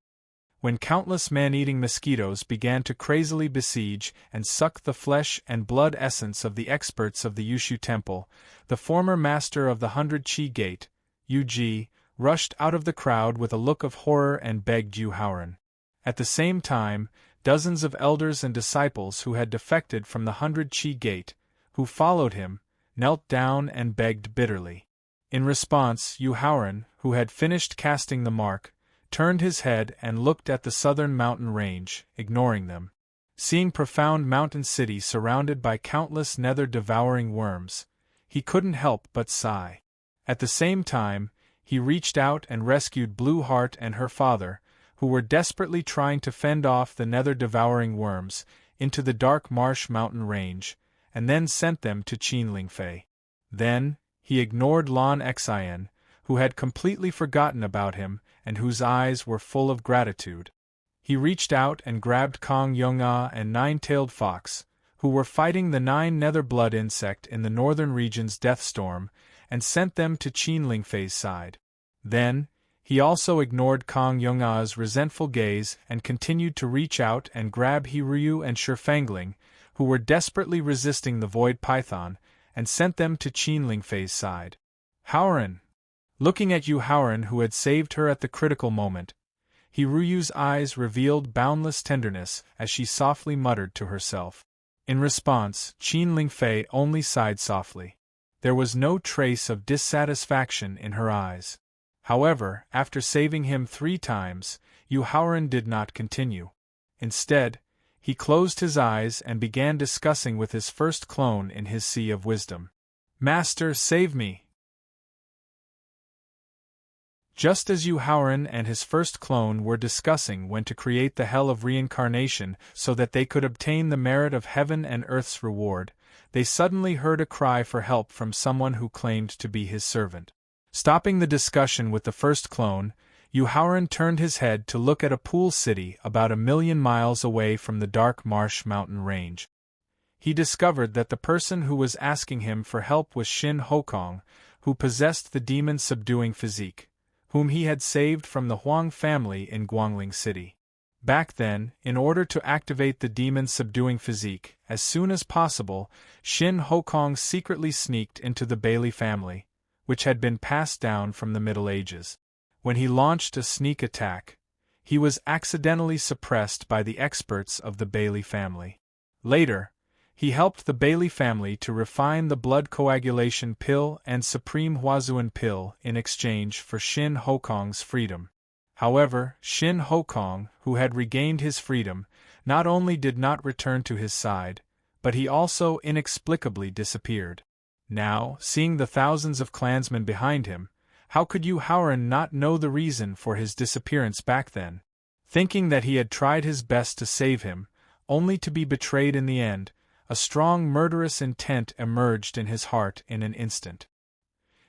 When countless man-eating mosquitoes began to crazily besiege and suck the flesh and blood essence of the experts of the Yushu Temple, the former master of the 100 Qi Gate, Yu Ji, rushed out of the crowd with a look of horror and begged Yu Haoran. At the same time, dozens of elders and disciples who had defected from the 100 Qi Gate, who followed him, knelt down and begged bitterly. In response, Yu Haoran, who had finished casting the mark, turned his head and looked at the southern mountain range, ignoring them. Seeing profound mountain city surrounded by countless nether-devouring worms, he couldn't help but sigh. At the same time, he reached out and rescued Blue Heart and her father, who were desperately trying to fend off the nether-devouring worms, into the dark marsh mountain range, and then sent them to Qin Lingfei. Then, he ignored Lan Xian, who had completely forgotten about him and whose eyes were full of gratitude. He reached out and grabbed Kong Yong'a and Nine-Tailed Fox, who were fighting the 9 nether blood insect in the northern region's death storm, and sent them to Qin Lingfei's side. Then, he also ignored Kong Yong'a's resentful gaze and continued to reach out and grab Hiryu and Shifangling, who were desperately resisting the Void Python, and sent them to Qin Lingfei's side. "Haoran!" Looking at Yu Haoran, who had saved her at the critical moment, Hiryu's eyes revealed boundless tenderness as she softly muttered to herself. In response, Qin Lingfei only sighed softly. There was no trace of dissatisfaction in her eyes. However, after saving him 3 times, Yu Haoran did not continue. Instead, he closed his eyes and began discussing with his first clone in his Sea of Wisdom. "Master, save me!" Just as Yu Haoran and his first clone were discussing when to create the hell of reincarnation so that they could obtain the merit of heaven and earth's reward, they suddenly heard a cry for help from someone who claimed to be his servant. Stopping the discussion with the first clone, Yu Haoran turned his head to look at a pool city about 1,000,000 miles away from the dark marsh mountain range. He discovered that the person who was asking him for help was Shin Hokong, who possessed the demon-subduing physique, whom he had saved from the Huang family in Guangling City. Back then, in order to activate the demon-subduing physique, as soon as possible, Shin Hokong secretly sneaked into the Bailey family, which had been passed down from the Middle Ages. When he launched a sneak attack, he was accidentally suppressed by the experts of the Bailey family. Later, he helped the Bailey family to refine the blood coagulation pill and supreme Huazuan pill in exchange for Shin Hokong's freedom. However, Shin Hokong, who had regained his freedom, not only did not return to his side, but he also inexplicably disappeared. Now, seeing the thousands of clansmen behind him, how could Yu Haoran not know the reason for his disappearance back then? Thinking that he had tried his best to save him, only to be betrayed in the end, a strong murderous intent emerged in his heart in an instant.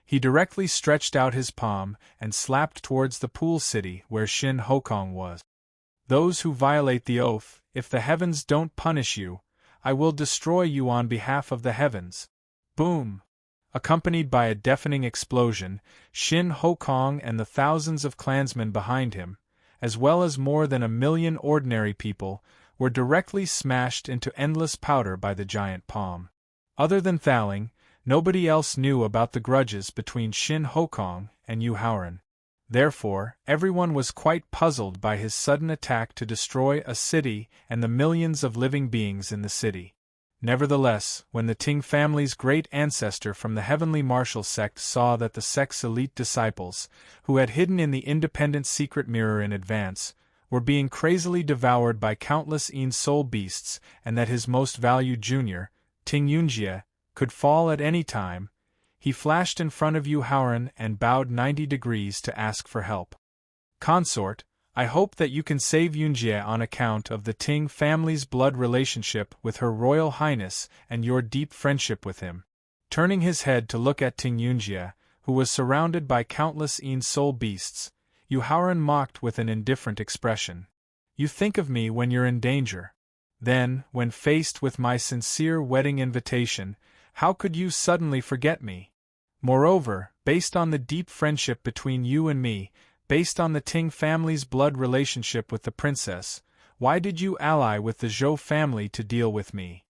He directly stretched out his palm and slapped towards the pool city where Shin Hokong was. "Those who violate the oath, if the heavens don't punish you, I will destroy you on behalf of the heavens." Boom! Accompanied by a deafening explosion, Shin Hokong and the thousands of clansmen behind him, as well as more than 1,000,000 ordinary people, were directly smashed into endless powder by the giant palm. Other than Thaling, Nobody else knew about the grudges between Shin Hokong and Yu Haoran. Therefore, everyone was quite puzzled by his sudden attack to destroy a city and the millions of living beings in the city. Nevertheless, when the Ting family's great ancestor from the heavenly martial sect saw that the sect's elite disciples, who had hidden in the independent secret mirror in advance, were being crazily devoured by countless soul beasts, and that his most valued junior, Ting Yunjie, could fall at any time, he flashed in front of Yu Haoran and bowed 90 degrees to ask for help. "Consort, I hope that you can save Yunjie on account of the Ting family's blood relationship with Her Royal Highness and your deep friendship with him." Turning his head to look at Ting Yunjie, who was surrounded by countless soul beasts, Yu Haoran mocked with an indifferent expression. "You think of me when you're in danger. Then, when faced with my sincere wedding invitation, how could you suddenly forget me? Moreover, based on the deep friendship between you and me, based on the Ting family's blood relationship with the princess, why did you ally with the Zhou family to deal with me?"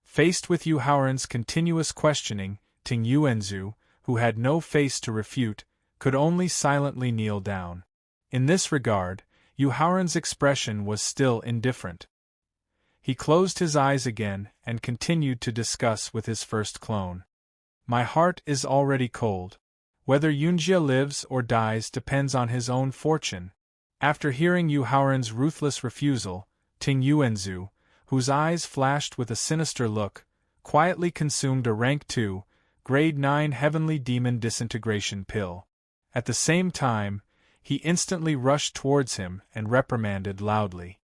Faced with Yu Haoran's continuous questioning, Ting Yuanzhu, who had no face to refute, could only silently kneel down. In this regard, Yu Haoran's expression was still indifferent. He closed his eyes again and continued to discuss with his first clone. "My heart is already cold. Whether Yunjie lives or dies depends on his own fortune." After hearing Yu Haoran's ruthless refusal, Ting Yuanzhu, whose eyes flashed with a sinister look, quietly consumed a rank 2, grade 9 heavenly demon disintegration pill. At the same time, he instantly rushed towards him and reprimanded loudly.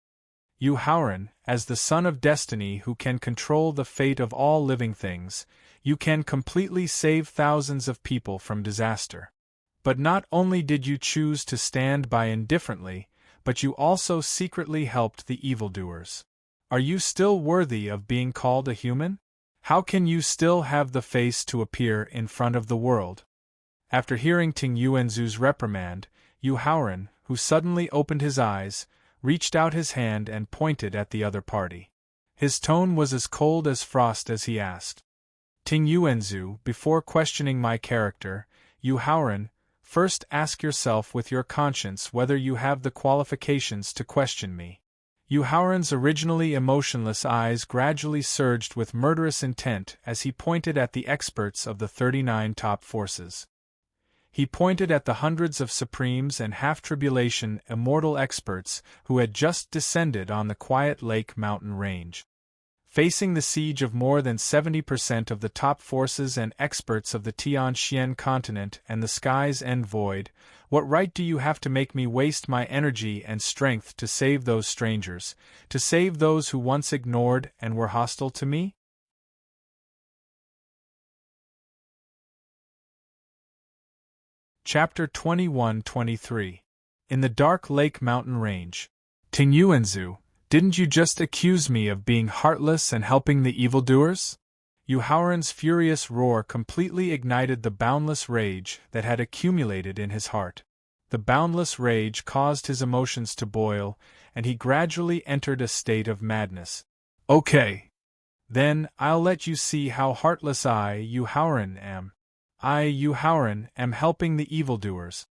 "Yu Haoran, as the son of destiny who can control the fate of all living things, you can completely save thousands of people from disaster. But not only did you choose to stand by indifferently, but you also secretly helped the evildoers. Are you still worthy of being called a human? How can you still have the face to appear in front of the world?" After hearing Ting Yuanzhu's reprimand, Yu Haoran, who suddenly opened his eyes, reached out his hand and pointed at the other party. His tone was as cold as frost as he asked, "Ting Yuanzhu, before questioning my character, Yu Haoran, first ask yourself with your conscience whether you have the qualifications to question me." Yu Haoran's originally emotionless eyes gradually surged with murderous intent as he pointed at the experts of the 39 top forces. He pointed at the hundreds of Supremes and half-tribulation immortal experts who had just descended on the Quiet Lake mountain range. Facing the siege of more than 70% of the top forces and experts of the Tianxian continent and the Sky's End Void, what right do you have to make me waste my energy and strength to save those strangers, to save those who once ignored and were hostile to me? Chapter 21-23. In the Dark Lake Mountain Range. "Ting Yuanzhu, didn't you just accuse me of being heartless and helping the evildoers?" Yu Haoran's furious roar completely ignited the boundless rage that had accumulated in his heart. The boundless rage caused his emotions to boil, and he gradually entered a state of madness. "Okay. Then, I'll let you see how heartless I, Yu Haoran, am. I, Yu Haoran, am helping the evildoers."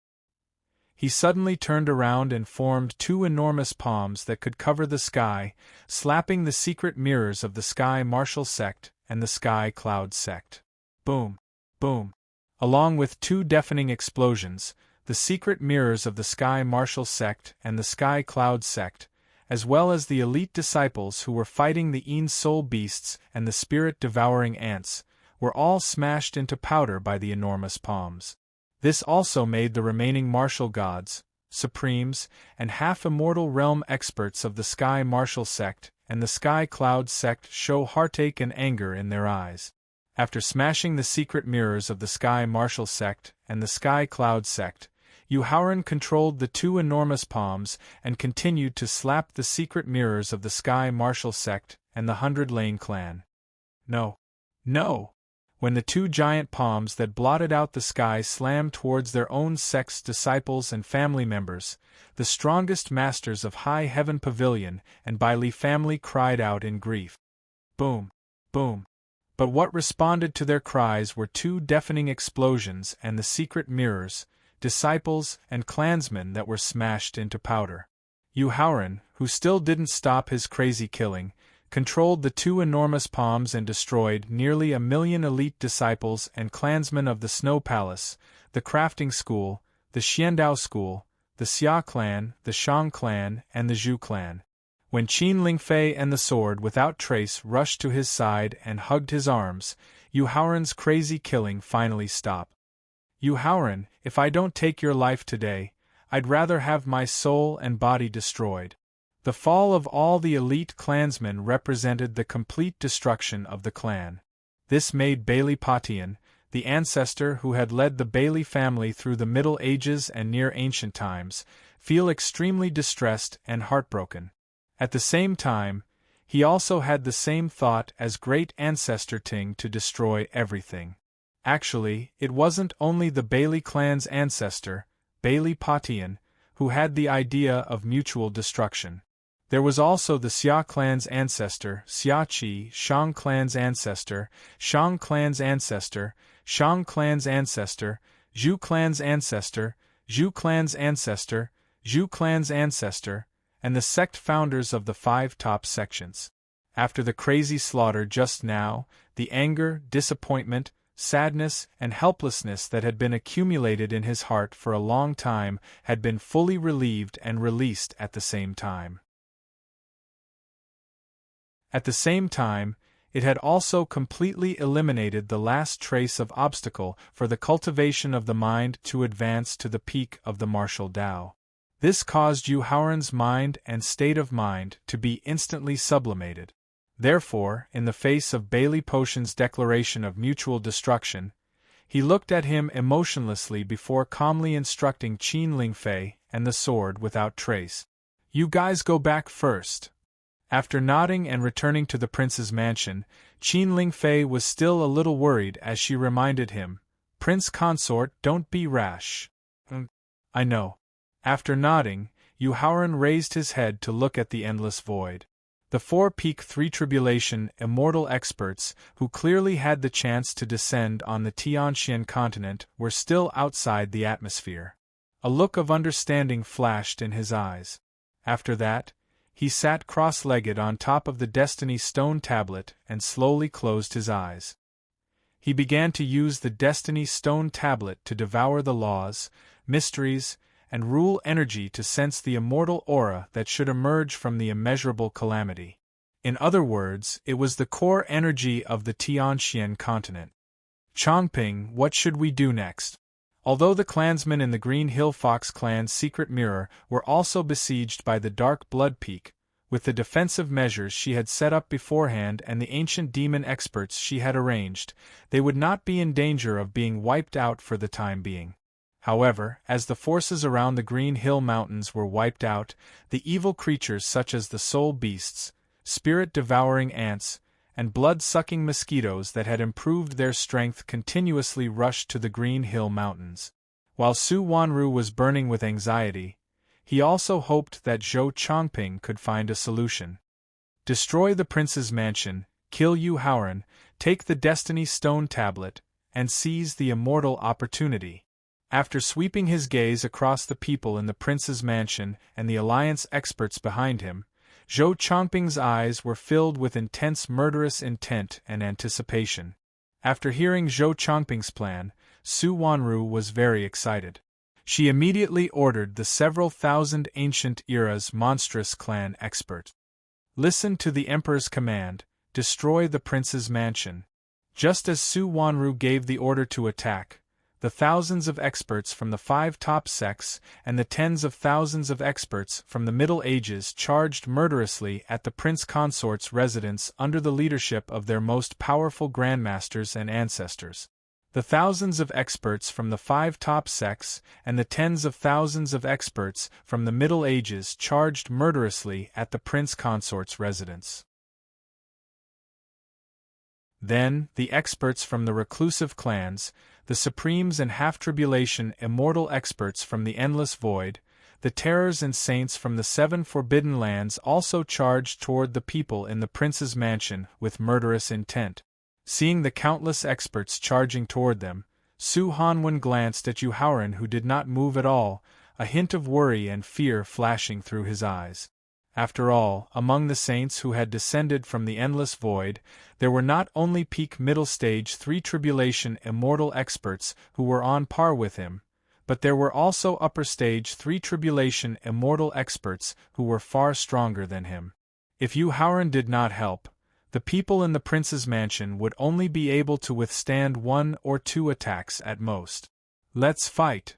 He suddenly turned around and formed 2 enormous palms that could cover the sky, slapping the secret mirrors of the Sky Martial Sect and the Sky Cloud Sect. Boom! Boom! Along with 2 deafening explosions, the secret mirrors of the Sky Martial Sect and the Sky Cloud Sect, as well as the elite disciples who were fighting the soul beasts and the spirit-devouring ants, were all smashed into powder by the enormous palms. This also made the remaining martial gods, Supremes, and half-immortal realm experts of the Sky Martial Sect and the Sky Cloud Sect show heartache and anger in their eyes. After smashing the secret mirrors of the Sky Martial Sect and the Sky Cloud Sect, Yu Haoran controlled the 2 enormous palms and continued to slap the secret mirrors of the Sky Martial Sect and the 100 Lane clan. No! No! When the 2 giant palms that blotted out the sky slammed towards their own sect's disciples and family members, the strongest masters of High Heaven Pavilion and Bai Li family cried out in grief. Boom! boom. But what responded to their cries were two deafening explosions and the secret mirrors, disciples, and clansmen that were smashed into powder. Howren, who still didn't stop his crazy killing, controlled the two enormous palms and destroyed nearly 1,000,000 elite disciples and clansmen of the Snow Palace, the Crafting School, the Xiandao School, the Xia clan, the Shang clan, and the Zhu clan. When Qin Lingfei and the Sword Without Trace rushed to his side and hugged his arms, Howren's crazy killing finally stopped. Howren, if I don't take your life today, I'd rather have my soul and body destroyed. The fall of all the elite clansmen represented the complete destruction of the clan. This made Bailey Patian, the ancestor who had led the Bailey family through the Middle Ages and near ancient times, feel extremely distressed and heartbroken. At the same time, he also had the same thought as great ancestor Ting to destroy everything. Actually, it wasn't only the Bailey clan's ancestor, Bailey Patian, who had the idea of mutual destruction. There was also the Xia clan's ancestor, Xia Qi, Shang clan's ancestor, Shang clan's ancestor, Shang clan's ancestor, Zhu clan's ancestor, Zhu clan's ancestor, Zhu clan's ancestor, and the sect founders of the 5 top sections. After the crazy slaughter just now, the anger, disappointment, sadness, and helplessness that had been accumulated in his heart for a long time had been fully relieved and released at the same time. At the same time, it had also completely eliminated the last trace of obstacle for the cultivation of the mind to advance to the peak of the martial Tao. This caused Howren's mind and state of mind to be instantly sublimated. Therefore, in the face of Bailey Potion's declaration of mutual destruction, he looked at him emotionlessly before calmly instructing Qin Lingfei and the Sword Without Trace. You guys go back first. After nodding and returning to the prince's mansion, Qin Lingfei was still a little worried as she reminded him, Prince Consort, don't be rash. I know. After nodding, Howren raised his head to look at the endless void. The 4-peak 3 tribulation immortal experts, who clearly had the chance to descend on the Tianxian continent, were still outside the atmosphere. A look of understanding flashed in his eyes. After that, he sat cross-legged on top of the Destiny stone tablet and slowly closed his eyes. He began to use the Destiny stone tablet to devour the laws, mysteries, and rule energy to sense the immortal aura that should emerge from the immeasurable calamity. In other words, it was the core energy of the Tianxian continent. Chongping, what should we do next? Although the clansmen in the Green Hill Fox clan's secret mirror were also besieged by the Dark Blood Peak, with the defensive measures she had set up beforehand and the ancient demon experts she had arranged, they would not be in danger of being wiped out for the time being. However, as the forces around the Green Hill Mountains were wiped out, the evil creatures such as the soul beasts, spirit-devouring ants, and blood-sucking mosquitoes that had improved their strength continuously rushed to the Green Hill Mountains. While Su Wanru was burning with anxiety, he also hoped that Zhou Chongping could find a solution. Destroy the prince's mansion, kill Howren, take the Destiny Stone Tablet, and seize the immortal opportunity. After sweeping his gaze across the people in the prince's mansion and the Alliance experts behind him, Zhou Chongping's eyes were filled with intense murderous intent and anticipation. After hearing Zhou Chongping's plan, Su Wanru was very excited. She immediately ordered the several thousand ancient era's monstrous clan expert. Listen to the Emperor's command, destroy the prince's mansion. Just as Su Wanru gave the order to attack, the thousands of experts from the 5 top sects and the tens of thousands of experts from the Middle Ages charged murderously at the Prince Consort's residence under the leadership of their most powerful grandmasters and ancestors. The thousands of experts from the 5 top sects and the tens of thousands of experts from the Middle Ages charged murderously at the Prince Consort's residence. Then, the experts from the reclusive clans, the Supremes and half-tribulation immortal experts from the Endless Void, the terrors and saints from the 7 forbidden lands also charged toward the people in the prince's mansion with murderous intent. Seeing the countless experts charging toward them, Su Hanwen glanced at Yu Haoran, who did not move at all, a hint of worry and fear flashing through his eyes. After all, among the saints who had descended from the endless void, there were not only peak middle stage 3 tribulation immortal experts who were on par with him, but there were also upper stage 3 tribulation immortal experts who were far stronger than him. If Yu Haoran did not help, the people in the prince's mansion would only be able to withstand 1 or 2 attacks at most. Let's fight!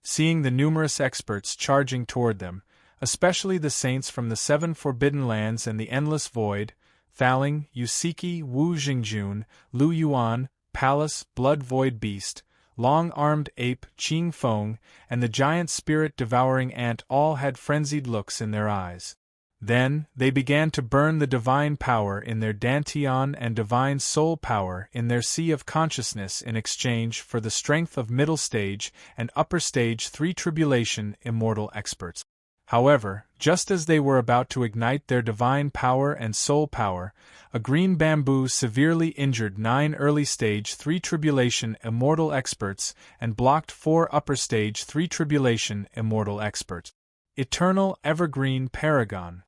Seeing the numerous experts charging toward them, especially the saints from the 7 forbidden lands and the endless void, Thaling, Yusiki, Wu Jingjun, Lu Yuan, Palace, Blood Void Beast, Long-Armed Ape, Qing Feng, and the giant spirit-devouring ant all had frenzied looks in their eyes. Then, they began to burn the divine power in their dantian and divine soul power in their sea of consciousness in exchange for the strength of middle stage and upper stage 3 tribulation immortal experts. However, just as they were about to ignite their divine power and soul power, a green bamboo severely injured 9 early stage 3 tribulation immortal experts and blocked 4 upper stage 3 tribulation immortal experts. Eternal Evergreen Paragon.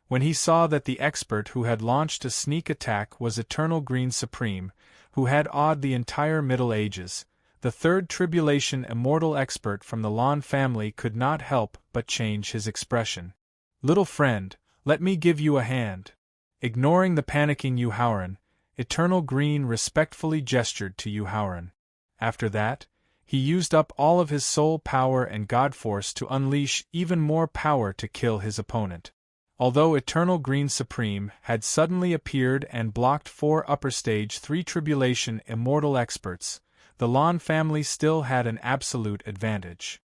When he saw that the expert who had launched a sneak attack was Eternal Green Supreme, who had awed the entire Middle Ages, the 3rd tribulation immortal expert from the Lan family could not help but change his expression. "Little friend, let me give you a hand." Ignoring the panicking Yu Haoran, Eternal Green respectfully gestured to Yu Haoran. After that, he used up all of his soul power and God force to unleash even more power to kill his opponent. Although Eternal Green Supreme had suddenly appeared and blocked 4 upper stage 3 tribulation immortal experts, the Lan family still had an absolute advantage.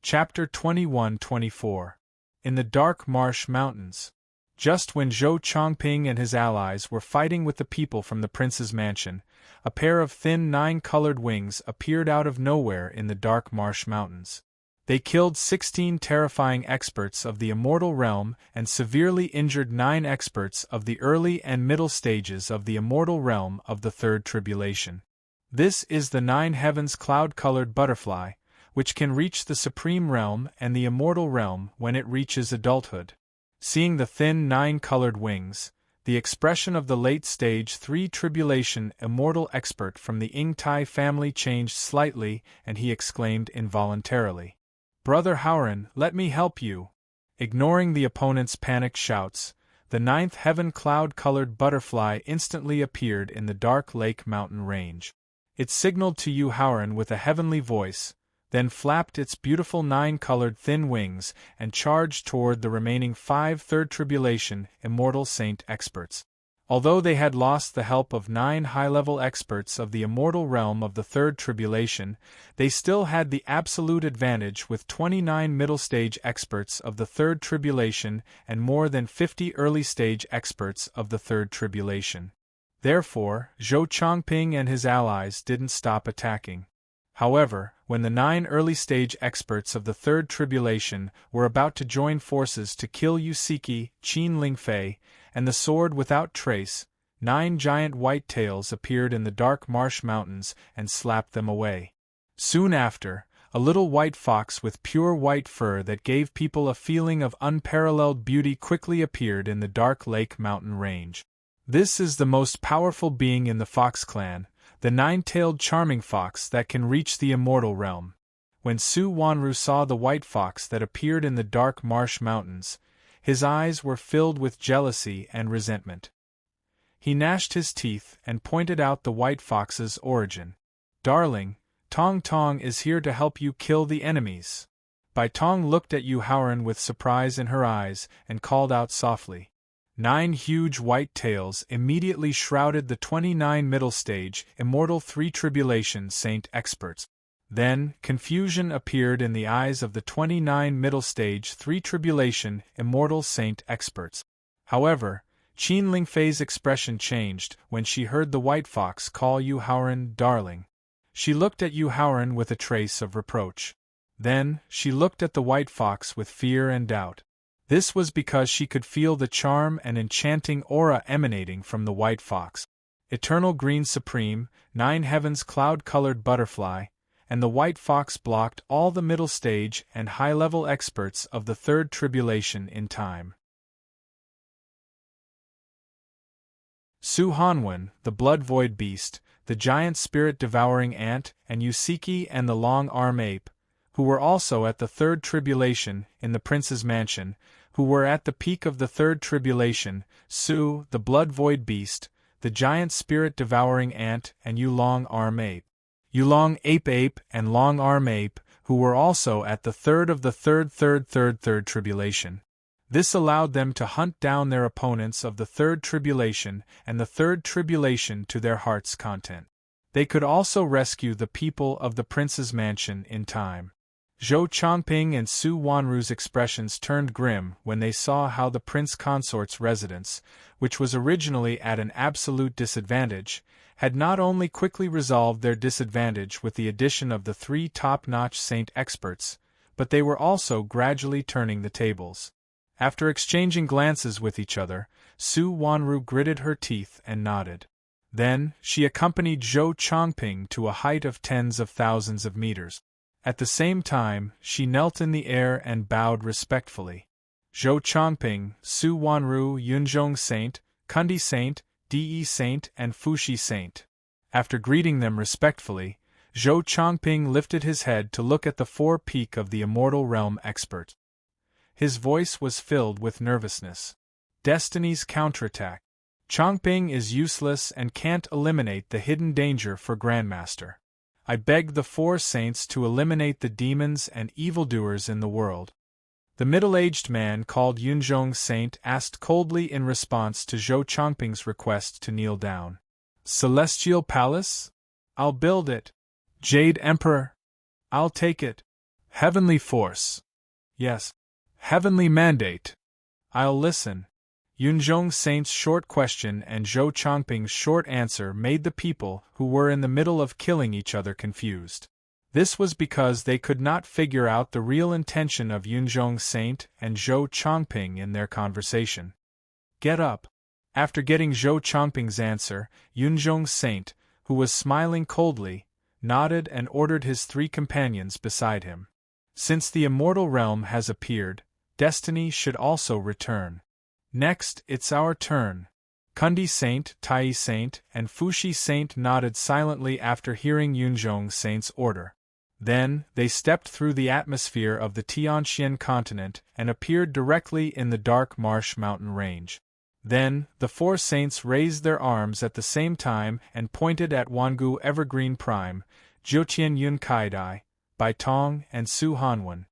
Chapter 21-24. In the Dark Marsh Mountains. Just when Zhou Chongping and his allies were fighting with the people from the prince's mansion, a pair of thin 9-colored wings appeared out of nowhere in the Dark Marsh Mountains. They killed 16 terrifying experts of the immortal realm and severely injured 9 experts of the early and middle stages of the immortal realm of the 3rd tribulation. This is the 9 heavens cloud-colored butterfly, which can reach the supreme realm and the immortal realm when it reaches adulthood. Seeing the thin 9-colored wings, the expression of the late-stage 3 tribulation immortal expert from the Yingtai family changed slightly, and he exclaimed involuntarily, "Brother Haoran, let me help you." Ignoring the opponent's panicked shouts, the 9th heaven cloud-colored butterfly instantly appeared in the Dark Lake mountain range. It signaled to Yu Haoran with a heavenly voice, then flapped its beautiful 9-colored thin wings and charged toward the remaining 5 3rd tribulation immortal saint experts. Although they had lost the help of 9 high-level experts of the immortal realm of the 3rd tribulation, they still had the absolute advantage with 29 middle-stage experts of the 3rd tribulation and more than 50 early-stage experts of the 3rd tribulation. Therefore, Zhou Chongping and his allies didn't stop attacking. However, when the 9 early-stage experts of the 3rd tribulation were about to join forces to kill Yusiki, Qin Lingfei, and the Sword Without Trace, 9 giant white tails appeared in the Dark Marsh Mountains and slapped them away. Soon after, a little white fox with pure white fur that gave people a feeling of unparalleled beauty quickly appeared in the Dark Lake mountain range. This is the most powerful being in the Fox clan, the 9-tailed charming fox that can reach the immortal realm. When Su Wanru saw the white fox that appeared in the Dark Marsh Mountains, his eyes were filled with jealousy and resentment. He gnashed his teeth and pointed out the white fox's origin. "Darling, Tong Tong is here to help you kill the enemies." Bai Tong looked at Yu Haoran with surprise in her eyes and called out softly. 9 huge white tails immediately shrouded the 29 middle-stage, immortal 3 tribulation saint experts. Then, confusion appeared in the eyes of the 29 middle-stage 3 tribulation, immortal saint experts. However, Qin Lingfei's expression changed when she heard the white fox call Yu Haoran darling. She looked at Yu Haoran with a trace of reproach. Then, she looked at the white fox with fear and doubt. This was because she could feel the charm and enchanting aura emanating from the white fox. Eternal green supreme, 9 heavens cloud-colored butterfly, and the white fox blocked all the middle stage and high-level experts of the third tribulation in time. Su Hanwen, the blood-void beast, the giant spirit-devouring ant, and Yusiki and the long-arm ape, who were also at the third tribulation in the prince's mansion, who were at the peak of the third tribulation, Su, the blood-void beast, the giant spirit-devouring ant, and Yu long-arm ape. Yu long ape and long-arm ape, who were also at the third of the third tribulation. This allowed them to hunt down their opponents of the third tribulation and the third tribulation to their heart's content. They could also rescue the people of the prince's mansion in time. Zhou Chongping and Su Wanru's expressions turned grim when they saw how the prince consort's residence, which was originally at an absolute disadvantage, had not only quickly resolved their disadvantage with the addition of the 3 top-notch saint experts, but they were also gradually turning the tables. After exchanging glances with each other, Su Wanru gritted her teeth and nodded. Then, she accompanied Zhou Chongping to a height of tens of thousands of meters. At the same time, she knelt in the air and bowed respectfully. Zhou Chongping, Su Wanru, Yunzhong Saint, Kundi Saint, De Saint, and Fuxi Saint. After greeting them respectfully, Zhou Chongping lifted his head to look at the 4 peak of the Immortal Realm expert. His voice was filled with nervousness. Destiny's counterattack. Chongping is useless and can't eliminate the hidden danger for Grandmaster. I begged the 4 saints to eliminate the demons and evildoers in the world. The middle-aged man called Yunzhong Saint asked coldly in response to Zhou Chongping's request to kneel down. Celestial Palace? I'll build it. Jade Emperor? I'll take it. Heavenly Force? Yes. Heavenly Mandate? I'll listen. Yunzhong Saint's short question and Zhou Chongping's short answer made the people who were in the middle of killing each other confused. This was because they could not figure out the real intention of Yunzhong Saint and Zhou Chongping in their conversation. Get up. After getting Zhou Chongping's answer, Yunzhong Saint, who was smiling coldly, nodded and ordered his 3 companions beside him. Since the Immortal Realm has appeared, destiny should also return. Next, it's our turn. Kundi Saint, Tai Saint, and Fuxi Saint nodded silently after hearing Yunzhong Saint's order. Then, they stepped through the atmosphere of the Tianxian continent and appeared directly in the dark marsh mountain range. Then, the 4 saints raised their arms at the same time and pointed at Wangu Evergreen Prime, Jiutian Yun Kaidai, Baitong, and Su Hanwen.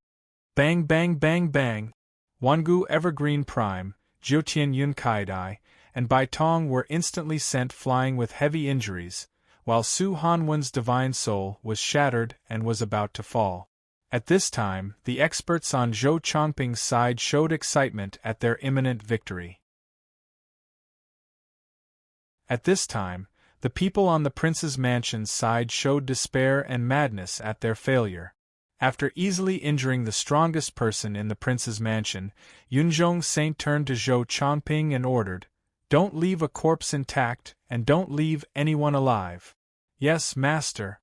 Bang bang bang bang! Wangu Evergreen Prime, Jiutian Yun Kaidai, and Baitong were instantly sent flying with heavy injuries, while Su Hanwen's divine soul was shattered and was about to fall. At this time, the experts on Zhou Chongping's side showed excitement at their imminent victory. At this time, the people on the prince's mansion's side showed despair and madness at their failure. After easily injuring the strongest person in the prince's mansion, Yunzhong Saint turned to Zhou Chongping and ordered, "Don't leave a corpse intact, and don't leave anyone alive." "Yes, master."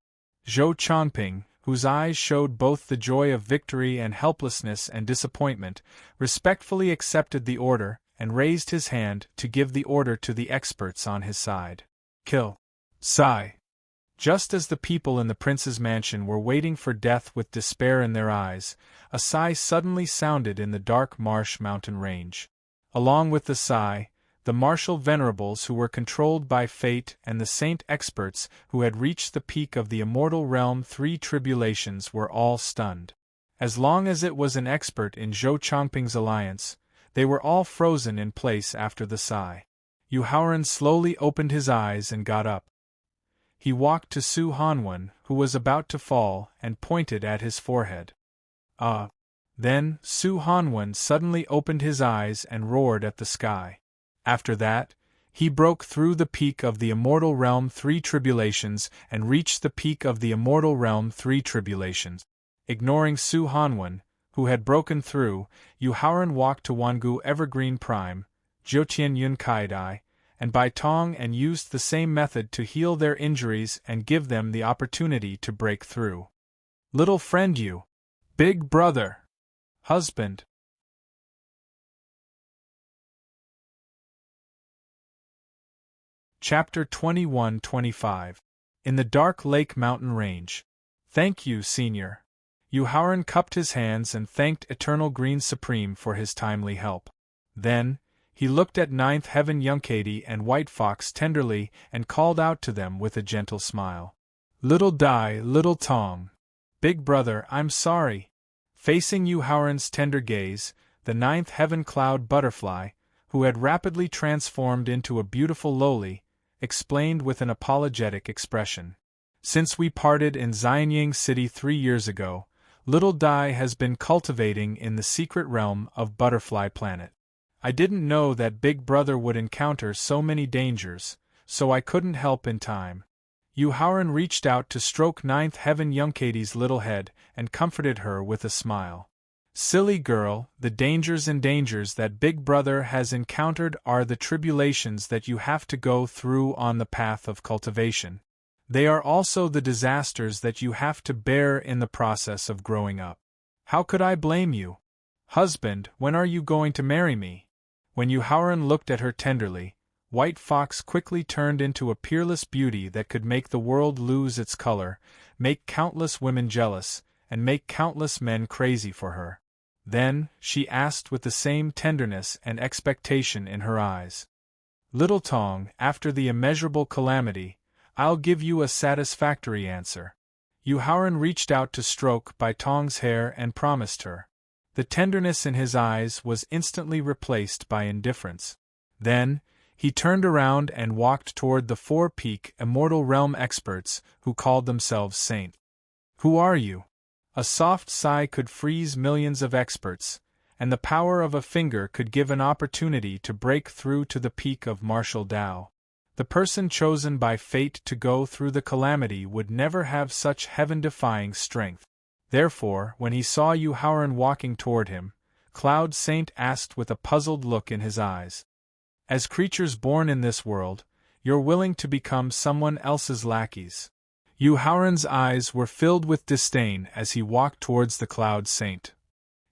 Zhou Chongping, whose eyes showed both the joy of victory and helplessness and disappointment, respectfully accepted the order and raised his hand to give the order to the experts on his side. "Kill." Sigh. Just as the people in the prince's mansion were waiting for death with despair in their eyes, a sigh suddenly sounded in the dark marsh mountain range. Along with the sigh, the martial venerables who were controlled by fate and the saint experts who had reached the peak of the Immortal Realm 3 tribulations were all stunned. As long as it was an expert in Zhou Chongping's alliance, they were all frozen in place after the sigh. Yu Haoran slowly opened his eyes and got up. He walked to Su Hanwen, who was about to fall, and pointed at his forehead. Then, Su Hanwen suddenly opened his eyes and roared at the sky. After that, He broke through the peak of the immortal realm 3 tribulations and reached the peak of the immortal realm 3 tribulations. Ignoring Su Hanwen, who had broken through, Yu Haoran walked to Wangu Evergreen Prime, Jiutian Yun Kaidai, and Bai Tong and used the same method to heal their injuries and give them the opportunity to break through. Little friend Yu. Big brother. Husband. Chapter 21-25. In the Dark Lake Mountain Range. Thank you, Senior. Yu Haoran cupped his hands and thanked Eternal Green Supreme for his timely help. Then, he looked at Ninth Heaven Yunkadi and White Fox tenderly and called out to them with a gentle smile. Little Dai, Little Tong. Big brother, I'm sorry. Facing Yu Haoran's tender gaze, the Ninth Heaven Cloud Butterfly, who had rapidly transformed into a beautiful loli, explained with an apologetic expression. Since we parted in Xianyang City 3 years ago, Little Dai has been cultivating in the secret realm of Butterfly Planet. I didn't know that Big Brother would encounter so many dangers, so I couldn't help in time. Yu Haoran reached out to stroke Ninth Heaven Yunkadi's little head and comforted her with a smile. Silly girl, the dangers that Big Brother has encountered are the tribulations that you have to go through on the path of cultivation. They are also the disasters that you have to bear in the process of growing up. How could I blame you? Husband, when are you going to marry me? When Yu Haoran looked at her tenderly, White Fox quickly turned into a peerless beauty that could make the world lose its color, make countless women jealous, and make countless men crazy for her. Then, she asked with the same tenderness and expectation in her eyes. Little Tong, after the immeasurable calamity, I'll give you a satisfactory answer. Yu Haoran reached out to stroke Bai Tong's hair and promised her. The tenderness in his eyes was instantly replaced by indifference. Then, he turned around and walked toward the 4-peak Immortal Realm experts who called themselves Saint. Who are you? A soft sigh could freeze millions of experts, and the power of a finger could give an opportunity to break through to the peak of martial Dao. The person chosen by fate to go through the calamity would never have such heaven-defying strength. Therefore, when he saw Yu Haoran walking toward him, Cloud Saint asked with a puzzled look in his eyes. As creatures born in this world, you're willing to become someone else's lackeys. Yu Haoran's eyes were filled with disdain as he walked towards the Cloud Saint.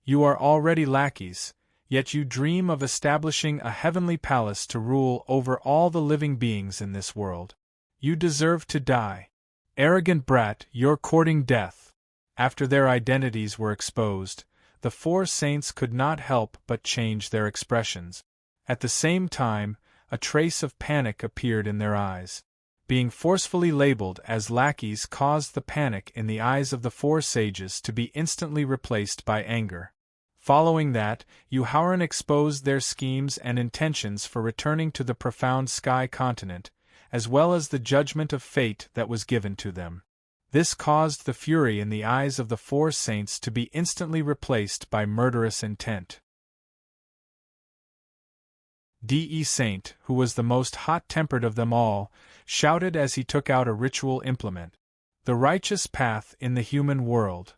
You are already lackeys, yet you dream of establishing a heavenly palace to rule over all the living beings in this world. You deserve to die. Arrogant brat, you're courting death. After their identities were exposed, the 4 saints could not help but change their expressions. At the same time, a trace of panic appeared in their eyes. Being forcefully labeled as lackeys caused the panic in the eyes of the 4 sages to be instantly replaced by anger. Following that, Yu Haoran exposed their schemes and intentions for returning to the profound sky continent, as well as the judgment of fate that was given to them. This caused the fury in the eyes of the 4 saints to be instantly replaced by murderous intent. De Saint, who was the most hot-tempered of them all, shouted as he took out a ritual implement. The righteous path in the human world.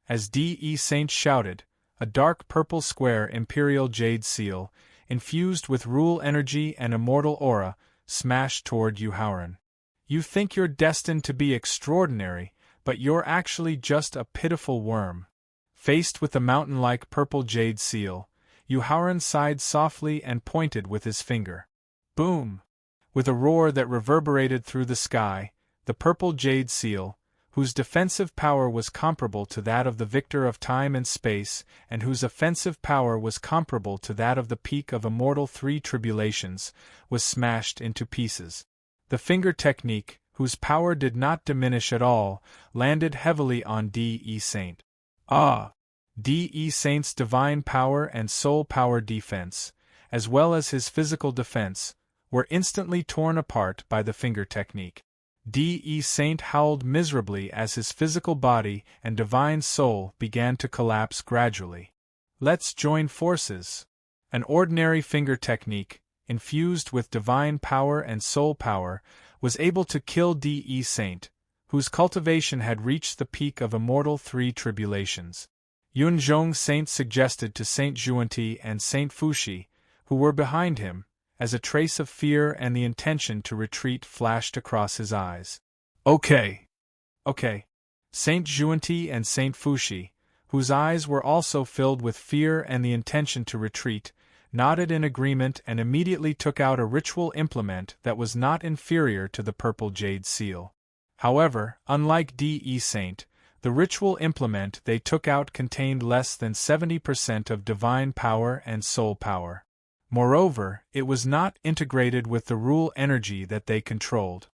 As De Saint shouted, a dark purple square imperial jade seal, infused with rule energy and immortal aura, smashed toward Yu Haoran. You think you're destined to be extraordinary, but you're actually just a pitiful worm. Faced with the mountain-like purple jade seal, Yu Haoran sighed softly and pointed with his finger. Boom! With a roar that reverberated through the sky, the purple jade seal, whose defensive power was comparable to that of the victor of time and space, and whose offensive power was comparable to that of the peak of immortal 3 tribulations, was smashed into pieces. The finger technique, whose power did not diminish at all, landed heavily on De Saint. Ah! De Saint's divine power and soul power defense, as well as his physical defense, were instantly torn apart by the finger technique. De Saint howled miserably as his physical body and divine soul began to collapse gradually. Let's join forces. An ordinary finger technique, infused with divine power and soul power, was able to kill De Saint, whose cultivation had reached the peak of immortal three tribulations. Yunzhong Saint suggested to Saint Juanti and Saint Fushi, who were behind him, as a trace of fear and the intention to retreat flashed across his eyes. Okay. Saint Juanti and Saint Fushi, whose eyes were also filled with fear and the intention to retreat, nodded in agreement and immediately took out a ritual implement that was not inferior to the purple jade seal. However, unlike De Saint, the ritual implement they took out contained less than 70% of divine power and soul power. Moreover, it was not integrated with the rule energy that they controlled.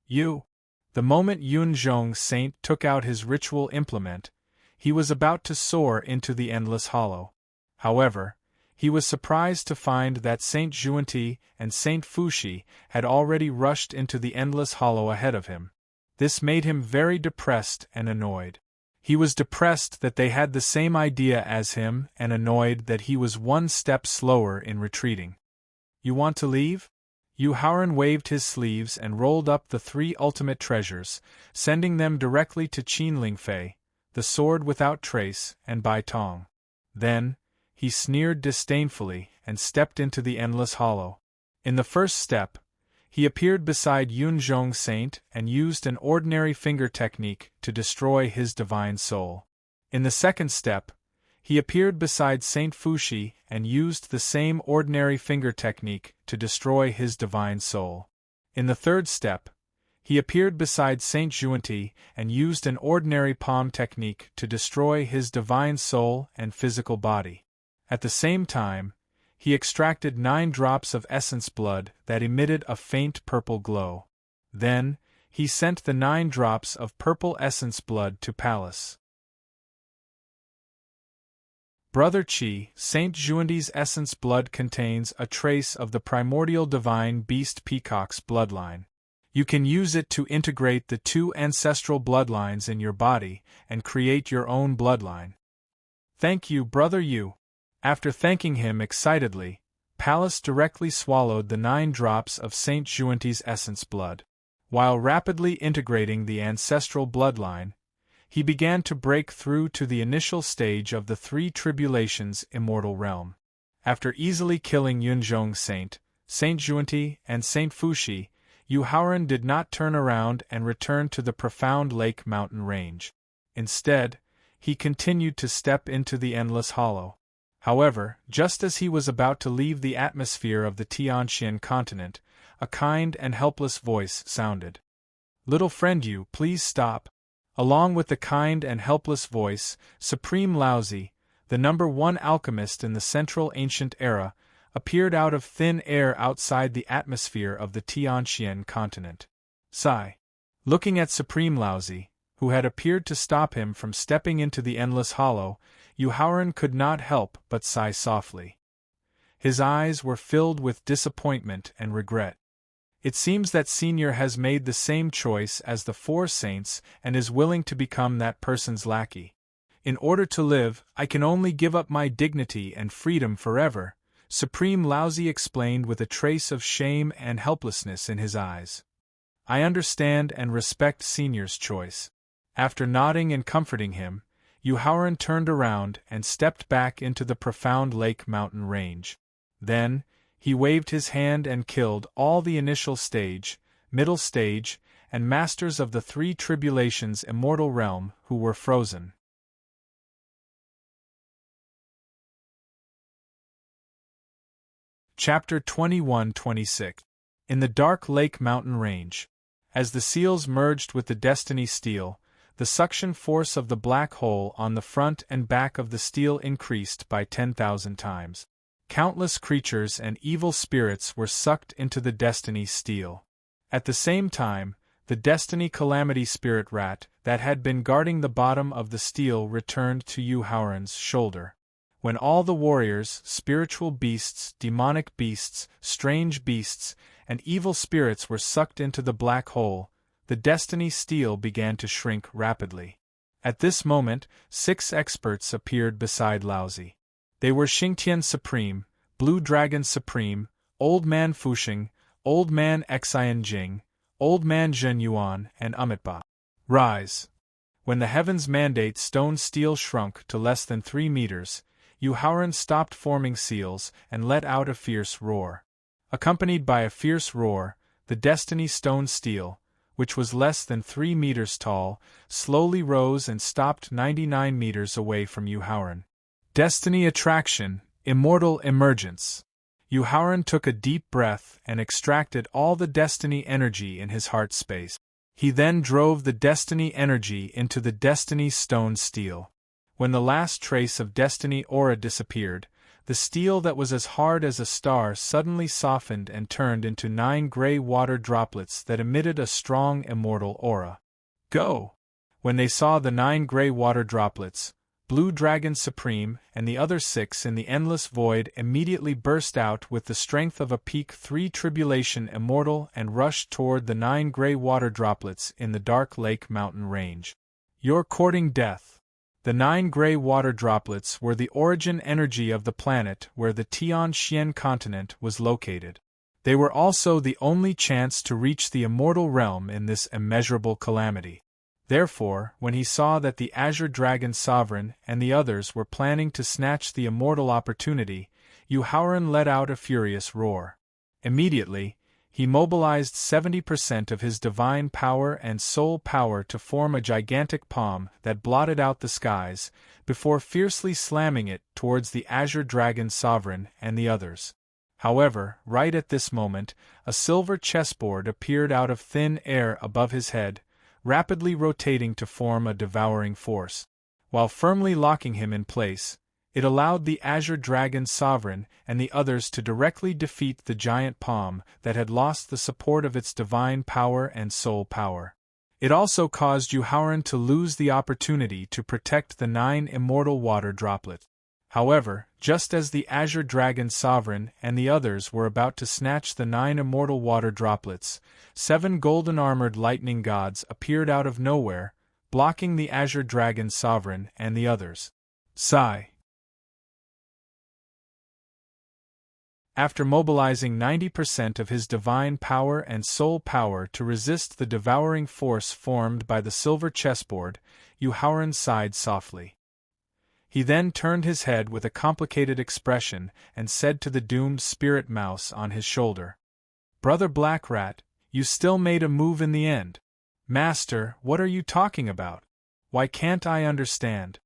The moment Yunzhong Saint took out his ritual implement, he was about to soar into the endless hollow. However, he was surprised to find that Saint Juanti and Saint Fushi had already rushed into the endless hollow ahead of him. This made him very depressed and annoyed. He was depressed that they had the same idea as him and annoyed that he was one step slower in retreating. You want to leave? Yu Haoran waved his sleeves and rolled up the three ultimate treasures, sending them directly to Qin Lingfei, the sword without trace, and Bai Tong. Then, he sneered disdainfully and stepped into the endless hollow. In the first step, he appeared beside Yunzhong Saint and used an ordinary finger technique to destroy his divine soul. In the second step, he appeared beside Saint Fushi and used the same ordinary finger technique to destroy his divine soul. In the third step, he appeared beside Saint Juanti and used an ordinary palm technique to destroy his divine soul and physical body. At the same time, he extracted 9 drops of essence blood that emitted a faint purple glow. Then, he sent the 9 drops of purple essence blood to Palace. Brother Qi, Saint Juanti's essence blood contains a trace of the primordial divine beast peacock's bloodline. You can use it to integrate the 2 ancestral bloodlines in your body and create your own bloodline. Thank you, Brother Yu. After thanking him excitedly, Palace directly swallowed the 9 drops of Saint Juanti's essence blood. While rapidly integrating the ancestral bloodline, he began to break through to the initial stage of the 3 tribulations immortal realm. After easily killing Yunzhong Saint, Saint Juanti, and Saint Fushi, Yu Haoran did not turn around and return to the profound lake mountain range. Instead, he continued to step into the endless hollow. However, just as he was about to leave the atmosphere of the Tianxian continent, a kind and helpless voice sounded. "Little friend Yu, please stop." Along with the kind and helpless voice, Supreme Laozi, the #1 alchemist in the Central Ancient Era, appeared out of thin air outside the atmosphere of the Tianxian continent. Sigh. Looking at Supreme Laozi, who had appeared to stop him from stepping into the endless hollow, Yu Haoran could not help but sigh softly. His eyes were filled with disappointment and regret. It seems that Senior has made the same choice as the 4 saints and is willing to become that person's lackey. In order to live, I can only give up my dignity and freedom forever, Supreme Laozi explained with a trace of shame and helplessness in his eyes. I understand and respect Senior's choice. After nodding and comforting him, Yu Haoran turned around and stepped back into the profound lake mountain range. Then, he waved his hand and killed all the initial stage, middle stage, and masters of the 3 tribulations immortal realm who were frozen. Chapter 21-26. In the dark lake mountain range. As the seals merged with the destiny steel, the suction force of the black hole on the front and back of the steel increased by 10,000 times. Countless creatures and evil spirits were sucked into the destiny steel. At the same time, the destiny calamity spirit rat that had been guarding the bottom of the steel returned to Yu Haoran's shoulder. When all the warriors, spiritual beasts, demonic beasts, strange beasts, and evil spirits were sucked into the black hole, the destiny steel began to shrink rapidly. At this moment, 6 experts appeared beside Laozi. They were Xingtian Supreme, Blue Dragon Supreme, Old Man Fuxing, Old Man Xianjing, Old Man Zhen Yuan, and Amitba. Rise! When the heavens mandate stone steel shrunk to less than 3 meters, Yu Haoran stopped forming seals and let out a fierce roar. Accompanied by a fierce roar, the Destiny stone steel, which was less than 3 meters tall, slowly rose and stopped 99 meters away from Yu Haoran. Destiny attraction, immortal emergence. Yu Haoran took a deep breath and extracted all the Destiny energy in his heart space. He then drove the Destiny energy into the Destiny stone steel. When the last trace of Destiny aura disappeared, the steel that was as hard as a star suddenly softened and turned into 9 gray water droplets that emitted a strong immortal aura. Go! When they saw the 9 gray water droplets, Blue Dragon Supreme and the other 6 in the endless void immediately burst out with the strength of a peak 3 tribulation immortal and rushed toward the 9 gray water droplets in the Dark Lake mountain range. You're courting death. The 9 gray water droplets were the origin energy of the planet where the Tian Xian continent was located. They were also the only chance to reach the immortal realm in this immeasurable calamity. Therefore, when he saw that the Azure Dragon Sovereign and the others were planning to snatch the immortal opportunity, Yu Haoran let out a furious roar. Immediately, he mobilized 70% of his divine power and soul power to form a gigantic palm that blotted out the skies, before fiercely slamming it towards the Azure Dragon Sovereign and the others. However, right at this moment, a silver chessboard appeared out of thin air above his head, rapidly rotating to form a devouring force. While firmly locking him in place, it allowed the Azure Dragon Sovereign and the others to directly defeat the giant palm that had lost the support of its divine power and soul power. It also caused Yu Haoran to lose the opportunity to protect the 9 immortal water droplets. However, just as the Azure Dragon Sovereign and the others were about to snatch the 9 immortal water droplets, 7 golden-armored lightning gods appeared out of nowhere, blocking the Azure Dragon Sovereign and the others. Sigh. After mobilizing 90% of his divine power and soul power to resist the devouring force formed by the silver chessboard, Yu Haoran sighed softly. He then turned his head with a complicated expression and said to the doomed spirit mouse on his shoulder, "Brother Black Rat, you still made a move in the end. Master, what are you talking about? Why can't I understand?"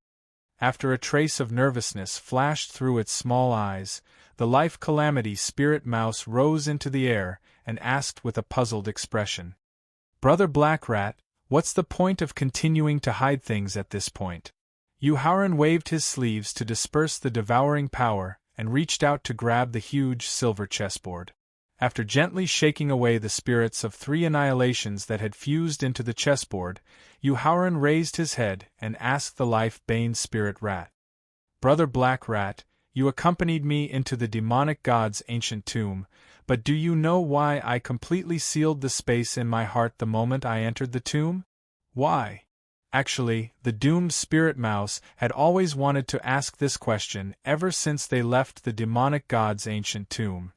After a trace of nervousness flashed through its small eyes, the life calamity spirit mouse rose into the air and asked with a puzzled expression, "Brother Black Rat, what's the point of continuing to hide things at this point?" Yu Haoran waved his sleeves to disperse the devouring power and reached out to grab the huge silver chessboard. After gently shaking away the spirits of 3 annihilations that had fused into the chessboard, Yu Haoran raised his head and asked the life-bane spirit rat, "Brother Black Rat, you accompanied me into the demonic god's ancient tomb, but do you know why I completely sealed the space in my heart the moment I entered the tomb? Why?" Actually, the doomed spirit mouse had always wanted to ask this question ever since they left the demonic god's ancient tomb.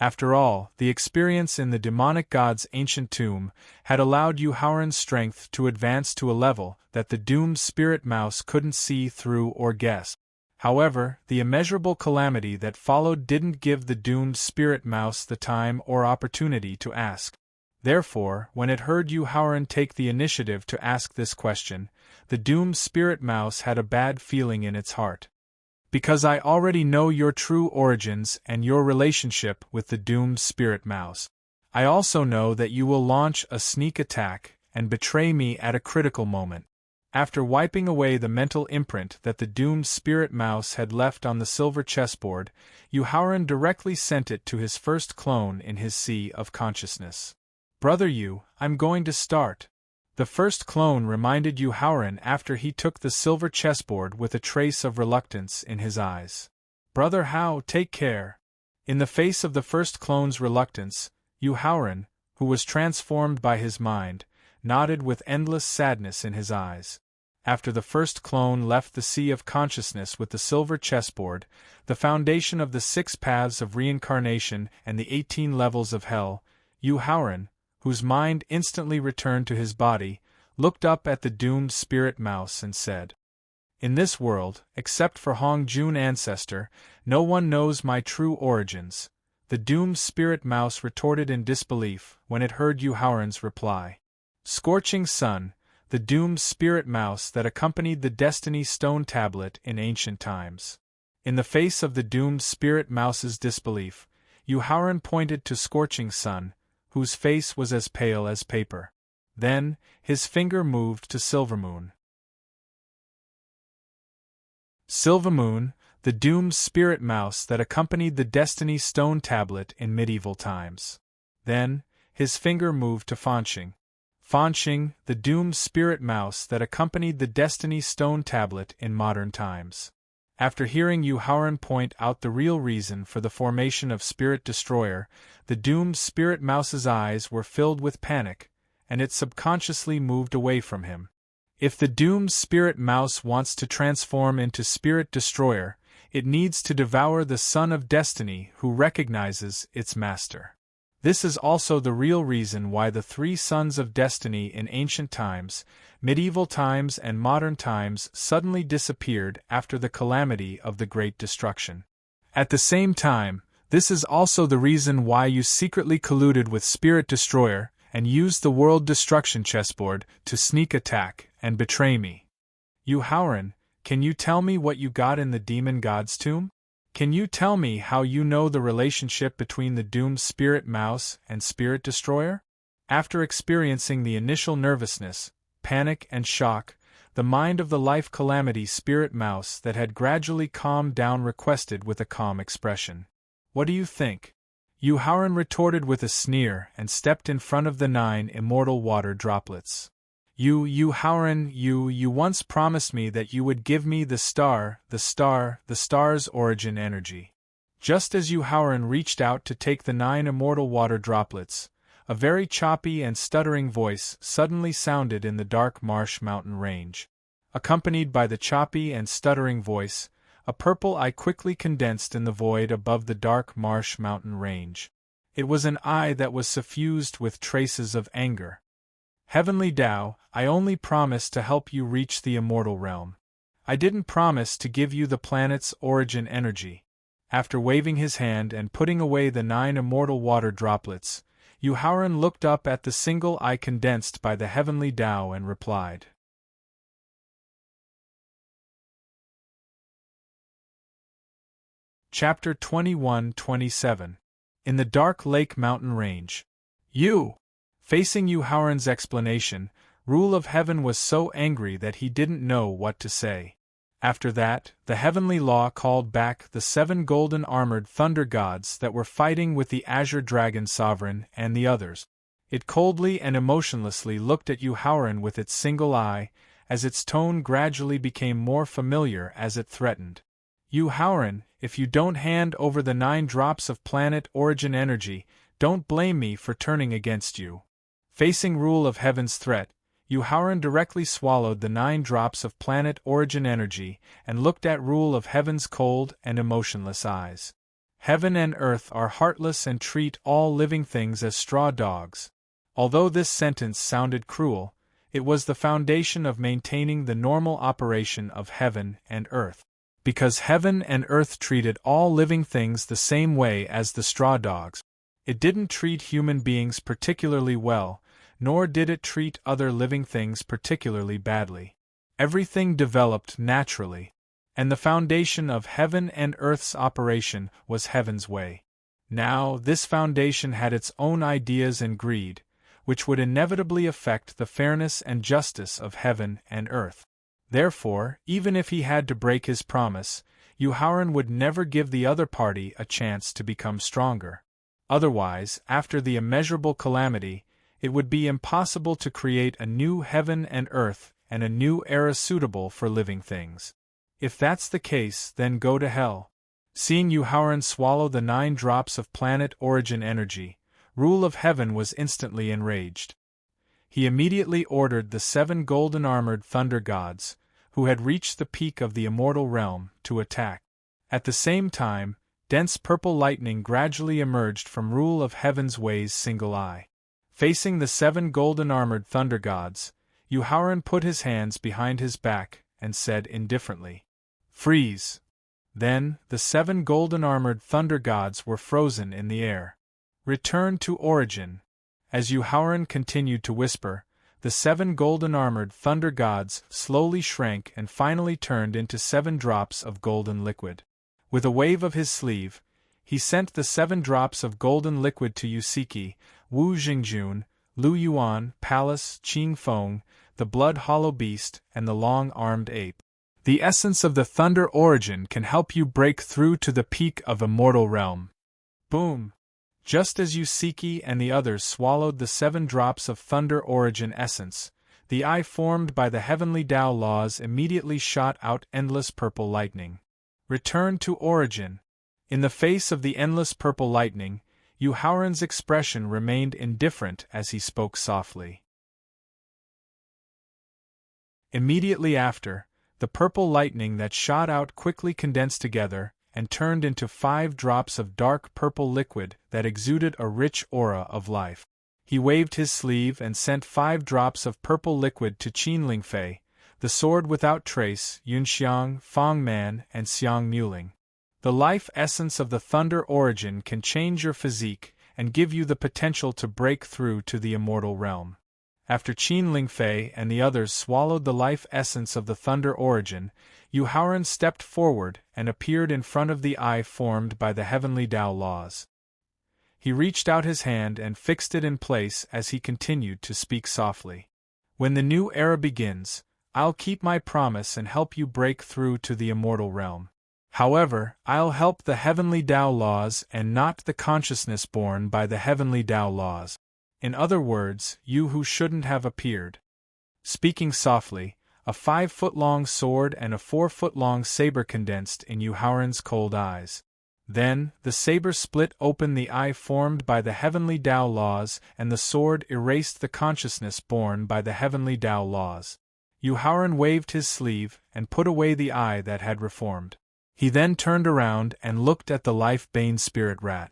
After all, the experience in the demonic god's ancient tomb had allowed Yu Haoran's strength to advance to a level that the doomed spirit mouse couldn't see through or guess. However, the immeasurable calamity that followed didn't give the doomed spirit mouse the time or opportunity to ask. Therefore, when it heard Yu Haoran take the initiative to ask this question, the doomed spirit mouse had a bad feeling in its heart. "Because I already know your true origins and your relationship with the doomed spirit mouse. I also know that you will launch a sneak attack and betray me at a critical moment." After wiping away the mental imprint that the doomed spirit mouse had left on the silver chessboard, Yu Haoran directly sent it to his first clone in his sea of consciousness. "Brother Yu, I'm going to start." The first clone reminded Yu Haoran after he took the silver chessboard with a trace of reluctance in his eyes. "Brother Hao, take care." In the face of the first clone's reluctance, Yu Haoran, who was transformed by his mind, nodded with endless sadness in his eyes. After the first clone left the sea of consciousness with the silver chessboard, the foundation of the 6 paths of reincarnation and the 18 levels of hell, Yu Haoran, whose mind instantly returned to his body, looked up at the doomed spirit mouse and said, "In this world, except for Hong Jun ancestor, no one knows my true origins." The doomed spirit mouse retorted in disbelief when it heard Yu Haoran's reply. Scorching sun, the doomed spirit mouse that accompanied the destiny stone tablet in ancient times. In the face of the doomed spirit mouse's disbelief, Yu Haoran pointed to scorching sun, whose face was as pale as paper. Then, his finger moved to Silvermoon. Silvermoon, the doomed spirit mouse that accompanied the destiny stone tablet in medieval times. Then, his finger moved to Fanxing. Fanxing, the doomed spirit mouse that accompanied the destiny stone tablet in modern times. After hearing Yu Haoran point out the real reason for the formation of Spirit Destroyer, the doomed spirit mouse's eyes were filled with panic, and it subconsciously moved away from him. If the doomed spirit mouse wants to transform into Spirit Destroyer, it needs to devour the Son of Destiny who recognizes its master. This is also the real reason why the 3 sons of destiny in ancient times, medieval times and modern times suddenly disappeared after the calamity of the Great Destruction. At the same time, this is also the reason why you secretly colluded with Spirit Destroyer and used the World Destruction chessboard to sneak attack and betray me. Yu Haoran, can you tell me what you got in the Demon God's tomb? Can you tell me how you know the relationship between the doomed spirit mouse and Spirit Destroyer? After experiencing the initial nervousness, panic and shock, the mind of the life calamity spirit mouse that had gradually calmed down requested with a calm expression. What do you think? Yu Haoran retorted with a sneer and stepped in front of the 9 immortal water droplets. Yu Haoran, you once promised me that you would give me the star's origin energy. Just as Yu Haoran reached out to take the 9 immortal water droplets, a very choppy and stuttering voice suddenly sounded in the dark marsh mountain range. Accompanied by the choppy and stuttering voice, a purple eye quickly condensed in the void above the dark marsh mountain range. It was an eye that was suffused with traces of anger. Heavenly Tao, I only promised to help you reach the immortal realm. I didn't promise to give you the planet's origin energy. After waving his hand and putting away the 9 immortal water droplets, Yu Haoran looked up at the single eye condensed by the Heavenly Tao and replied. Chapter 21-27. In the Dark Lake Mountain Range. Facing Yu Haoran's explanation, Rule of Heaven was so angry that he didn't know what to say. After that, the heavenly law called back the 7 golden armored thunder gods that were fighting with the Azure Dragon Sovereign and the others. It coldly and emotionlessly looked at Yu Haoran with its single eye, as its tone gradually became more familiar as it threatened. Yu Haoran, if you don't hand over the 9 drops of planet origin energy, don't blame me for turning against you. Facing Rule of Heaven's threat, Yu Haoran directly swallowed the 9 drops of planet origin energy and looked at Rule of Heaven's cold and emotionless eyes. Heaven and earth are heartless and treat all living things as straw dogs. Although this sentence sounded cruel, it was the foundation of maintaining the normal operation of heaven and earth. Because heaven and earth treated all living things the same way as the straw dogs, it didn't treat human beings particularly well, nor did it treat other living things particularly badly. Everything developed naturally, and the foundation of heaven and earth's operation was heaven's way. Now, this foundation had its own ideas and greed, which would inevitably affect the fairness and justice of heaven and earth. Therefore, even if he had to break his promise, Yu Haoran would never give the other party a chance to become stronger. Otherwise, after the immeasurable calamity, it would be impossible to create a new heaven and earth and a new era suitable for living things. If that's the case, then go to hell. Seeing Yu Haoran swallow the 9 drops of planet origin energy, Rule of Heaven was instantly enraged. he immediately ordered the 7 golden-armored thunder gods, who had reached the peak of the immortal realm, to attack. At the same time, dense purple lightning gradually emerged from Rule of Heaven's Way's single eye. Facing the 7 golden-armored thunder gods, Yuhauran put his hands behind his back and said indifferently, "Freeze!" Then, the 7 golden-armored thunder gods were frozen in the air. "Return to origin." As Yuhauran continued to whisper, the 7 golden-armored thunder gods slowly shrank and finally turned into 7 drops of golden liquid. With a wave of his sleeve, he sent the 7 drops of golden liquid to Yusiki, Wu Jingjun, Lu Yuan, Palace, Qing Feng, the blood-hollow beast, and the long-armed ape. The essence of the thunder origin can help you break through to the peak of immortal realm. Boom! Just as Yusiki and the others swallowed the 7 drops of thunder origin essence, the eye formed by the heavenly Tao laws immediately shot out endless purple lightning. Return to origin. In the face of the endless purple lightning, Yuhauran's expression remained indifferent as he spoke softly. Immediately after, the purple lightning that shot out quickly condensed together and turned into 5 drops of dark purple liquid that exuded a rich aura of life. He waved his sleeve and sent 5 drops of purple liquid to Qin Lingfei, the sword without trace, Yunxiang, Fang Man, and Xiang Muling. The life essence of the thunder origin can change your physique and give you the potential to break through to the immortal realm. After Qin Lingfei and the others swallowed the life essence of the thunder origin, Yuhauran stepped forward and appeared in front of the eye formed by the heavenly Tao laws. He reached out his hand and fixed it in place as he continued to speak softly. "When the new era begins, I'll keep my promise and help you break through to the immortal realm. However, I'll help the heavenly Tao laws and not the consciousness born by the heavenly Tao laws. In other words, you who shouldn't have appeared." Speaking softly, a 5-foot-long sword and a 4-foot-long saber condensed in Yuhauran's cold eyes. Then, the saber split open the eye formed by the heavenly Tao laws and the sword erased the consciousness born by the heavenly Tao laws. Yuhauran waved his sleeve and put away the eye that had reformed. He then turned around and looked at the life-bane spirit rat.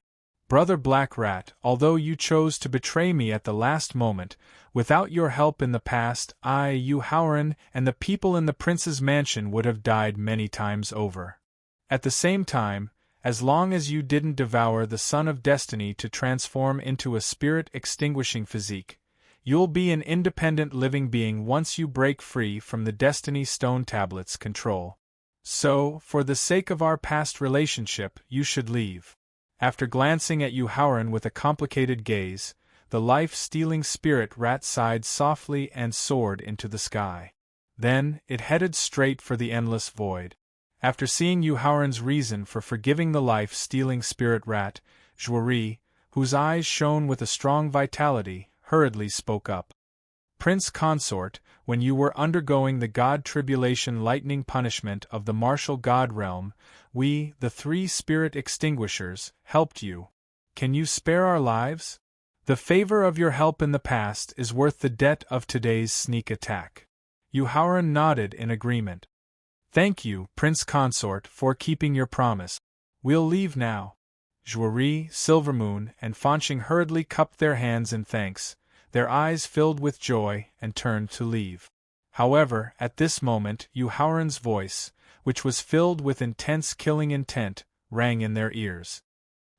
"Brother Black Rat, although you chose to betray me at the last moment, without your help in the past, I, Yuhauran, and the people in the prince's mansion would have died many times over. At the same time, as long as you didn't devour the Son of Destiny to transform into a spirit-extinguishing physique, you'll be an independent living being once you break free from the Destiny Stone Tablet's control. So, for the sake of our past relationship, you should leave." After glancing at Yuhauran with a complicated gaze, the life-stealing spirit rat sighed softly and soared into the sky. Then, it headed straight for the endless void. After seeing Yuhauran's reason for forgiving the life-stealing spirit rat, Zhuori, whose eyes shone with a strong vitality, hurriedly spoke up. "Prince Consort, when you were undergoing the God Tribulation lightning punishment of the martial God realm, we, the 3 spirit extinguishers, helped you. Can you spare our lives? The favor of your help in the past is worth the debt of today's sneak attack." Yuhauran nodded in agreement. "Thank you, Prince Consort, for keeping your promise. We'll leave now." Zhuori, Silvermoon, and Fanqing hurriedly cupped their hands in thanks, their eyes filled with joy, and turned to leave. However, at this moment, Yuhauran's voice, which was filled with intense killing intent, rang in their ears.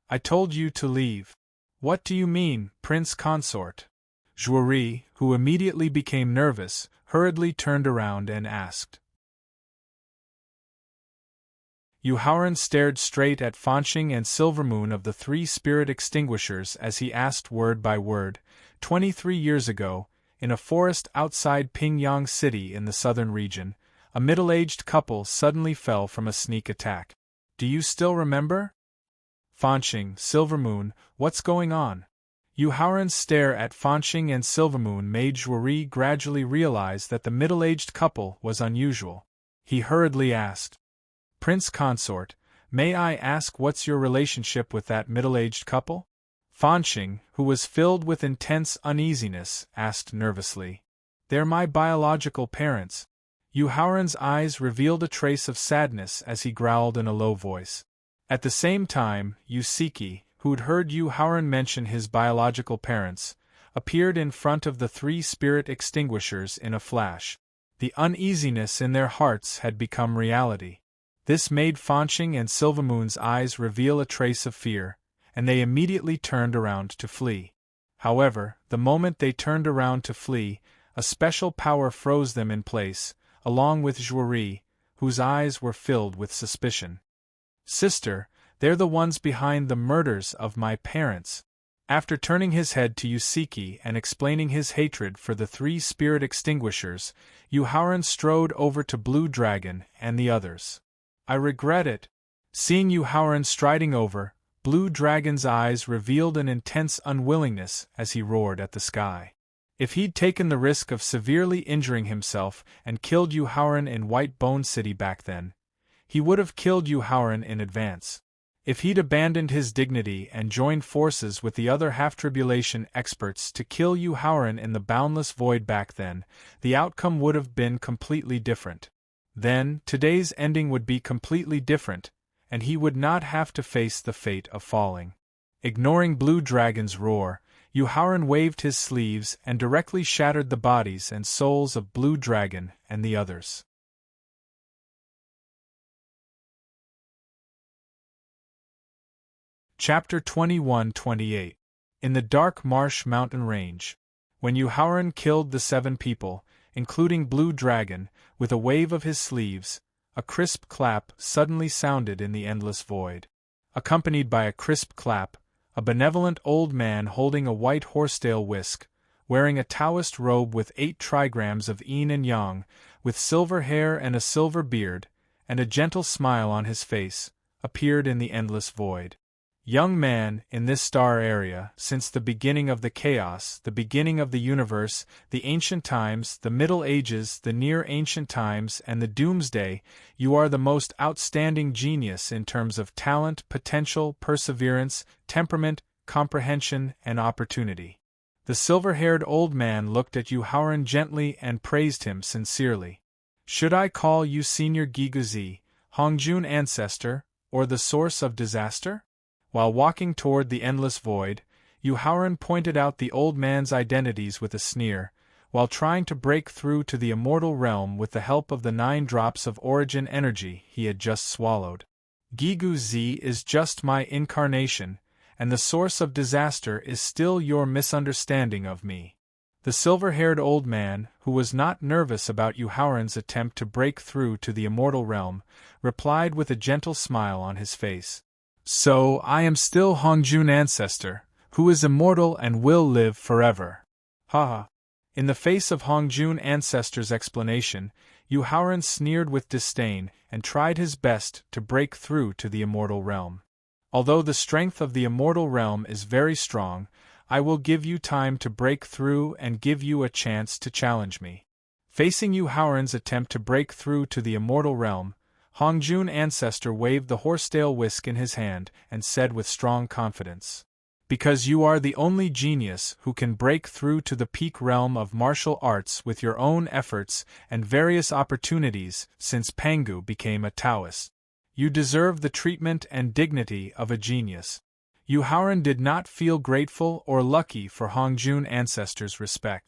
"I told you to leave." "What do you mean, Prince Consort?" Zhuori, who immediately became nervous, hurriedly turned around and asked. Yuhauran stared straight at Fanqing and Silvermoon of the 3 spirit extinguishers as he asked word by word, 23 years ago, in a forest outside Pingyang City in the southern region, a middle-aged couple suddenly fell from a sneak attack. Do you still remember? Fanqing, Silvermoon, what's going on? Yuhauran's stare at Fanqing and Silvermoon made Zhuori gradually realize that the middle-aged couple was unusual. He hurriedly asked, "Prince Consort, may I ask what's your relationship with that middle-aged couple?" Fancheng, who was filled with intense uneasiness, asked nervously. They're my biological parents. Yu Haoran's eyes revealed a trace of sadness as he growled in a low voice. At the same time, Yu Siki, who'd heard Yu Haoran mention his biological parents, appeared in front of the three spirit extinguishers in a flash. The uneasiness in their hearts had become reality. This made Fancheng and Silvermoon's eyes reveal a trace of fear, and they immediately turned around to flee. However, the moment they turned around to flee, a special power froze them in place, along with Zhuori, whose eyes were filled with suspicion. Sister, they're the ones behind the murders of my parents. After turning his head to Yusiki and explaining his hatred for the three spirit extinguishers, Yu Haoran strode over to Blue Dragon and the others. I regret it. Seeing Yu Haoran striding over, Blue Dragon's eyes revealed an intense unwillingness as he roared at the sky. If he'd taken the risk of severely injuring himself and killed Yu Haoran in White Bone City back then, he would have killed Yu Haoran in advance. If he'd abandoned his dignity and joined forces with the other half-tribulation experts to kill Yu Haoran in the boundless void back then, the outcome would have been completely different. Then, today's ending would be completely different, and he would not have to face the fate of falling. Ignoring Blue Dragon's roar, Yu Haoran waved his sleeves and directly shattered the bodies and souls of Blue Dragon and the others. Chapter 21-28. In the Dark Marsh Mountain Range. When Yu Haoran killed the 7 people, including Blue Dragon, with a wave of his sleeves, a crisp clap suddenly sounded in the endless void. Accompanied by a crisp clap, a benevolent old man holding a white horsetail whisk, wearing a Taoist robe with 8 trigrams of yin and yang, with silver hair and a silver beard, and a gentle smile on his face, appeared in the endless void. Young man, in this star area, since the beginning of the chaos, the beginning of the universe, the ancient times, the Middle Ages, the near-ancient times, and the doomsday, you are the most outstanding genius in terms of talent, potential, perseverance, temperament, comprehension, and opportunity. The silver-haired old man looked at Yu Haoran gently and praised him sincerely. Should I call you Senior Giguzi, Hongjun Ancestor, or the Source of Disaster? While walking toward the endless void, Yu Haoran pointed out the old man's identities with a sneer, while trying to break through to the immortal realm with the help of the 9 drops of origin energy he had just swallowed. Gigu Z is just my incarnation, and the source of disaster is still your misunderstanding of me. The silver-haired old man, who was not nervous about Yu Haoran's attempt to break through to the immortal realm, replied with a gentle smile on his face. So, I am still Hongjun Ancestor, who is immortal and will live forever. Haha. In the face of Hongjun Ancestor's explanation, Yu Haoran sneered with disdain and tried his best to break through to the immortal realm. Although the strength of the immortal realm is very strong, I will give you time to break through and give you a chance to challenge me. Facing Yu Haoran's attempt to break through to the immortal realm, Hongjun Ancestor waved the horsetail whisk in his hand and said with strong confidence, "Because you are the only genius who can break through to the peak realm of martial arts with your own efforts and various opportunities since Pangu became a Taoist. You deserve the treatment and dignity of a genius." Yu Haoran did not feel grateful or lucky for Hongjun Ancestor's respect.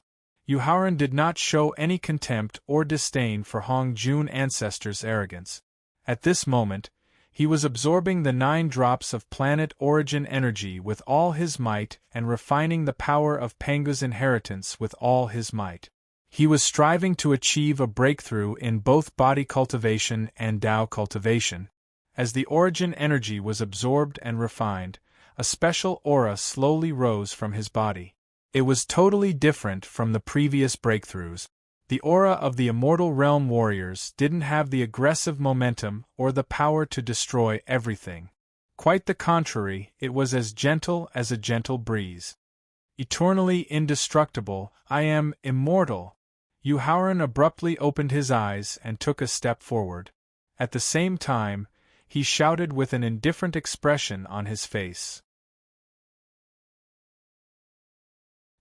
Yu Haoran did not show any contempt or disdain for Hongjun Ancestor's arrogance. At this moment, he was absorbing the 9 drops of planet origin energy with all his might and refining the power of Pangu's inheritance with all his might. He was striving to achieve a breakthrough in both body cultivation and Tao cultivation. As the origin energy was absorbed and refined, a special aura slowly rose from his body. It was totally different from the previous breakthroughs. The aura of the Immortal Realm warriors didn't have the aggressive momentum or the power to destroy everything. Quite the contrary, it was as gentle as a gentle breeze. Eternally indestructible, I am immortal. Yu Haoran abruptly opened his eyes and took a step forward. At the same time, he shouted with an indifferent expression on his face.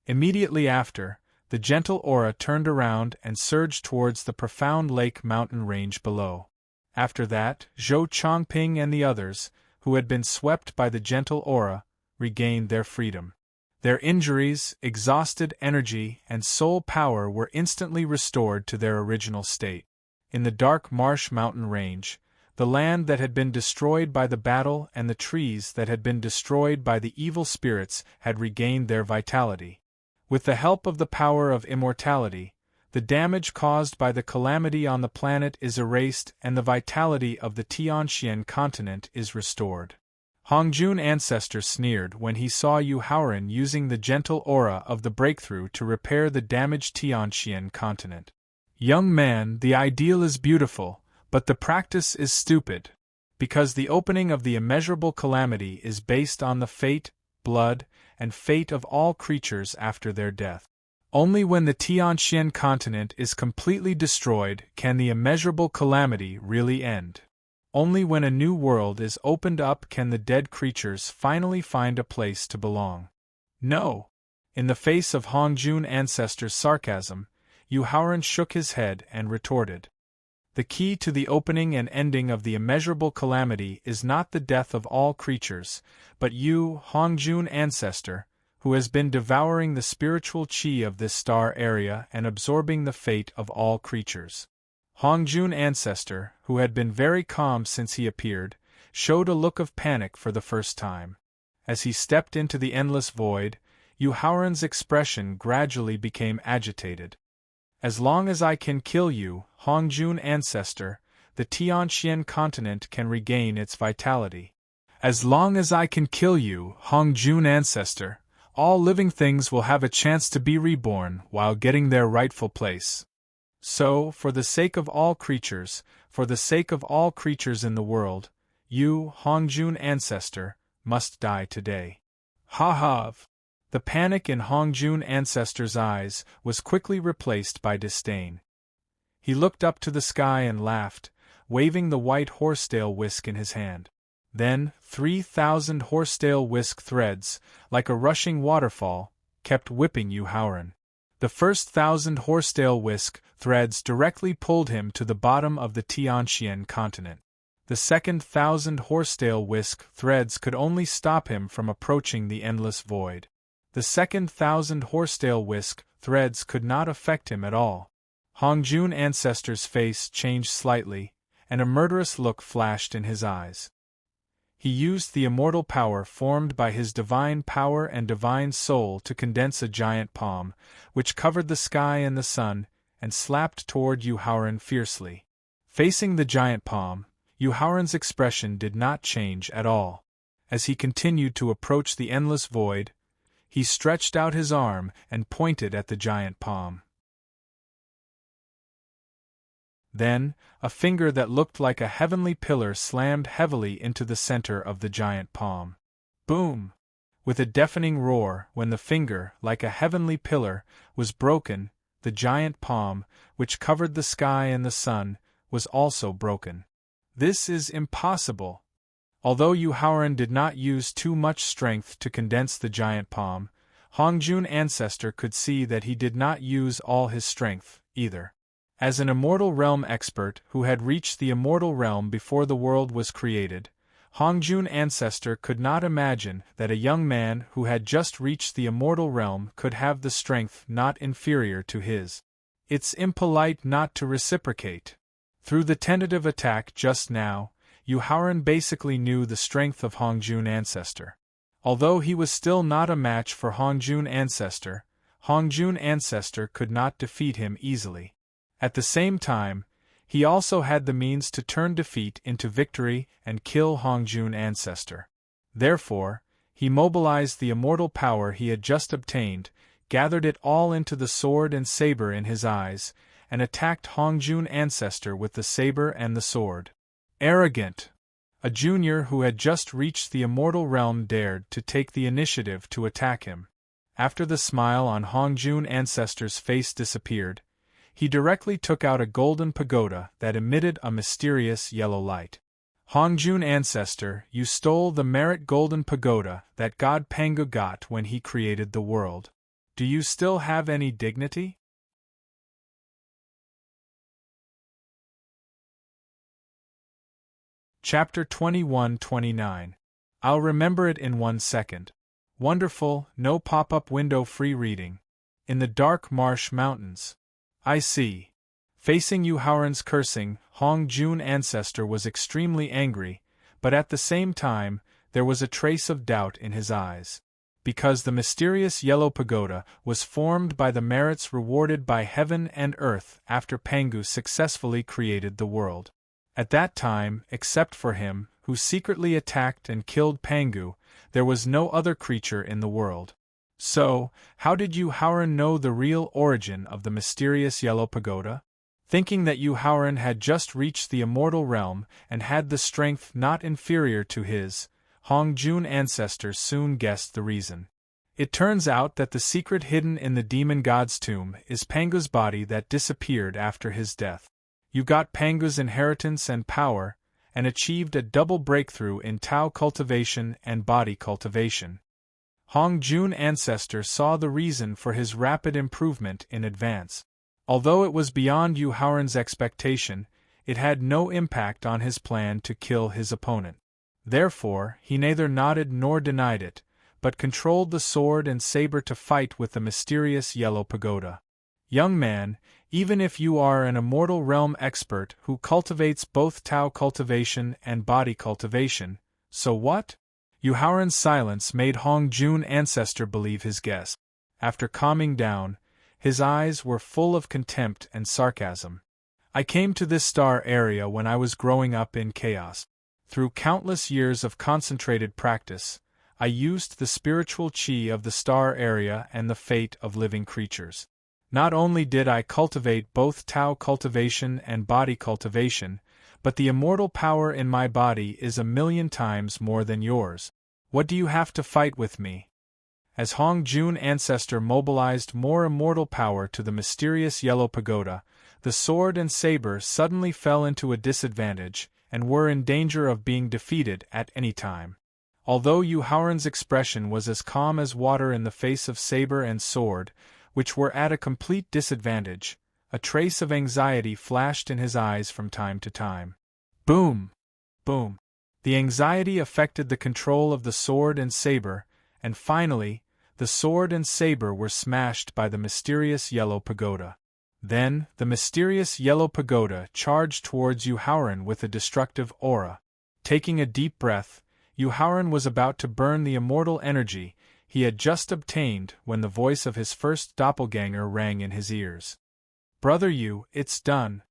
Immediately after, the gentle aura turned around and surged towards the profound lake mountain range below. After that, Zhou Chongping and the others, who had been swept by the gentle aura, regained their freedom. Their injuries, exhausted energy, and soul power were instantly restored to their original state. In the dark marsh mountain range, the land that had been destroyed by the battle and the trees that had been destroyed by the evil spirits had regained their vitality. With the help of the power of immortality, the damage caused by the calamity on the planet is erased and the vitality of the Tianxian continent is restored. Hongjun Ancestor sneered when he saw Yu Haoran using the gentle aura of the breakthrough to repair the damaged Tianxian continent. Young man, the ideal is beautiful, but the practice is stupid. Because the opening of the immeasurable calamity is based on the fate, blood, and fate of all creatures after their death. Only when the Tianxian continent is completely destroyed can the immeasurable calamity really end. Only when a new world is opened up can the dead creatures finally find a place to belong. No! In the face of Hongjun Ancestor's sarcasm, Yu Haoran shook his head and retorted. The key to the opening and ending of the immeasurable calamity is not the death of all creatures, but you, Hongjun Ancestor, who has been devouring the spiritual qi of this star area and absorbing the fate of all creatures. Hongjun Ancestor, who had been very calm since he appeared, showed a look of panic for the first time. As he stepped into the endless void, Yu Haoran's expression gradually became agitated. As long as I can kill you, Hongjun Ancestor, the Tianxian continent can regain its vitality. As long as I can kill you, Hongjun Ancestor, all living things will have a chance to be reborn while getting their rightful place. So, for the sake of all creatures, for the sake of all creatures in the world, you, Hongjun Ancestor, must die today. Ha ha! The panic in Hongjun Ancestor's eyes was quickly replaced by disdain. He looked up to the sky and laughed, waving the white horsetail whisk in his hand. Then, 3,000 horsetail whisk threads, like a rushing waterfall, kept whipping Yu Haoran. The first 1,000 horsetail whisk threads directly pulled him to the bottom of the Tianxian continent. The second 1,000 horsetail whisk threads could only stop him from approaching the endless void. The second 1,000 horsetail whisk threads could not affect him at all. Hongjun Ancestor's face changed slightly, and a murderous look flashed in his eyes. He used the immortal power formed by his divine power and divine soul to condense a giant palm, which covered the sky and the sun, and slapped toward Yu Haoran fiercely. Facing the giant palm, Yu Haoran's expression did not change at all. As he continued to approach the endless void, he stretched out his arm and pointed at the giant palm. Then, a finger that looked like a heavenly pillar slammed heavily into the center of the giant palm. Boom! With a deafening roar, when the finger, like a heavenly pillar, was broken, the giant palm, which covered the sky and the sun, was also broken. This is impossible. Although Yu Haoran did not use too much strength to condense the giant palm, Hongjun Ancestor could see that he did not use all his strength, either. As an immortal realm expert who had reached the immortal realm before the world was created, Hongjun Ancestor could not imagine that a young man who had just reached the immortal realm could have the strength not inferior to his. It's impolite not to reciprocate. Through the tentative attack just now, Yu Haoran basically knew the strength of Hongjun Ancestor. Although he was still not a match for Hongjun Ancestor could not defeat him easily. At the same time, he also had the means to turn defeat into victory and kill Hongjun Ancestor. Therefore, he mobilized the immortal power he had just obtained, gathered it all into the sword and saber in his eyes, and attacked Hongjun Ancestor with the saber and the sword. Arrogant! A junior who had just reached the immortal realm dared to take the initiative to attack him. After the smile on Hongjun Ancestor's face disappeared, he directly took out a golden pagoda that emitted a mysterious yellow light. Hongjun Ancestor, you stole the merit golden pagoda that God Pangu got when he created the world. Do you still have any dignity? Chapter 21-29. I'll remember it in 1 second. Wonderful, no pop-up window free reading. In the dark marsh mountains. I see. Facing Yu Haoran's cursing, Hong Jun ancestor was extremely angry, but at the same time, there was a trace of doubt in his eyes. Because the mysterious yellow pagoda was formed by the merits rewarded by heaven and earth after Pangu successfully created the world. At that time, except for him, who secretly attacked and killed Pangu, there was no other creature in the world. So, how did Yu Haoran know the real origin of the mysterious yellow pagoda? Thinking that Yu Haoran had just reached the immortal realm and had the strength not inferior to his, Hong Jun ancestors soon guessed the reason. It turns out that the secret hidden in the demon god's tomb is Pangu's body that disappeared after his death. You got Pangu's inheritance and power, and achieved a double breakthrough in Tao cultivation and body cultivation. Hong Jun ancestor saw the reason for his rapid improvement in advance. Although it was beyond Yu Haoran's expectation, it had no impact on his plan to kill his opponent. Therefore, he neither nodded nor denied it, but controlled the sword and saber to fight with the mysterious yellow pagoda. Young man, even if you are an immortal realm expert who cultivates both Tao cultivation and body cultivation, so what? Yu Haoran's silence made Hong Jun ancestor believe his guess. After calming down, his eyes were full of contempt and sarcasm. I came to this star area when I was growing up in chaos. Through countless years of concentrated practice, I used the spiritual chi of the star area and the fate of living creatures. Not only did I cultivate both Tao cultivation and body cultivation, but the immortal power in my body is 1,000,000 times more than yours. What do you have to fight with me? As Hong Jun ancestor mobilized more immortal power to the mysterious yellow pagoda, the sword and saber suddenly fell into a disadvantage, and were in danger of being defeated at any time. Although Yu Haoran's expression was as calm as water in the face of saber and sword, which were at a complete disadvantage, a trace of anxiety flashed in his eyes from time to time. Boom! Boom! The anxiety affected the control of the sword and saber, and finally, the sword and saber were smashed by the mysterious yellow pagoda. Then, the mysterious yellow pagoda charged towards Yu Haoran with a destructive aura. Taking a deep breath, Yu Haoran was about to burn the immortal energy he had just obtained when the voice of his first doppelganger rang in his ears. Brother Yu, it's done.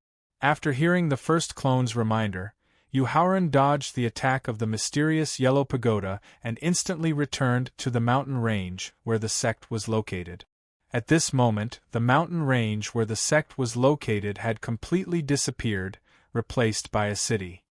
After hearing the first clone's reminder, Yu Haoran dodged the attack of the mysterious yellow pagoda and instantly returned to the mountain range where the sect was located. At this moment, the mountain range where the sect was located had completely disappeared, replaced by a city.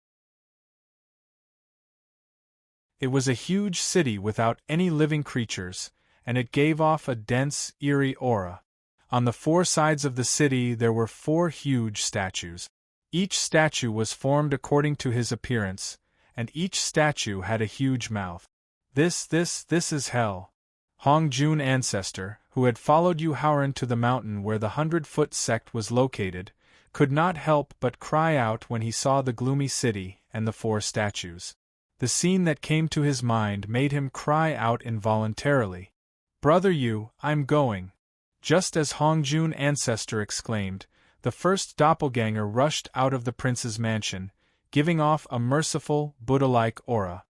It was a huge city without any living creatures, and it gave off a dense, eerie aura. On the 4 sides of the city there were 4 huge statues. Each statue was formed according to his appearance, and each statue had a huge mouth. This is hell. Hong Jun ancestor, who had followed Yu Haoran to the mountain where the 100-foot sect was located, could not help but cry out when he saw the gloomy city and the 4 statues. The scene that came to his mind made him cry out involuntarily. Brother Yu, I'm going. Just as Hong Jun ancestor exclaimed, the first doppelganger rushed out of the prince's mansion, giving off a merciful, Buddha-like aura.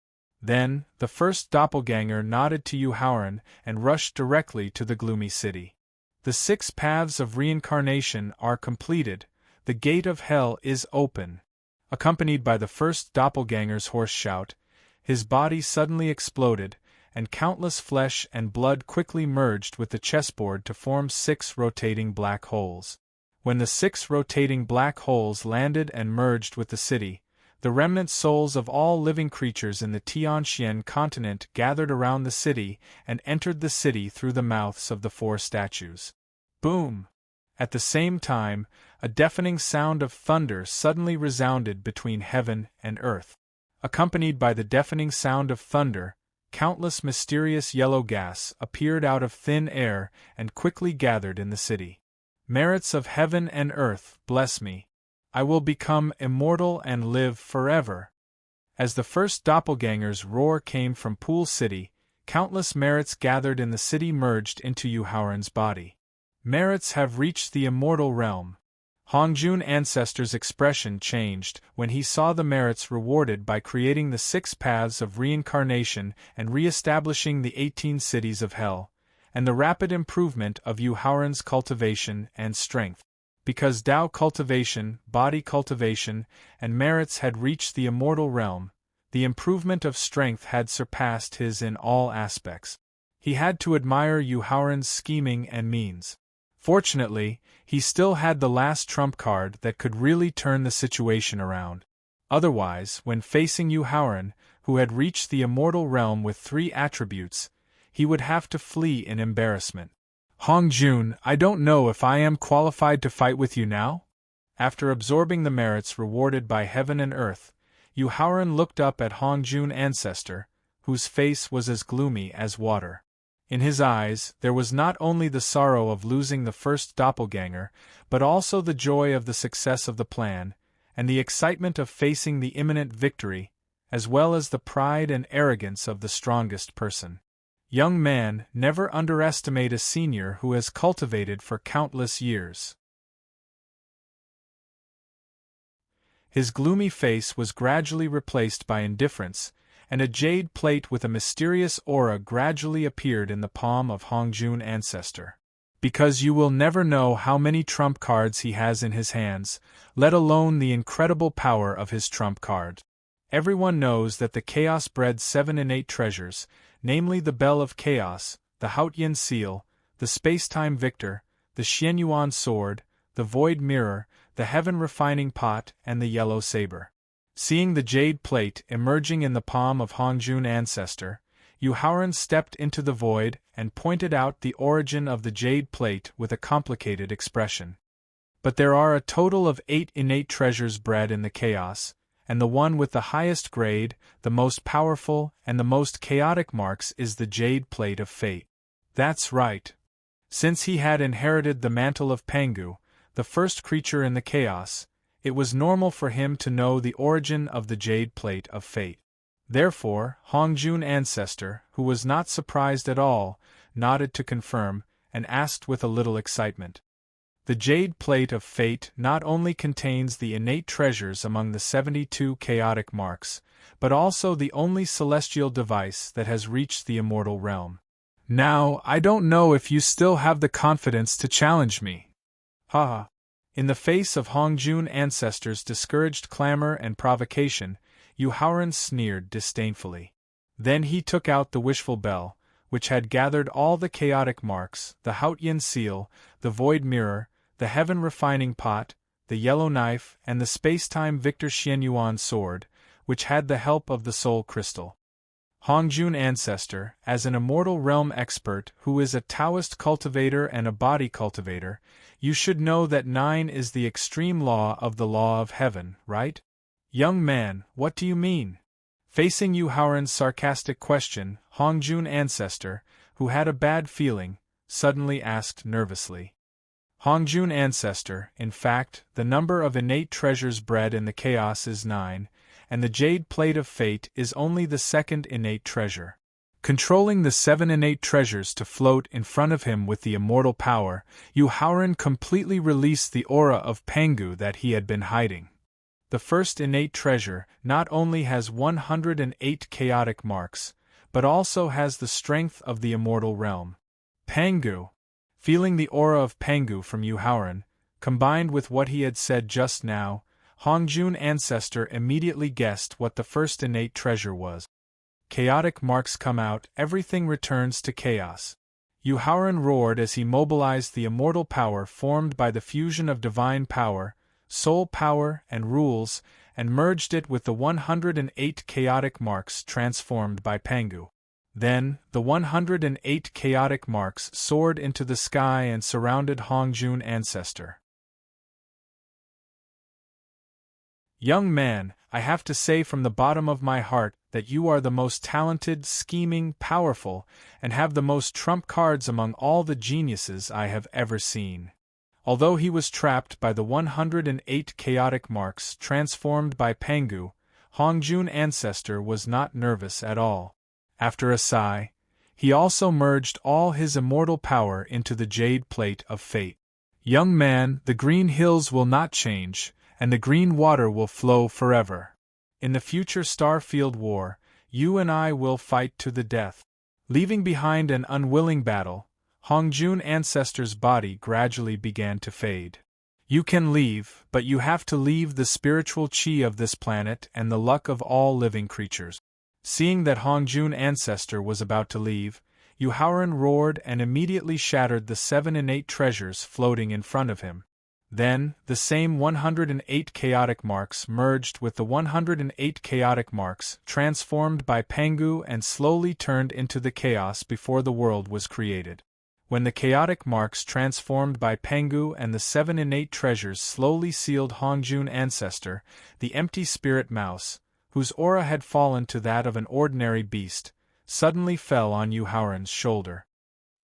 Then, the first doppelganger nodded to Yu Haoran and rushed directly to the gloomy city. The 6 paths of reincarnation are completed, the gate of hell is open. Accompanied by the first doppelganger's hoarse shout, his body suddenly exploded, and countless flesh and blood quickly merged with the chessboard to form 6 rotating black holes. When the 6 rotating black holes landed and merged with the city, the remnant souls of all living creatures in the Tianxian continent gathered around the city and entered the city through the mouths of the 4 statues. Boom! At the same time, a deafening sound of thunder suddenly resounded between heaven and earth. Accompanied by the deafening sound of thunder, countless mysterious yellow gas appeared out of thin air and quickly gathered in the city. Merits of heaven and earth, bless me! I will become immortal and live forever. As the first doppelganger's roar came from Pool City, countless merits gathered in the city merged into Yuhauran's body. Merits have reached the immortal realm. Hongjun Ancestor's expression changed when he saw the merits rewarded by creating the 6 paths of reincarnation and re-establishing the 18 cities of hell, and the rapid improvement of Yuhauran's cultivation and strength. Because Tao cultivation, body cultivation, and merits had reached the immortal realm, the improvement of strength had surpassed his in all aspects. He had to admire Yuhauran's scheming and means. Fortunately, he still had the last trump card that could really turn the situation around. Otherwise, when facing Yuhauran, who had reached the immortal realm with 3 attributes, he would have to flee in embarrassment. Hongjun, I don't know if I am qualified to fight with you now? After absorbing the merits rewarded by heaven and earth, Yuhauran looked up at Hongjun Ancestor, whose face was as gloomy as water. In his eyes, there was not only the sorrow of losing the first doppelganger, but also the joy of the success of the plan, and the excitement of facing the imminent victory, as well as the pride and arrogance of the strongest person. Young man, never underestimate a senior who has cultivated for countless years. His gloomy face was gradually replaced by indifference, and a jade plate with a mysterious aura gradually appeared in the palm of Hongjun Ancestor. Because you will never know how many trump cards he has in his hands, let alone the incredible power of his trump card. Everyone knows that the Chaos bred 7 innate treasures, namely the Bell of Chaos, the Haotian Seal, the Spacetime Victor, the Xianyuan Sword, the Void Mirror, the Heaven Refining Pot, and the Yellow Saber. Seeing the jade plate emerging in the palm of Hongjun Ancestor, Yuhauran stepped into the void and pointed out the origin of the jade plate with a complicated expression. But there are a total of 8 innate treasures bred in the chaos, and the one with the highest grade, the most powerful, and the most chaotic marks is the jade plate of fate. That's right. Since he had inherited the mantle of Pangu, the first creature in the chaos, it was normal for him to know the origin of the jade plate of fate. Therefore, Hongjun Ancestor, who was not surprised at all, nodded to confirm, and asked with a little excitement. The jade plate of fate not only contains the innate treasures among the 72 chaotic marks, but also the only celestial device that has reached the immortal realm. Now, I don't know if you still have the confidence to challenge me. Haha. In the face of Hongjun Ancestor's discouraged clamor and provocation, Yuhauran sneered disdainfully. Then he took out the wishful bell, which had gathered all the chaotic marks, the Haotian Seal, the Void Mirror, the Heaven Refining Pot, the Yellow Knife, and the Spacetime Victor Xianyuan Sword, which had the help of the Soul Crystal. Hongjun Ancestor, as an immortal realm expert who is a Taoist cultivator and a body cultivator, you should know that 9 is the extreme law of the law of heaven, right? Young man, what do you mean? Facing Yuhauran's sarcastic question, Hongjun Ancestor, who had a bad feeling, suddenly asked nervously. Hongjun Ancestor, in fact, the number of innate treasures bred in the chaos is 9, and the jade plate of fate is only the second innate treasure. Controlling the 7 innate treasures to float in front of him with the immortal power, Yuhauran completely released the aura of Pangu that he had been hiding. The first innate treasure not only has 108 chaotic marks, but also has the strength of the immortal realm. Pangu. Feeling the aura of Pangu from Yuhauran, combined with what he had said just now, Hongjun Ancestor immediately guessed what the first innate treasure was. Chaotic marks come out, everything returns to chaos. Yuhauran roared as he mobilized the immortal power formed by the fusion of divine power, soul power, and rules, and merged it with the 108 chaotic marks transformed by Pangu. Then, the 108 chaotic marks soared into the sky and surrounded Hongjun Ancestor. Young man, I have to say from the bottom of my heart that you are the most talented, scheming, powerful, and have the most trump cards among all the geniuses I have ever seen. Although he was trapped by the 108 chaotic marks transformed by Pengu, Hongjun Ancestor was not nervous at all. After a sigh, he also merged all his immortal power into the jade plate of fate. Young man, the green hills will not change, and the green water will flow forever. In the future Starfield War, you and I will fight to the death. Leaving behind an unwilling battle, Hongjun Ancestor's body gradually began to fade. You can leave, but you have to leave the spiritual chi of this planet and the luck of all living creatures. Seeing that Hongjun Ancestor was about to leave, Yuhauran roared and immediately shattered the 7 innate treasures floating in front of him. Then, the same 108 chaotic marks merged with the 108 chaotic marks transformed by Pengu and slowly turned into the chaos before the world was created. When the chaotic marks transformed by Pengu and the 7 innate treasures slowly sealed Hongjun Ancestor, the empty spirit mouse, whose aura had fallen to that of an ordinary beast, suddenly fell on Yuhauran's shoulder.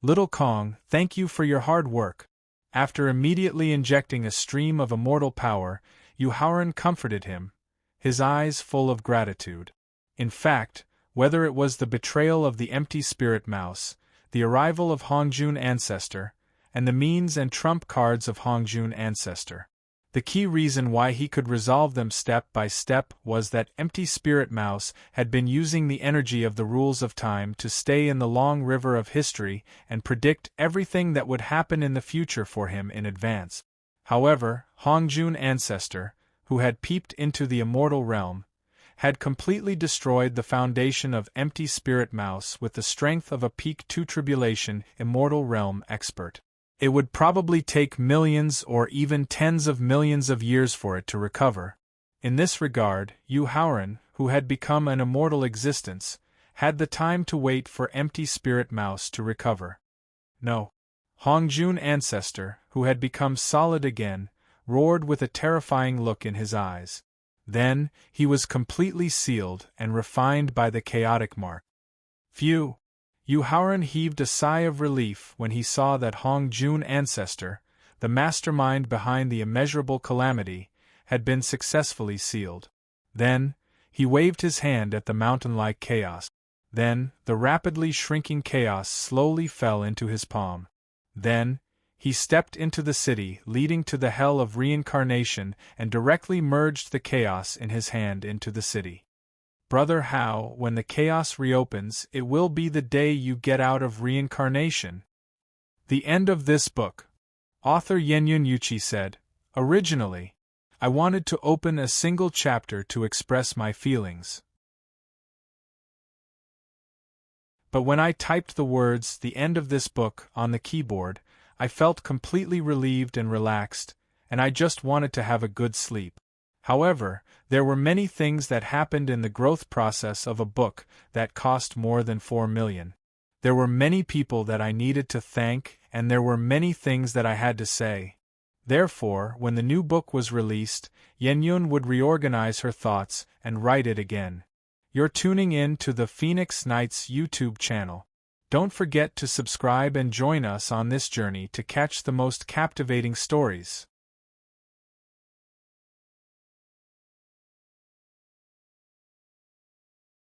Little Kong, thank you for your hard work. After immediately injecting a stream of immortal power, Yuhauran comforted him, his eyes full of gratitude. In fact, whether it was the betrayal of the empty spirit mouse, the arrival of Hongjun Ancestor, and the means and trump cards of Hongjun Ancestor, the key reason why he could resolve them step by step was that empty spirit mouse had been using the energy of the rules of time to stay in the long river of history and predict everything that would happen in the future for him in advance. However, Hongjun Ancestor, who had peeped into the immortal realm, had completely destroyed the foundation of empty spirit mouse with the strength of a peak 2 tribulation immortal realm expert. It would probably take millions or even tens of millions of years for it to recover. In this regard, Yuhauran, who had become an immortal existence, had the time to wait for empty spirit mouse to recover. No. Hongjun Ancestor, who had become solid again, roared with a terrifying look in his eyes. Then, he was completely sealed and refined by the chaotic mark. Phew! Yuhauran heaved a sigh of relief when he saw that Hongjun Ancestor, the mastermind behind the immeasurable calamity, had been successfully sealed. Then, he waved his hand at the mountain-like chaos. Then, the rapidly shrinking chaos slowly fell into his palm. Then, he stepped into the city leading to the hell of reincarnation and directly merged the chaos in his hand into the city. Brother Hao, when the chaos reopens, it will be the day you get out of reincarnation. The end of this book. Author Yenyun Yuchi said, originally, I wanted to open a single chapter to express my feelings. But when I typed the words, the end of this book, on the keyboard, I felt completely relieved and relaxed, and I just wanted to have a good sleep. However, there were many things that happened in the growth process of a book that cost more than 4 million. There were many people that I needed to thank, and there were many things that I had to say. Therefore, when the new book was released, Yenyun would reorganize her thoughts and write it again. You're tuning in to the Phoenix Nights YouTube channel. Don't forget to subscribe and join us on this journey to catch the most captivating stories.